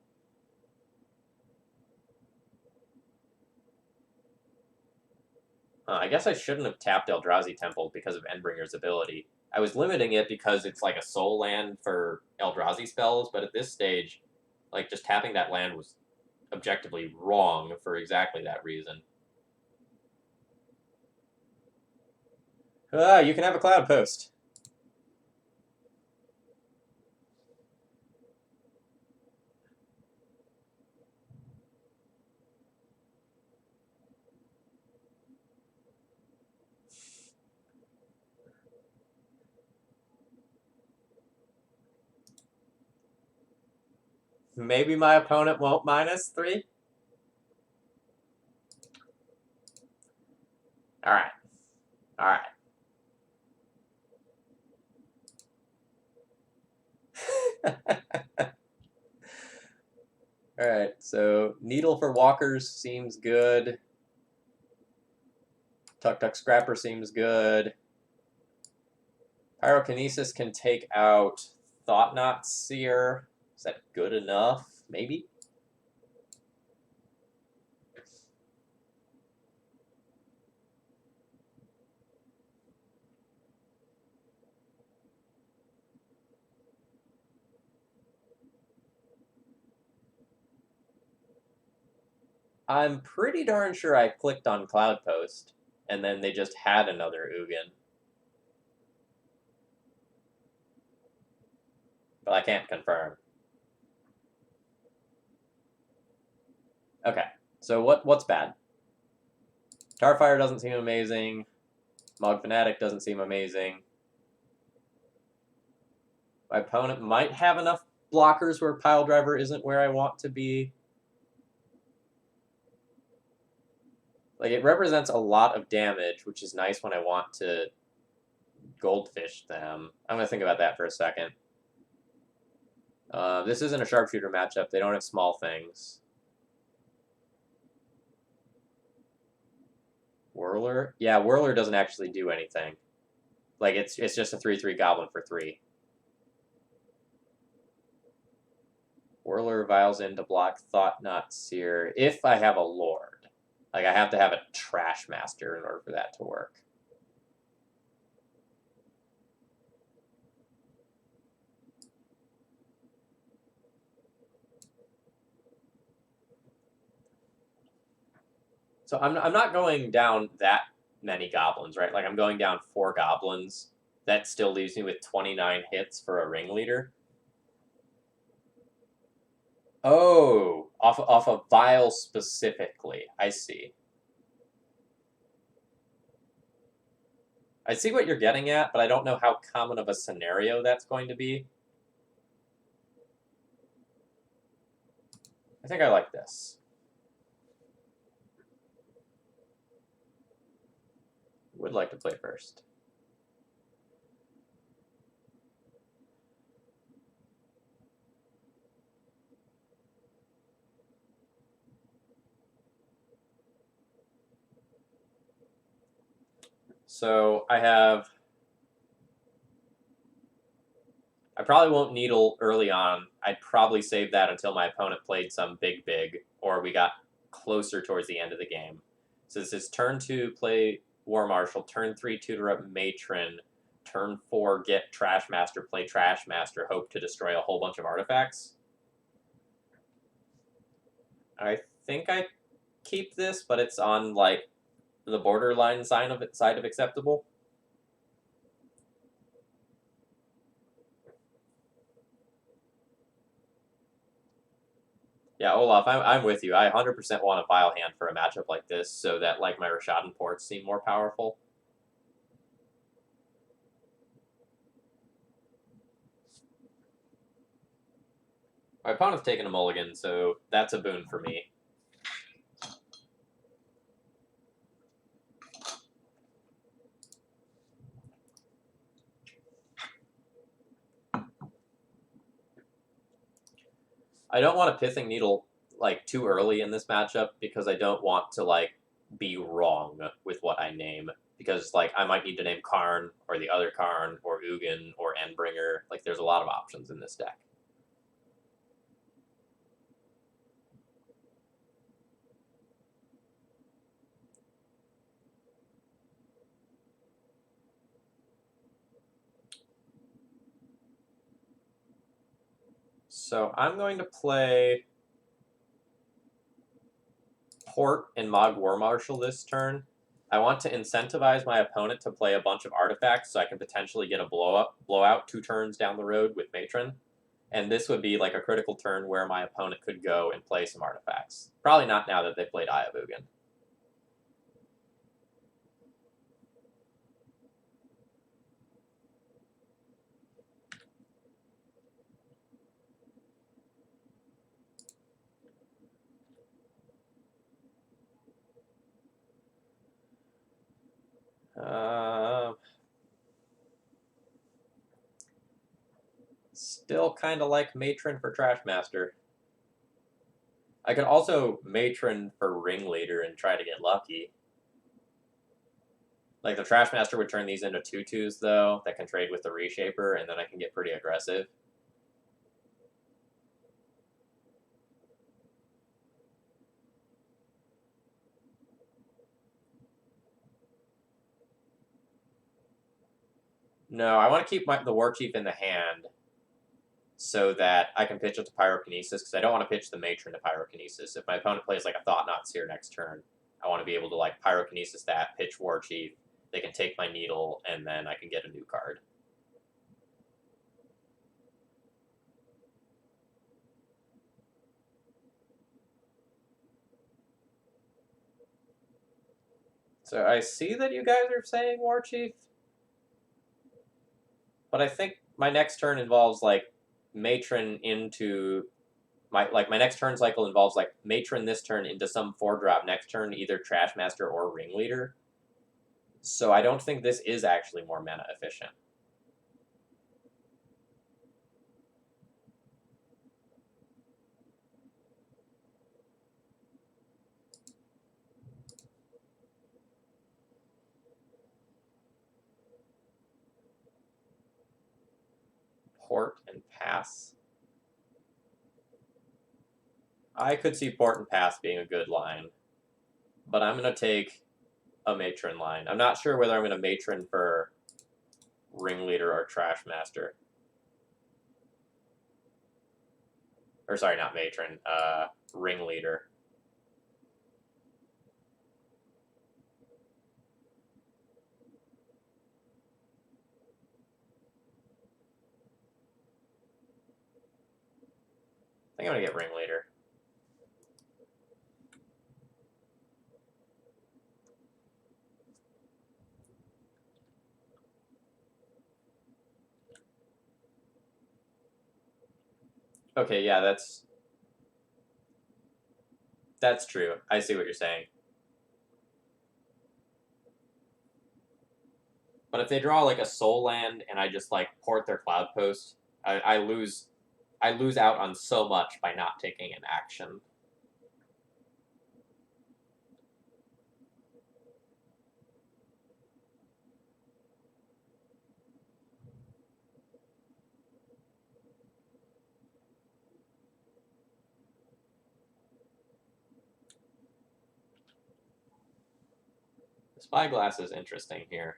I guess I shouldn't have tapped Eldrazi Temple because of Endbringer's ability. I was limiting it because it's like a soul land for Eldrazi spells, but at this stage, like, just tapping that land was objectively wrong for exactly that reason. You can have a Cloud Post. Maybe my opponent won't -3. All right. All right. All right. So Needle for Walkers seems good. Tuk Tuk Scrapper seems good. Pyrokinesis can take out Thought Knot Seer. Is that good enough? Maybe? I'm pretty darn sure I clicked on Cloud Post, and then they just had another Ugin. But I can't confirm. Okay, so what's bad? Starfire doesn't seem amazing. Mog Fanatic doesn't seem amazing. My opponent might have enough blockers where Pile Driver isn't where I want to be. Like, it represents a lot of damage, which is nice when I want to Goldfish them. I'm going to think about that for a second. This isn't a Sharpshooter matchup. They don't have small things. Whirler? Yeah, Whirler doesn't actually do anything. Like, it's just a 3/3 Goblin for 3. Whirler vials in to block Thought Knot Seer if I have a Lord. Like, I have to have a Trash Master in order for that to work. So I'm not going down that many Goblins, right? Like, I'm going down 4 Goblins. That still leaves me with 29 hits for a Ringleader. Oh, off a vial specifically. I see. I see what you're getting at, but I don't know how common of a scenario that's going to be. I think I like this. Would like to play first. So I probably won't Needle early on. I'd probably save that until my opponent played some big, or we got closer towards the end of the game. So this is turn 2, play War Marshal, turn 3, tutor up Matron, turn 4, get Trash Master, play Trash Master, hope to destroy a whole bunch of artifacts. I think I keep this, but it's on, like, the borderline side of acceptable. Yeah, Olaf, I'm with you. I 100% want a Vile Hand for a matchup like this so that, like, my Rishadan ports seem more powerful. My opponent's taking a mulligan, so that's a boon for me. I don't want a Pithing Needle, like, too early in this matchup because I don't want to, like, be wrong with what I name. Because, like, I might need to name Karn, or the other Karn, or Ugin, or Endbringer. Like, there's a lot of options in this deck. So I'm going to play Port and Mog War Marshal this turn. I want to incentivize my opponent to play a bunch of artifacts so I can potentially get a blowout 2 turns down the road with Matron. And this would be like a critical turn where my opponent could go and play some artifacts. Probably not now that they played Eye of Ugin. Still kind of like Matron for Trash Master. I could also Matron for Ringleader and try to get lucky. Like, the Trash Master would turn these into 2/2s, though, that can trade with the Reshaper, and then I can get pretty aggressive. No, I want to keep the War Chief in the hand so that I can pitch it to Pyrokinesis, because I don't want to pitch the Matron to Pyrokinesis. If my opponent plays, like, a Thought-Knot Seer next turn, I want to be able to, like, Pyrokinesis that, pitch War Chief, they can take my Needle, and then I can get a new card. So I see that you guys are saying War Chief, but I think my next turn involves, like, Matron into my next turn cycle involves, like, Matron this turn into some 4-drop next turn, either Trash Master or Ringleader. So I don't think this is actually more mana efficient. Port and pass. I could see Port and pass being a good line, but I'm going to take a Matron line. I'm not sure whether I'm going to Matron for Ringleader or Trash Master. Or sorry, not Matron, Ringleader. I think I'm going to get Ringleader. Okay, yeah, that's true. I see what you're saying. But if they draw, like, a Soul Land and I just, like, port their Cloud Post, I lose out on so much by not taking an action. The Spyglass is interesting here.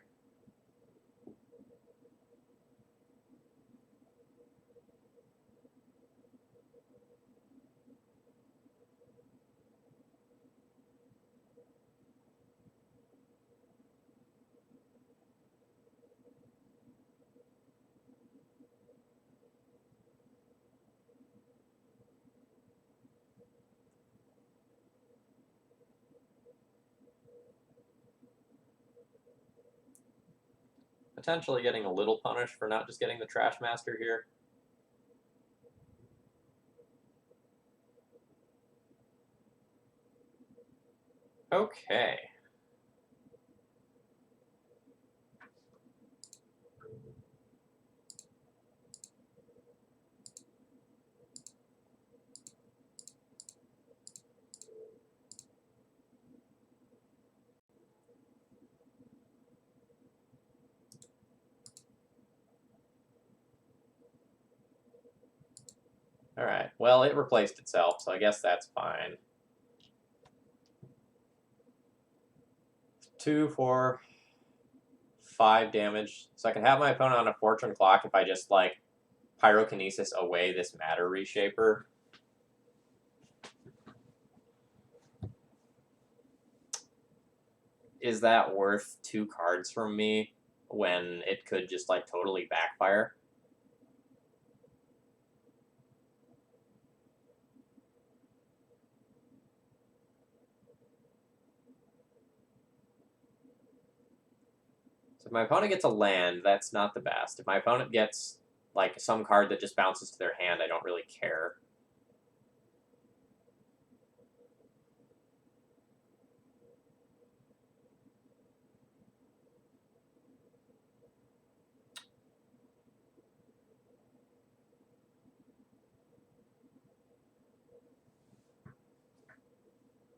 potentially getting a little punished for not just getting the Trash Master here. Okay. Alright, well, it replaced itself, so I guess that's fine. 2, 4, 5 damage. So I can have my opponent on a Fortune Clock if I just, like, Pyrokinesis away this Matter Reshaper. Is that worth 2 cards from me when it could just, like, totally backfire? So if my opponent gets a land, that's not the best. If my opponent gets, like, some card that just bounces to their hand, I don't really care.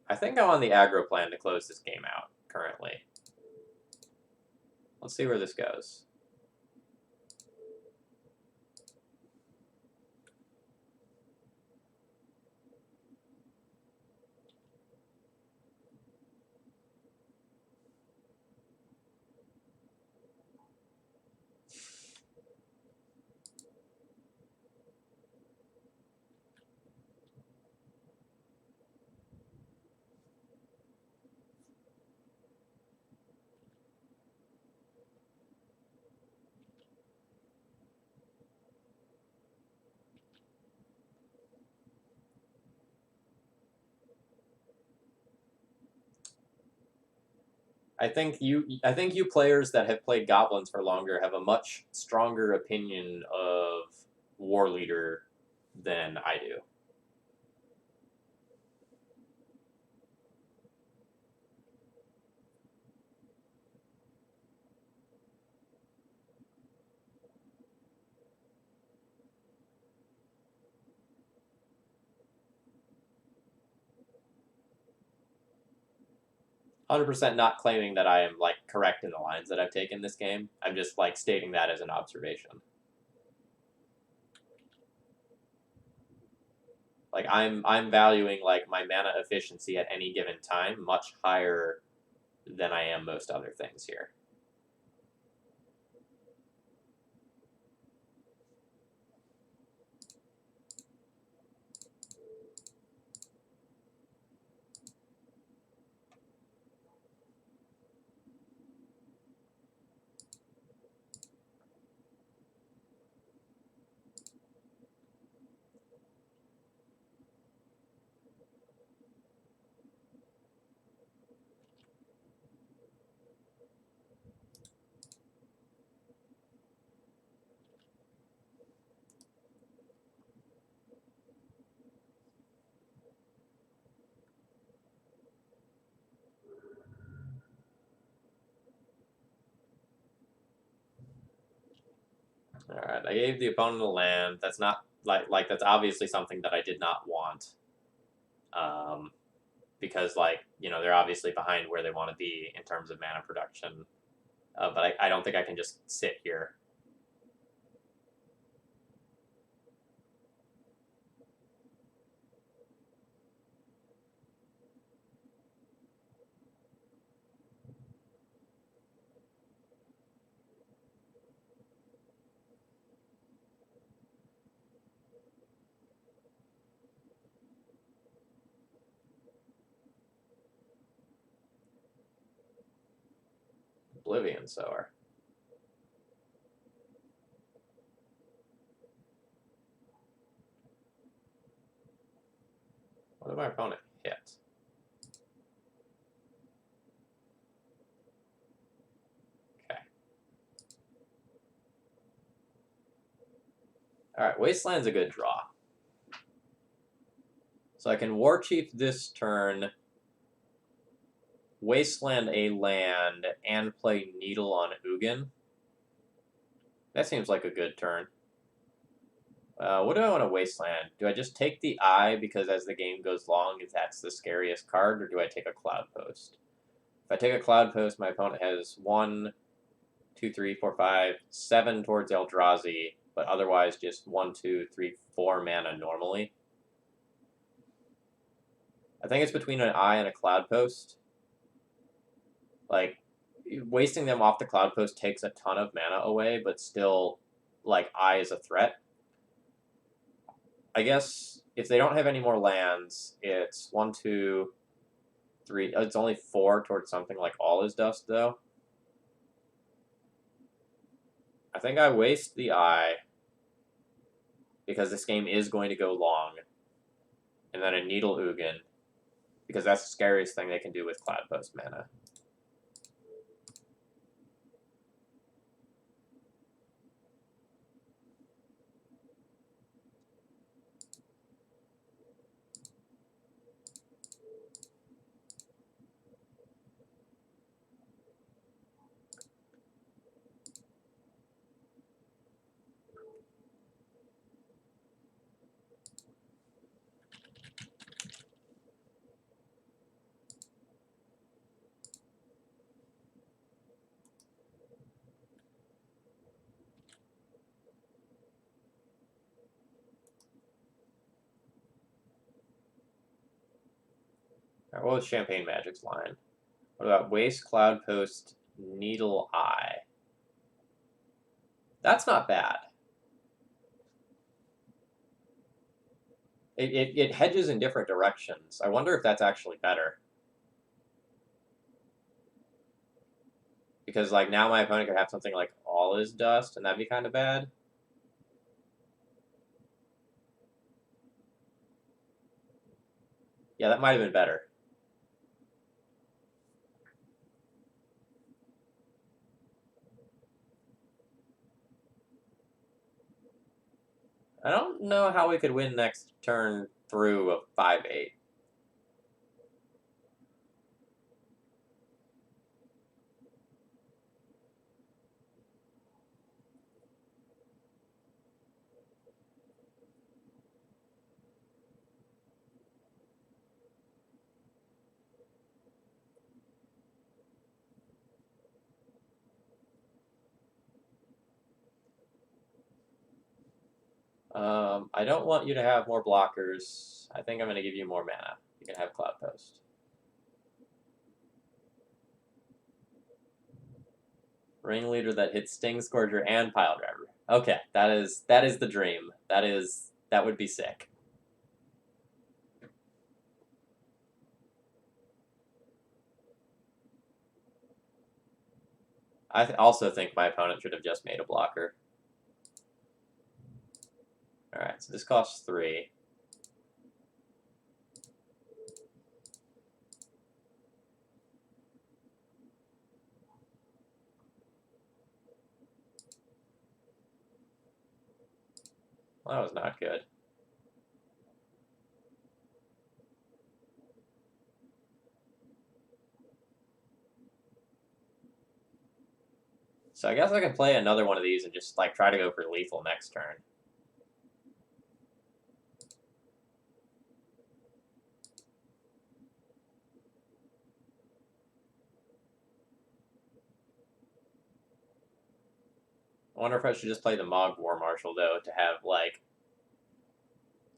I think I'm on the aggro plan to close this game out, currently. Let's see where this goes. I think you players that have played Goblins for longer have a much stronger opinion of War Leader than I do. %, not claiming that I am, like, correct in the lines that I've taken this game. I'm just, like, stating that as an observation. Like, I'm valuing, like, my mana efficiency at any given time much higher than I am most other things here. Alright, I gave the opponent a land. That's not, like that's obviously something that I did not want. Because, like, you know, they're obviously behind where they want to be in terms of mana production. But I don't think I can just sit here. Oblivion Sower. What did my opponent hit? Okay. Alright, Wasteland's a good draw. So I can War Chief this turn, Wasteland a land, and play Needle on Ugin. That seems like a good turn. What do I want to Wasteland? Do I just take the Eye because as the game goes long, that's the scariest card, or do I take a Cloud Post? If I take a Cloud Post, my opponent has 1, 2, 3, 4, 5, 7 towards Eldrazi, but otherwise just 1, 2, 3, 4 mana normally. I think it's between an Eye and a Cloud Post. Like, wasting them off the Cloud Post takes a ton of mana away, but still, like, Eye is a threat. I guess if they don't have any more lands, it's 1, 2, 3. It's only 4 towards something like All Is Dust, though. I think I waste the Eye because this game is going to go long, and then a Needle Ugin because that's the scariest thing they can do with Cloud Post mana. Alright, what was Champagne Magic's line? What about Waste, Cloud Post, Needle, Eye? That's not bad. It hedges in different directions. I wonder if that's actually better. Because, like, now my opponent could have something like All Is Dust, and that'd be kind of bad. Yeah, that might have been better. I don't know how we could win next turn through a 5-8. I don't want you to have more blockers. I think I'm going to give you more mana. You can have Cloud Post. Ringleader that hits Sting Scourger and Pile Driver. Okay, that is the dream. That would be sick. I also think my opponent should have just made a blocker. Alright, so this costs 3. Well, that was not good. So I guess I can play another one of these and just like try to go for lethal next turn. I wonder if I should just play the Mog War Marshal, though, to have, like,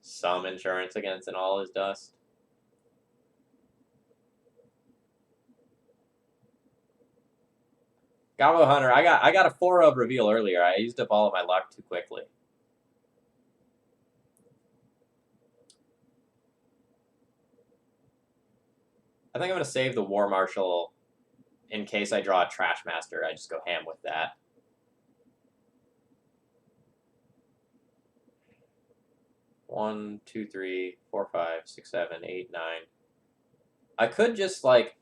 some insurance against an All Is Dust. Gobbo Hunter, I got a 4-of reveal earlier. I used up all of my luck too quickly. I think I'm going to save the War Marshal in case I draw a Trash Master. I just go ham with that. One, two, three, 4, 5, 6, 7, 8, 9. I could just, like,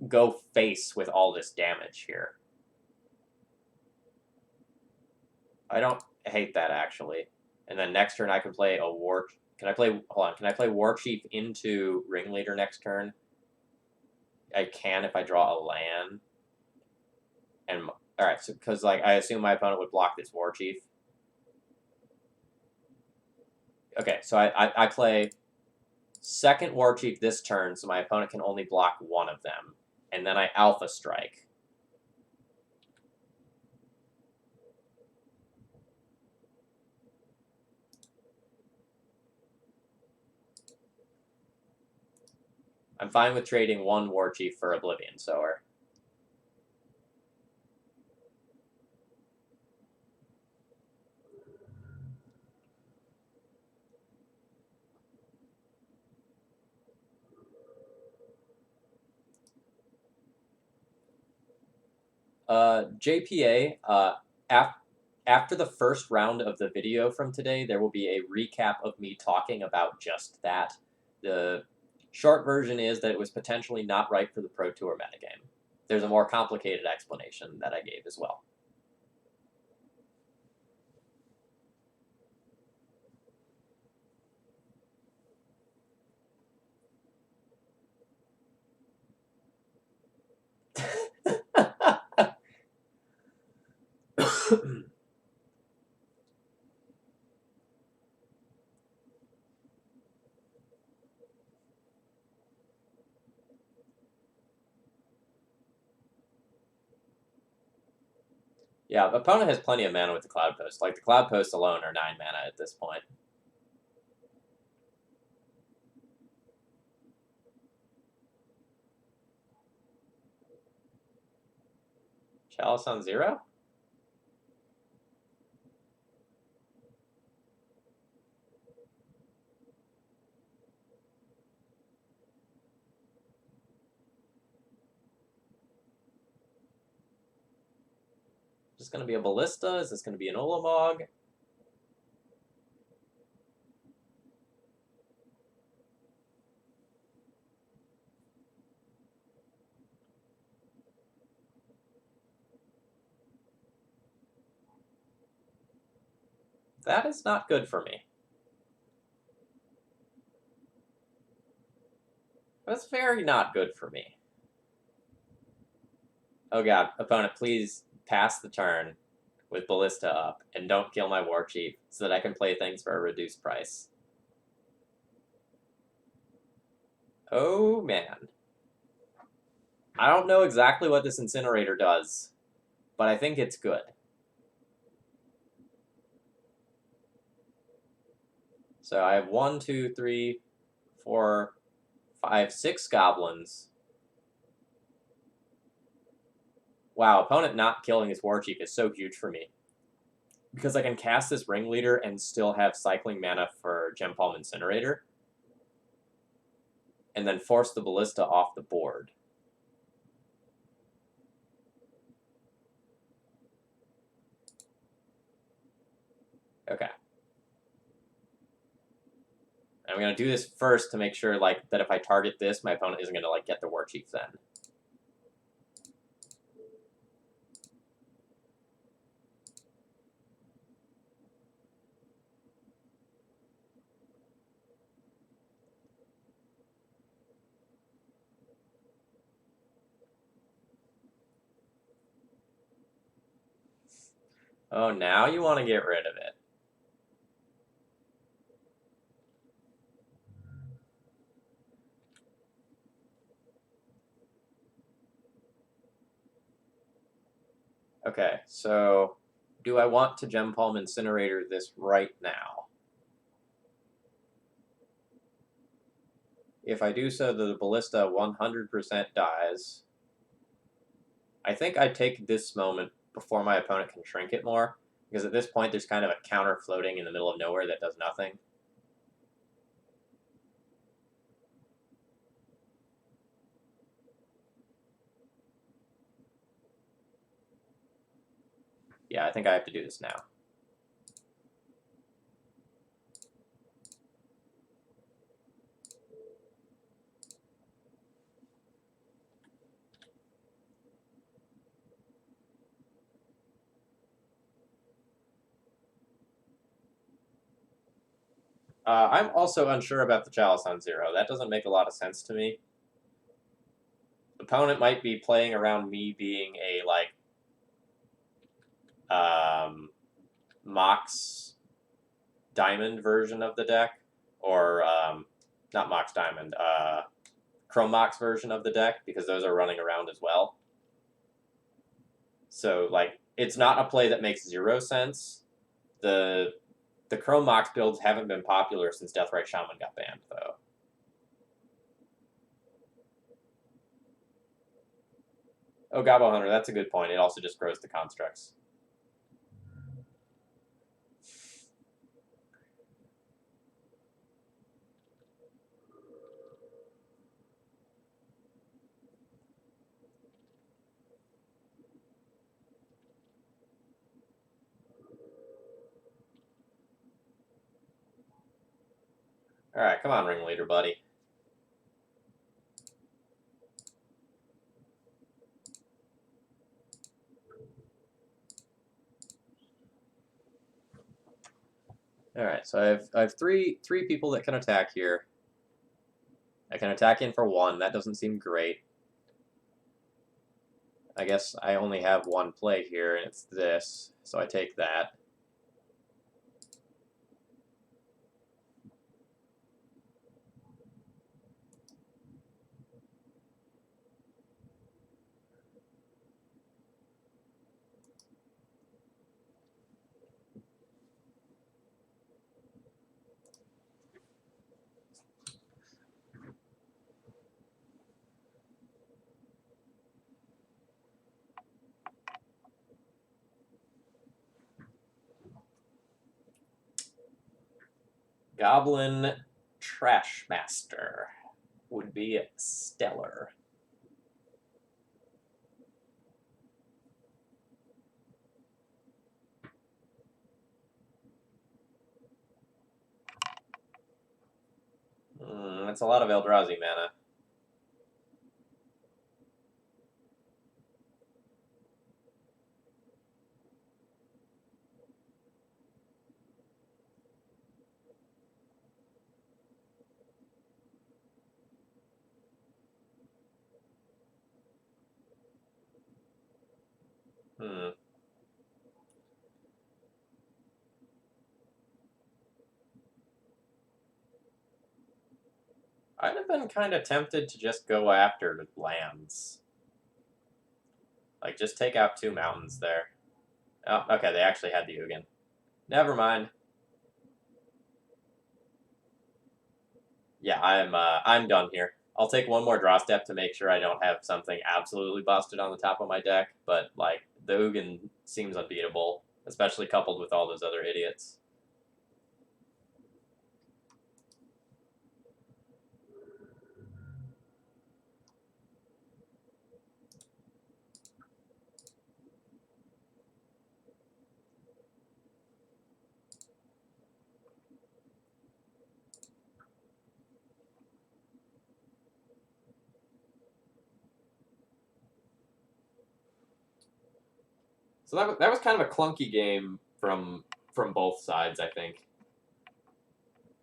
go face with all this damage here. I don't hate that, actually. And then next turn I can play a War... Can I play... Hold on. Can I play War Chief into Ringleader next turn? I can if I draw a land. And... Alright, so because like I assume my opponent would block this War Chief. Okay, so I play second War Chief this turn, so my opponent can only block one of them. And then I Alpha Strike. I'm fine with trading one War Chief for Oblivion Sower. JPA, after the first round of the video from today, there will be a recap of me talking about just that. The short version is that it was potentially not right for the Pro Tour metagame. There's a more complicated explanation that I gave as well. Yeah, the opponent has plenty of mana with the Cloud Post. Like, the Cloud Posts alone are 9 mana at this point. Chalice on 0? Is this going to be a Ballista? Is this going to be an Ulamog? That is not good for me. That's very not good for me. Oh god, opponent, please pass the turn with Ballista up, and don't kill my War Chief, so that I can play things for a reduced price. Oh man. I don't know exactly what this Incinerator does, but I think it's good. So I have 1, 2, 3, 4, 5, 6 Goblins. Wow, opponent not killing his War Chief is so huge for me. Because I can cast this Ringleader and still have cycling mana for Gem Palm Incinerator. And then force the Ballista off the board. Okay. I'm going to do this first to make sure like that if I target this, my opponent isn't going to like get the War Chief then. Oh, now you want to get rid of it. Okay, so do I want to Gem Palm Incinerator this right now? If I do so, the Ballista 100% dies. I think I take this moment before my opponent can shrink it more, because at this point there's kind of a counter floating in the middle of nowhere that does nothing. Yeah, I think I have to do this now. I'm also unsure about the Chalice on 0. That doesn't make a lot of sense to me. Opponent might be playing around me being a, like, Mox Diamond version of the deck, or, not Mox Diamond, Chrome Mox version of the deck, because those are running around as well. So, like, it's not a play that makes 0 sense. The Chrome Mox builds haven't been popular since Deathrite Shaman got banned, though. Oh, Gobbo Hunter, that's a good point. It also just grows the constructs. Alright, come on, ringleader, buddy. Alright, so I have three people that can attack here. I can attack in for 1. That doesn't seem great. I guess I only have one play here, and it's this, so I take that. Goblin Trashmaster would be stellar. That's a lot of Eldrazi mana. I'd have been kind of tempted to just go after lands. Like, just take out 2 mountains there. Oh, okay, they actually had the Ugin. Never mind. Yeah, I'm done here. I'll take one more draw step to make sure I don't have something absolutely busted on the top of my deck, but, like, the Ugin seems unbeatable, especially coupled with all those other idiots. So that was kind of a clunky game from both sides, I think.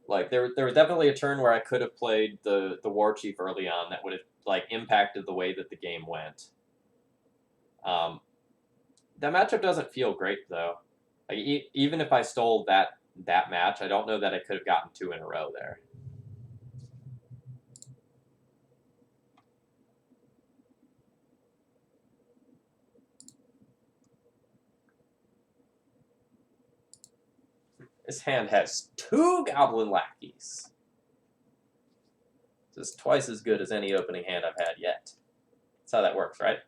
Like, there was definitely a turn where I could have played the War Chief early on that would have, like, impacted the way that the game went. That matchup doesn't feel great, though. Like, even if I stole that match, I don't know that I could have gotten 2 in a row there. This hand has 2 Goblin Lackeys. This is twice as good as any opening hand I've had yet. That's how that works, right?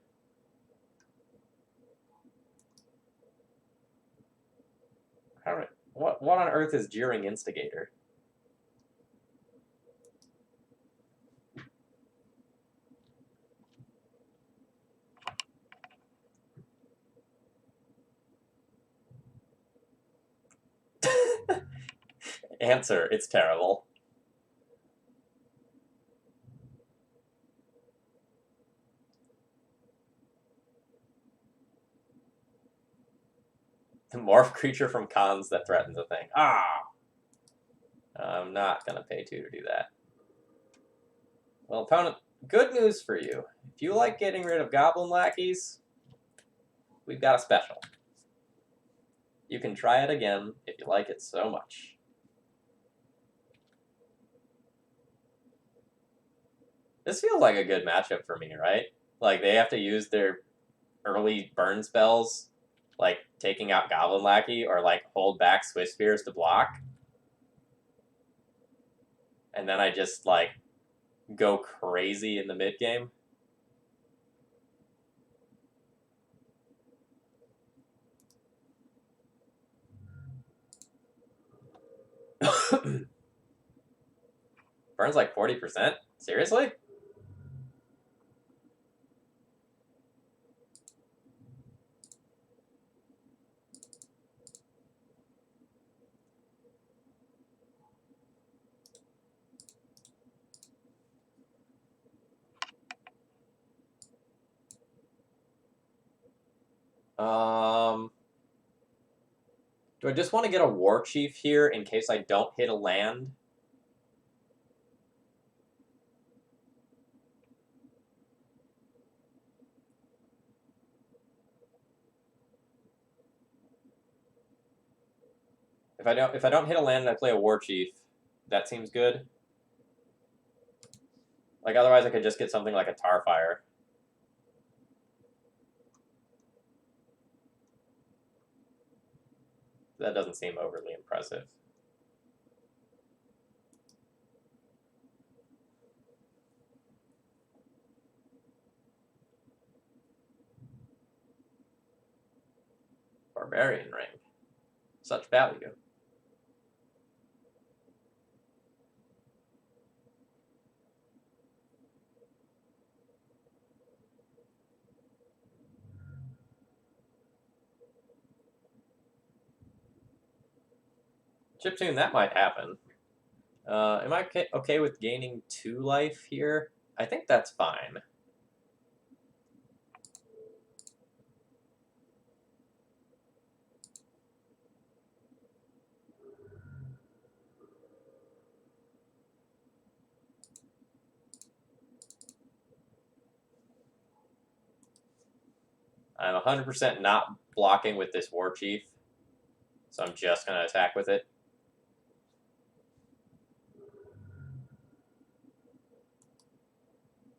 What on earth is Jeering Instigator? Answer, it's terrible. The morph creature from Khans that threatens a thing. Ah! I'm not going to pay 2 to do that. Well, opponent, good news for you. If you like getting rid of goblin lackeys, we've got a special. You can try it again if you like it so much. This feels like a good matchup for me, right? Like, they have to use their early burn spells, like taking out Goblin Lackey, or like hold back Swiss Spears to block. And then I just like go crazy in the mid game. Burns like 40%? Seriously? Do I just want to get a War Chief here in case I don't hit a land? If I don't hit a land and I play a War Chief, that seems good. Like, otherwise I could just get something like a Tarfire. That doesn't seem overly impressive. Barbarian Ring. Such value. Chiptune, that might happen. Am I okay with gaining 2 life here? I think that's fine. I'm 100% not blocking with this War Chief, so I'm just going to attack with it.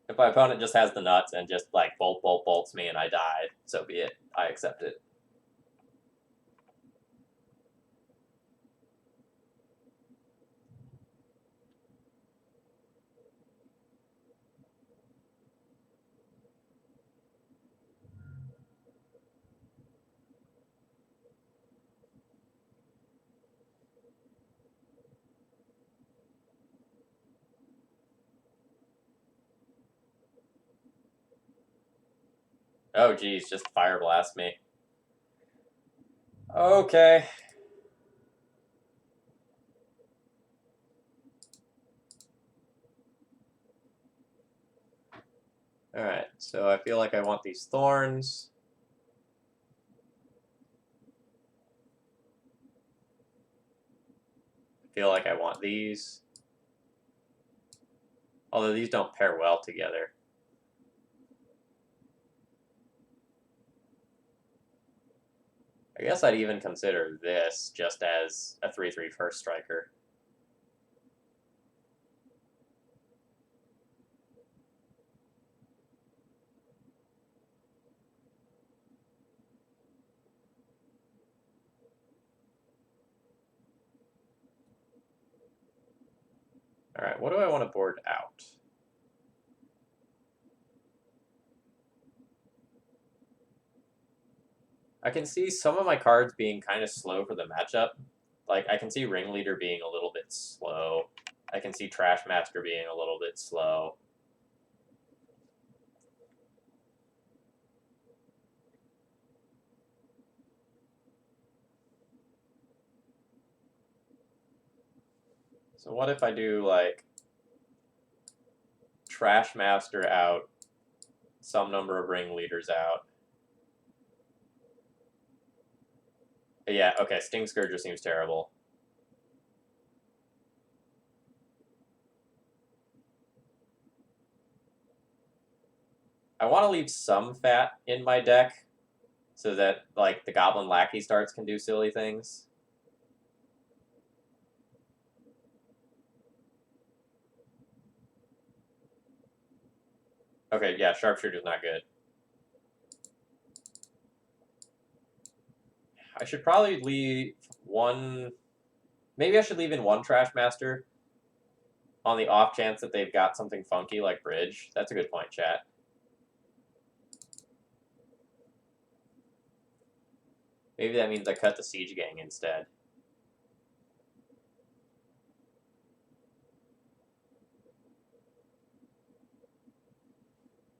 If my opponent just has the nuts and just like bolts me and I die, so be it. I accept it. Oh geez, just Fire Blast me. Okay. Alright, so I feel like I want these thorns. I feel like I want these. Although these don't pair well together. I guess I'd even consider this just as a 3/3 first striker. Alright, what do I want to board out? I can see some of my cards being kind of slow for the matchup. Like, I can see Ringleader being a little bit slow. I can see Trash Master being a little bit slow. So what if I do, like, Trash Master out, some number of Ringleaders out? Yeah, okay, Sting Scourger seems terrible. I want to leave some fat in my deck so that, like, the Goblin Lackey starts can do silly things. Okay, yeah, Sharpshooter's not good. I should probably leave one... Maybe I should leave in one Trash Master on the off chance that they've got something funky like Bridge. That's a good point, chat. Maybe that means I cut the Siege Gang instead.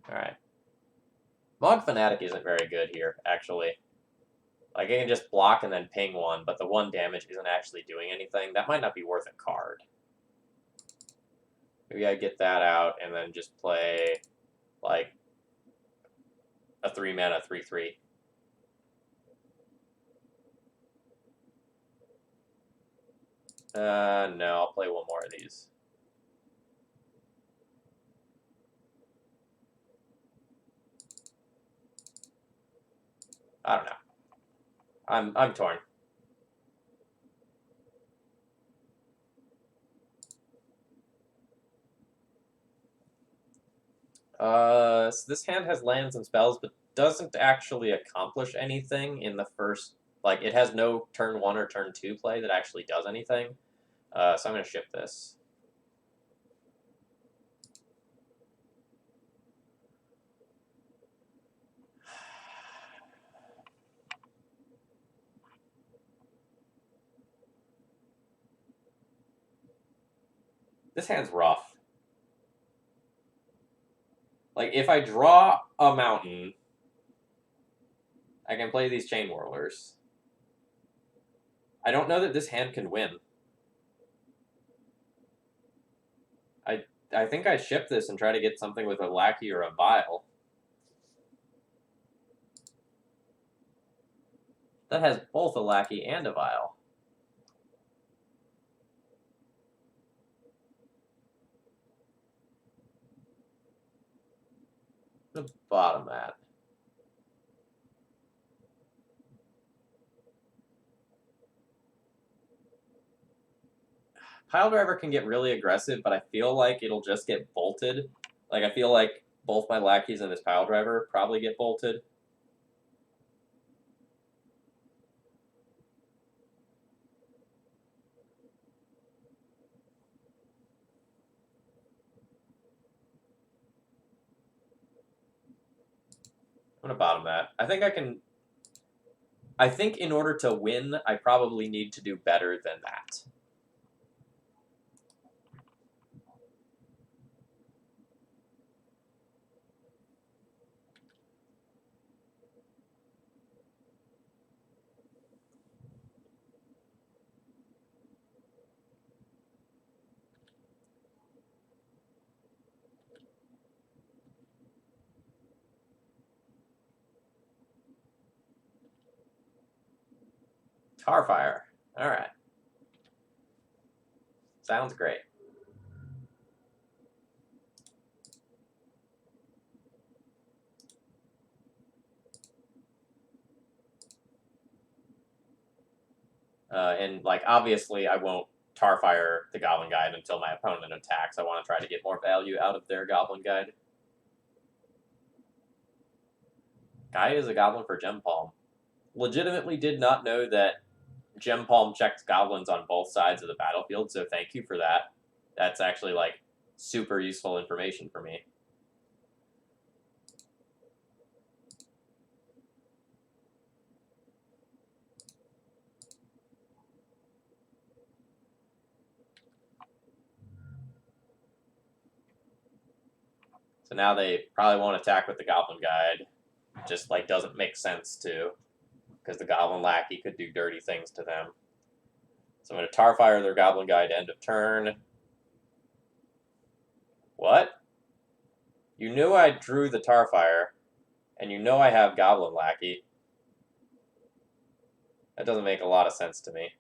Alright. Mog Fanatic isn't very good here, actually. Like, I can just block and then ping one, but the one damage isn't actually doing anything. That might not be worth a card. Maybe I get that out and then just play, like, a 3-mana 3/3. No, I'll play one more of these. I don't know. I'm torn. So this hand has lands and spells, but doesn't actually accomplish anything in the first... Like, it has no turn 1 or turn 2 play that actually does anything. So I'm going to ship this. This hand's rough. Like, if I draw a mountain, I can play these Chain Whirlers. I don't know that this hand can win. I think I ship this and try to get something with a Lackey or a Vial. That has both a Lackey and a Vial. The bottom that. Piledriver can get really aggressive, but I feel like it'll just get bolted. Like, I feel like both my Lackeys and this Piledriver probably get bolted. I'm gonna bottom that. I think I can... I think in order to win, I probably need to do better than that. Tarfire. All right. Sounds great. And, like, obviously I won't Tarfire the Goblin Guide until my opponent attacks. I want to try to get more value out of their Goblin Guide. Guide is a Goblin for Gem Palm. Legitimately did not know that Gem Palm checks Goblins on both sides of the battlefield, so thank you for that. That's actually, like, super useful information for me. So now they probably won't attack with the Goblin Guide. Just, like, doesn't make sense to, because the Goblin Lackey could do dirty things to them. So I'm going to Tarfire their Goblin Guide end of turn. What? You knew I drew the Tarfire, and you know I have Goblin Lackey. That doesn't make a lot of sense to me.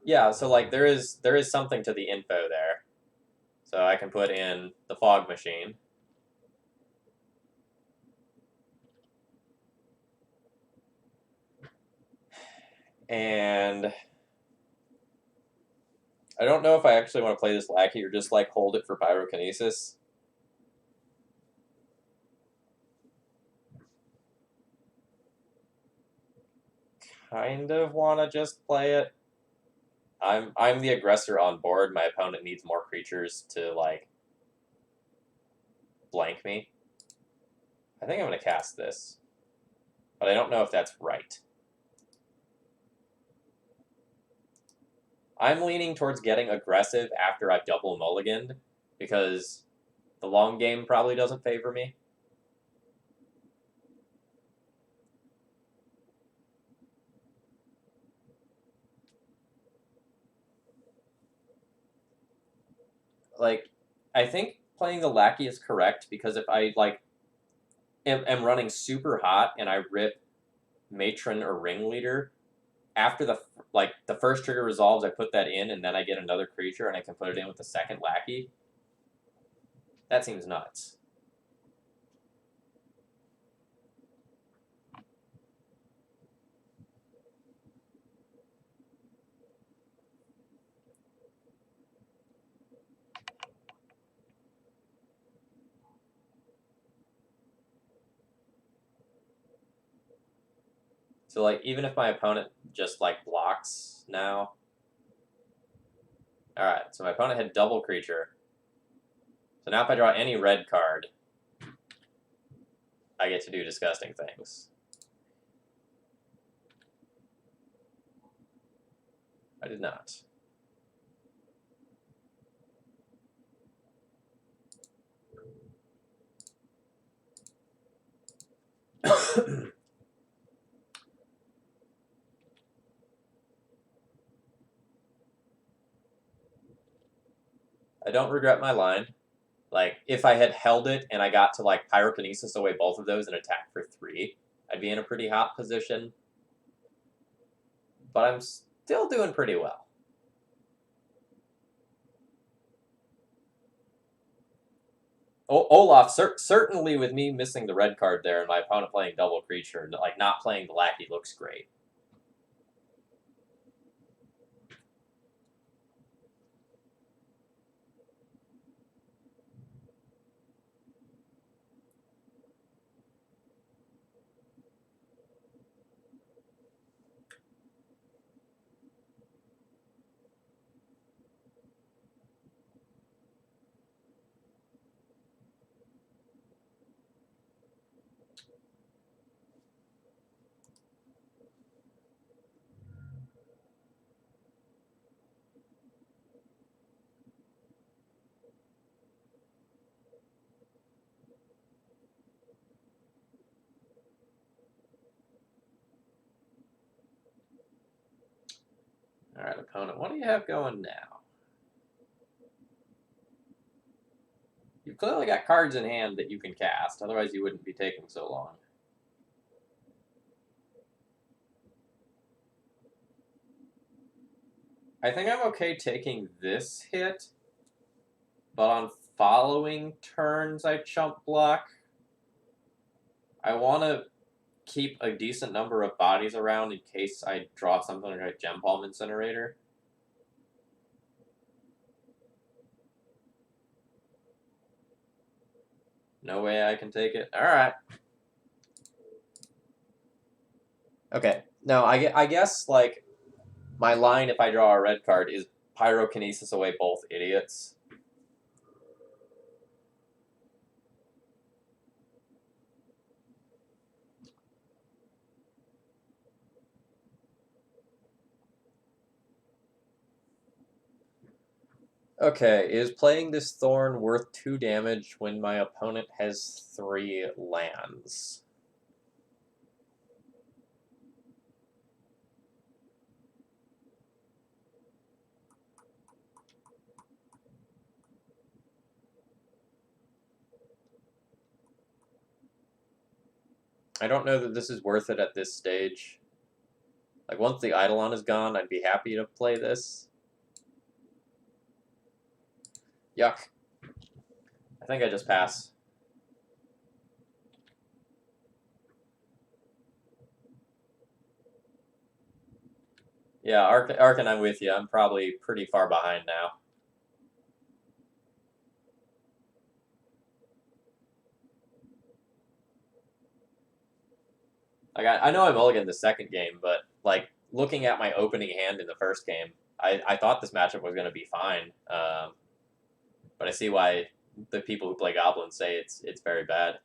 Yeah, so like there is something to the info there. So I can put in the fog machine. And I don't know if I actually want to play this lackey or just like hold it for pyrokinesis. Kind of want to just play it. I'm the aggressor on board. My opponent needs more creatures to like blank me. I think I'm going to cast this, but I don't know if that's right. I'm leaning towards getting aggressive after I've double mulliganed because the long game probably doesn't favor me. Like, I think playing the lackey is correct because if I like am running super hot and I rip matron or ringleader, after the first trigger resolves, I put that in and then I get another creature and I can put it in with the second lackey. That seems nuts. So like even if my opponent just like blocks now. Alright, so my opponent had double creature. So now if I draw any red card, I get to do disgusting things. I did not. I don't regret my line. Like, if I had held it and I got to, like, pyrokinesis away both of those and attack for 3, I'd be in a pretty hot position. But I'm still doing pretty well. Olaf, certainly with me missing the red card there and my opponent playing double creature, like, not playing the lackey looks great. All right, opponent, what do you have going now? You've clearly got cards in hand that you can cast, otherwise you wouldn't be taking so long. I think I'm okay taking this hit, but on following turns I chump block. I want to keep a decent number of bodies around in case I draw something like a Gem Palm Incinerator. No way I can take it. All right. Okay. No, I guess like my line if I draw a red card is pyrokinesis away both idiots. Okay, is playing this Thorn worth 2 damage when my opponent has 3 lands? I don't know that this is worth it at this stage. Like, once the Eidolon is gone, I'd be happy to play this. Yuck. I think I just pass. Yeah, Arkin, I'm with you. I'm probably pretty far behind now. Like, I know I mulliganed the second game, but, like, looking at my opening hand in the first game, I thought this matchup was going to be fine. But I see why the people who play Goblins say it's very bad.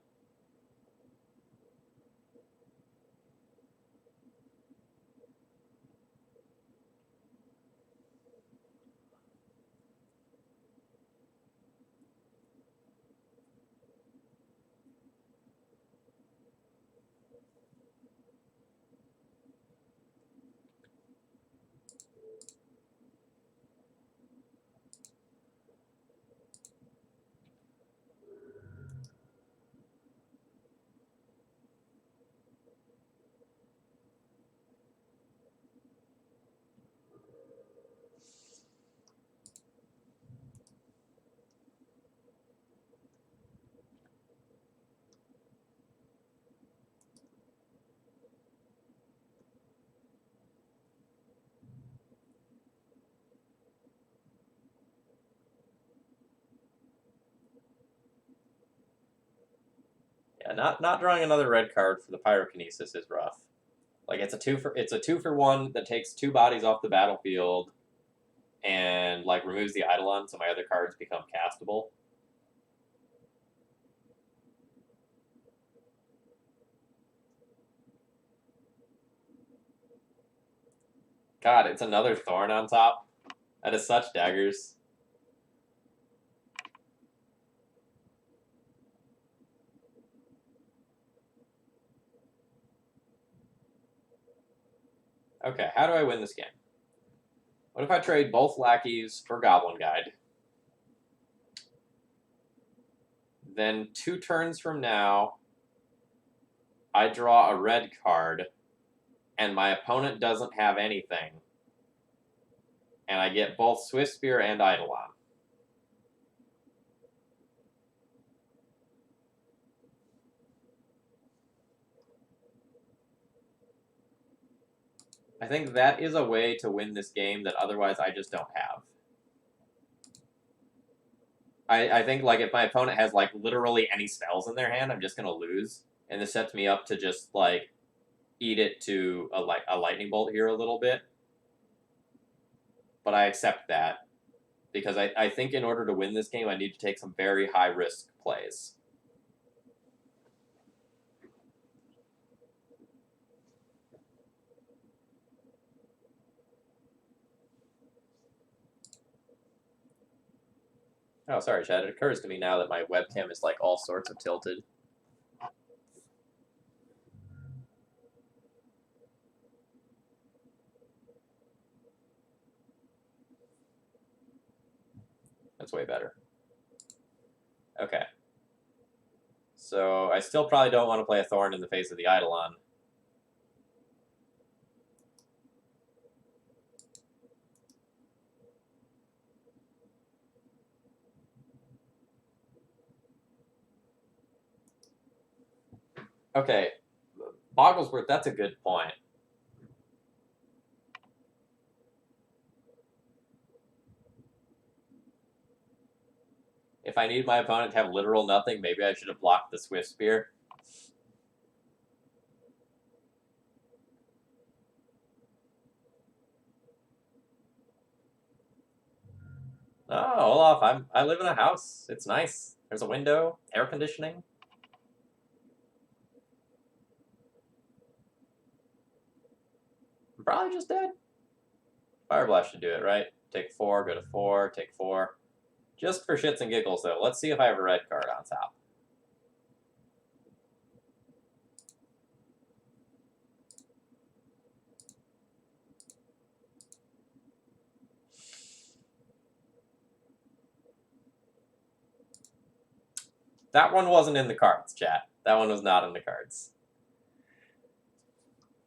Yeah, not drawing another red card for the Pyrokinesis is rough. Like, it's a 2-for-1 that takes 2 bodies off the battlefield and, like, removes the Eidolon so my other cards become castable. God, it's another Thorn on top. That is such daggers. Okay, how do I win this game? What if I trade both lackeys for Goblin Guide? Then 2 turns from now, I draw a red card, and my opponent doesn't have anything. And I get both Swift Spear and Eidolon. I think that is a way to win this game that otherwise I just don't have. I think, like, if my opponent has, like, literally any spells in their hand, I'm just going to lose. And this sets me up to just, like, eat it to a lightning bolt here a little bit. But I accept that. Because I think in order to win this game, I need to take some very high-risk plays. Oh, sorry, Chad. It occurs to me now that my webcam is, like, all sorts of tilted. That's way better. Okay. So I still probably don't want to play a Thorn in the face of the Eidolon. Okay, Bogglesworth, that's a good point. If I need my opponent to have literal nothing, maybe I should have blocked the Swift Spear. Oh, Olaf, I live in a house. It's nice. There's a window, air conditioning. I'm probably just dead. Fire Blast should do it, right? Take 4, go to 4, take 4. Just for shits and giggles, though. Let's see if I have a red card on top. That one wasn't in the cards, chat. That one was not in the cards.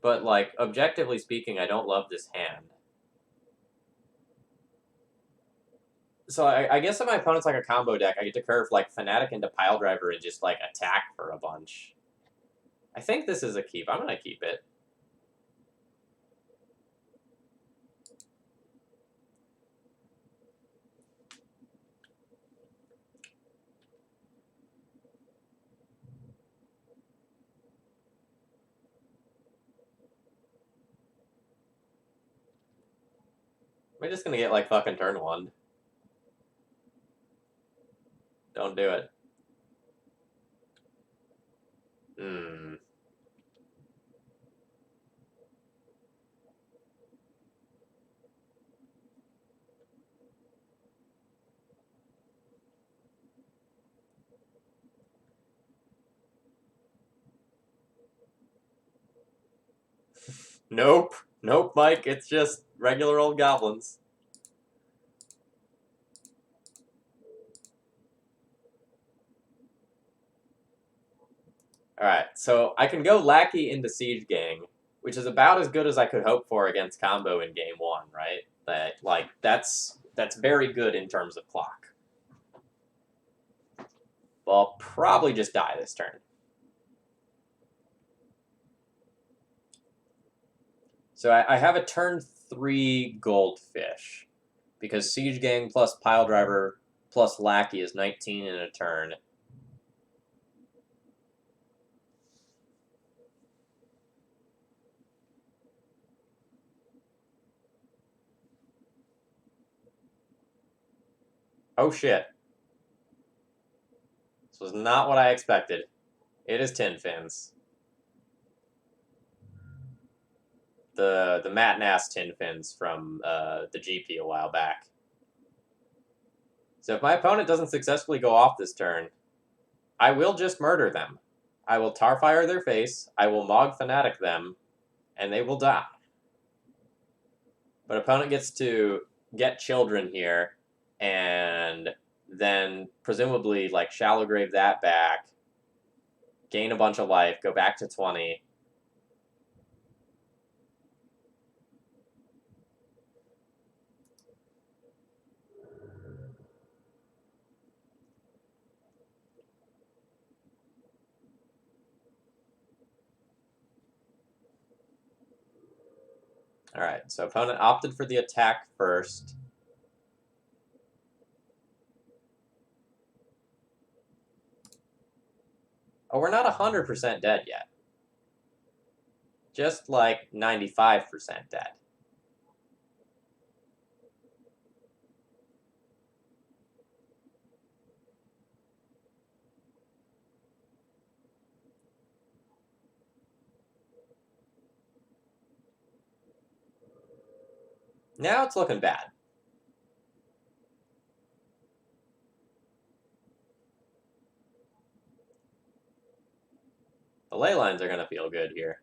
But, like, objectively speaking, I don't love this hand. So I guess if my opponent's like a combo deck, I get to curve, like, Fnatic into Piledriver and just, like, attack for a bunch. I think this is a keep. I'm gonna keep it. We're just gonna get, like, fucking turn one. Don't do it. Hmm. Nope. Nope, Mike. It's just regular old goblins. Alright, so I can go Lackey into Siege Gang, which is about as good as I could hope for against combo in game one, right? That's very good in terms of clock. Well, I'll probably just die this turn. So I have a turn 3 Goldfish, because Siege Gang plus Piledriver plus Lackey is 19 in a turn. Oh shit. This was not what I expected. It is Tin Fins. The Matt Nass Tin Fins from the GP a while back. So if my opponent doesn't successfully go off this turn, I will just murder them. I will Tarfire their face, I will Mog Fnatic them, and they will die. But opponent gets to get children here, and then presumably like Shallow Grave that back, gain a bunch of life, go back to 20. Alright, so opponent opted for the attack first. Oh, we're not 100% dead yet. Just like 95% dead. Now it's looking bad. The ley lines are going to feel good here.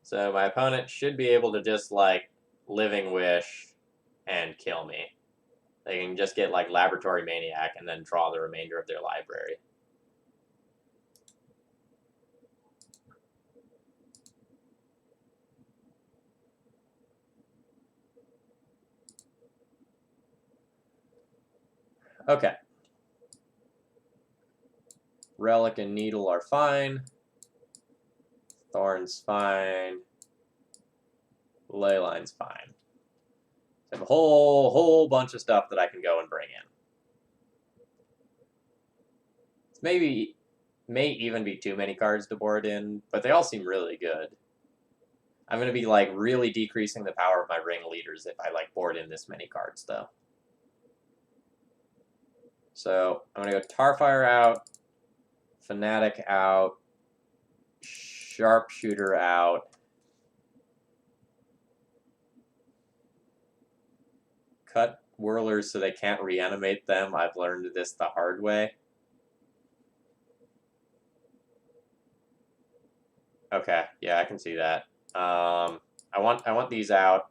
So my opponent should be able to just, like, Living Wish and kill me. They can just get, like, Laboratory Maniac and then draw the remainder of their library. Okay. Relic and Needle are fine. Thorn's fine. Leyline's fine. I have a whole bunch of stuff that I can go and bring in. Maybe may even be too many cards to board in, but they all seem really good. I'm going to be, like, really decreasing the power of my ring leaders if I, like, board in this many cards, though. So I'm going to go Tarfire out, Fnatic out, Sharpshooter out, cut Whirlers so they can't reanimate them. I've learned this the hard way. Okay, yeah, I can see that. I want these out.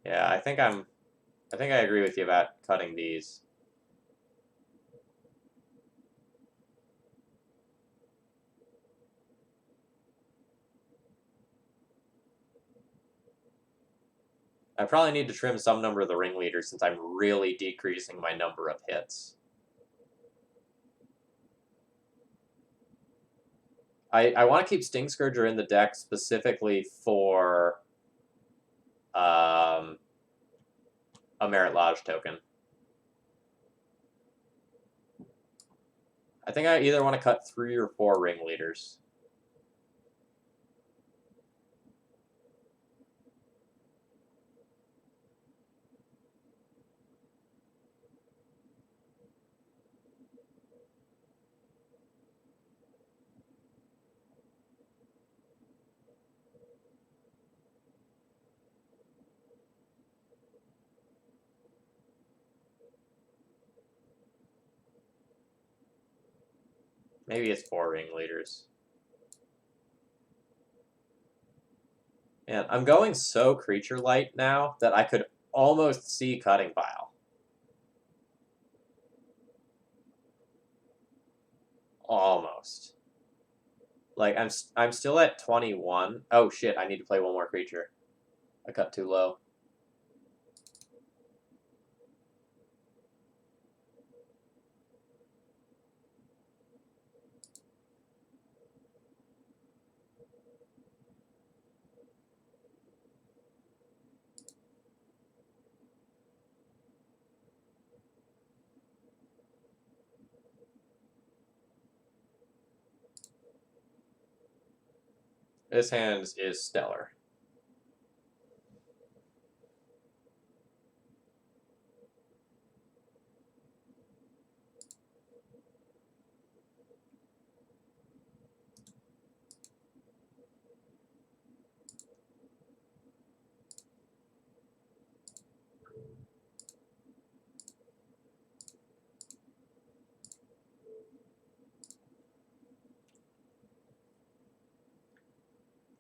Yeah, I think I'm I think I agree with you about cutting these. I probably need to trim some number of the ringleaders since I'm really decreasing my number of hits. I want to keep Sting Scourger in the deck specifically for a Merit Lodge token. I think I either want to cut 3 or 4 ringleaders. Maybe it's 4 ringleaders. And I'm going so creature light now that I could almost see cutting pile. Almost. Like I'm still at 21. Oh shit, I need to play one more creature. I cut too low. This hand is stellar.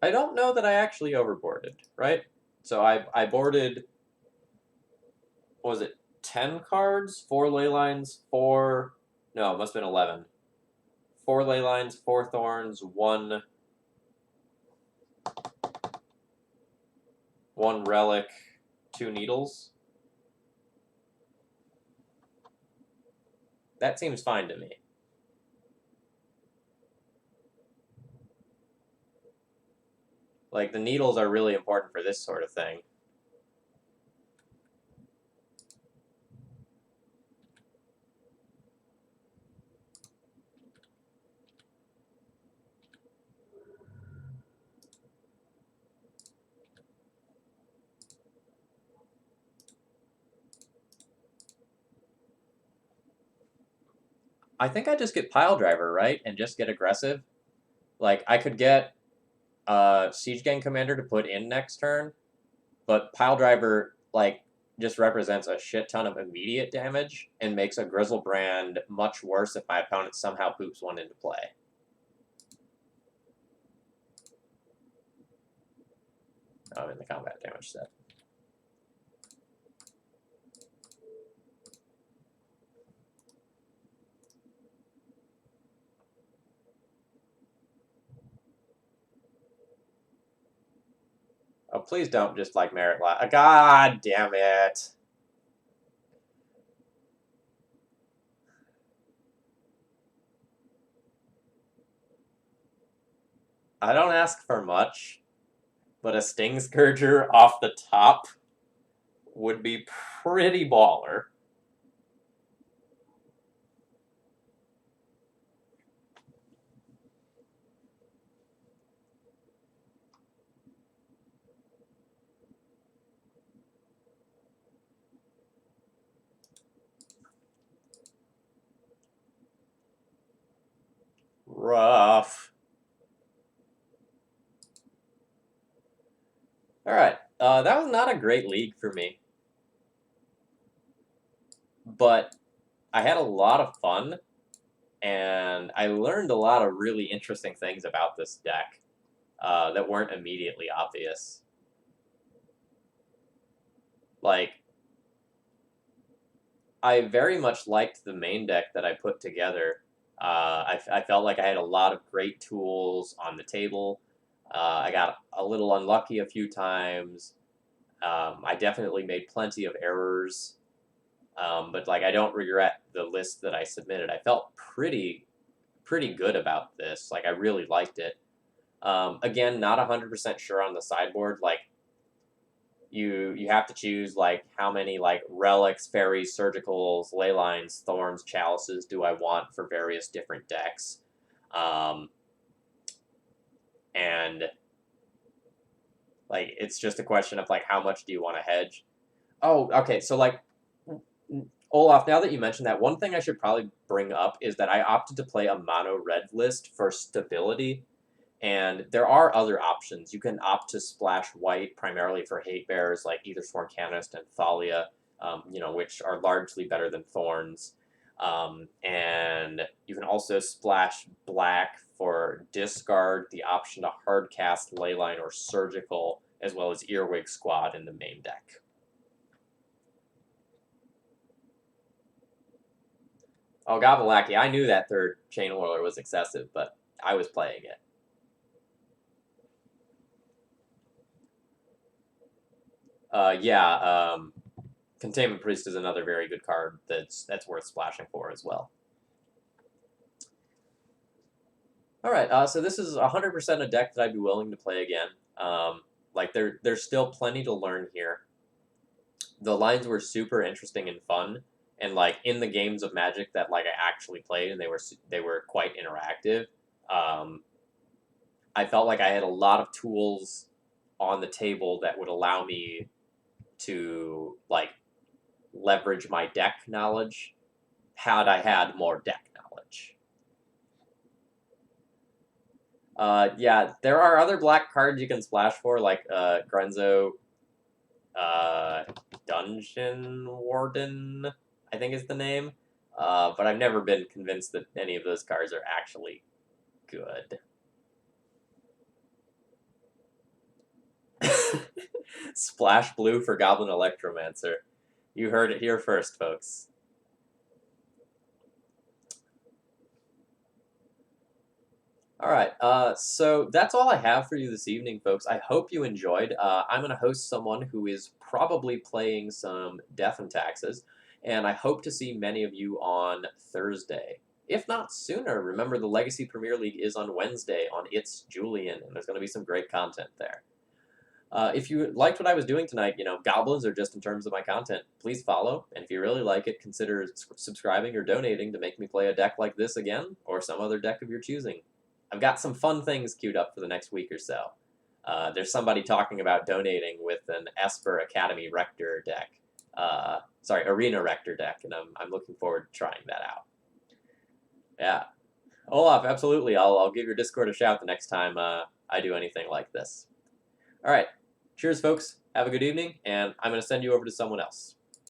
I don't know that I actually overboarded, right? So I boarded, what was it, 10 cards? 4 ley lines, 4... No, it must have been 11. 4 ley lines, 4 thorns, 1 relic, 2 needles. That seems fine to me. Like, the needles are really important for this sort of thing. I think I just get Pile Driver, right? And just get aggressive. Like, I could get Siege Gang Commander to put in next turn, but Pile Driver, like, just represents a shit ton of immediate damage and makes a Grizzlebrand much worse if my opponent somehow poops one into play. I'm in the combat damage set. Oh, please don't just, like, Merit Lodge. God damn it. I don't ask for much, but a Sting Scourger off the top would be pretty baller. Rough. Alright, that was not a great league for me. But I had a lot of fun, and I learned a lot of really interesting things about this deck that weren't immediately obvious. Like, I very much liked the main deck that I put together. I felt like I had a lot of great tools on the table. I got a little unlucky a few times. I definitely made plenty of errors, but like I don't regret the list that I submitted. I felt pretty good about this. Like I really liked it. Again, not 100% sure on the sideboard. Like you have to choose like how many like relics, fairies, surgicals, ley lines, thorns, chalices do I want for various different decks, and like it's just a question of like how much do you want to hedge. Oh, okay. So like Olaf, now that you mentioned that, one thing I should probably bring up is that I opted to play a mono red list for stability. And there are other options. You can opt to splash white primarily for hate bears like either Sworn Canist and Thalia, which are largely better than Thorns. And you can also splash black for discard, the option to hardcast Leyline or Surgical, as well as Earwig Squad in the main deck. Oh, Gabalaki, I knew that third Chain Whirler was excessive, but I was playing it. Containment Priest is another very good card that's worth splashing for as well. All right, so this is 100% a deck that I'd be willing to play again. There's still plenty to learn here. The lines were super interesting and fun, and like in the games of Magic that like I actually played, and they were quite interactive. I felt like I had a lot of tools on the table that would allow me to like leverage my deck knowledge had I had more deck knowledge. Yeah, there are other black cards you can splash for, like Grenzo, Dungeon Warden, I think is the name. But I've never been convinced that any of those cards are actually good. Splash blue for Goblin Electromancer. You heard it here first, folks. Alright, so that's all I have for you this evening, folks. I hope you enjoyed. I'm going to host someone who is probably playing some Death and Taxes, and I hope to see many of you on Thursday. If not sooner, remember the Legacy Premier League is on Wednesday on It's Julian, and there's going to be some great content there. If you liked what I was doing tonight, Goblins are just in terms of my content, please follow. And if you really like it, consider subscribing or donating to make me play a deck like this again, or some other deck of your choosing. I've got some fun things queued up for the next week or so. There's somebody talking about donating with an Esper Academy Rector deck. Arena Rector deck, and I'm looking forward to trying that out. Yeah. Olaf, absolutely. I'll give your Discord a shout the next time I do anything like this. All right. Cheers, folks. Have a good evening, and I'm going to send you over to someone else.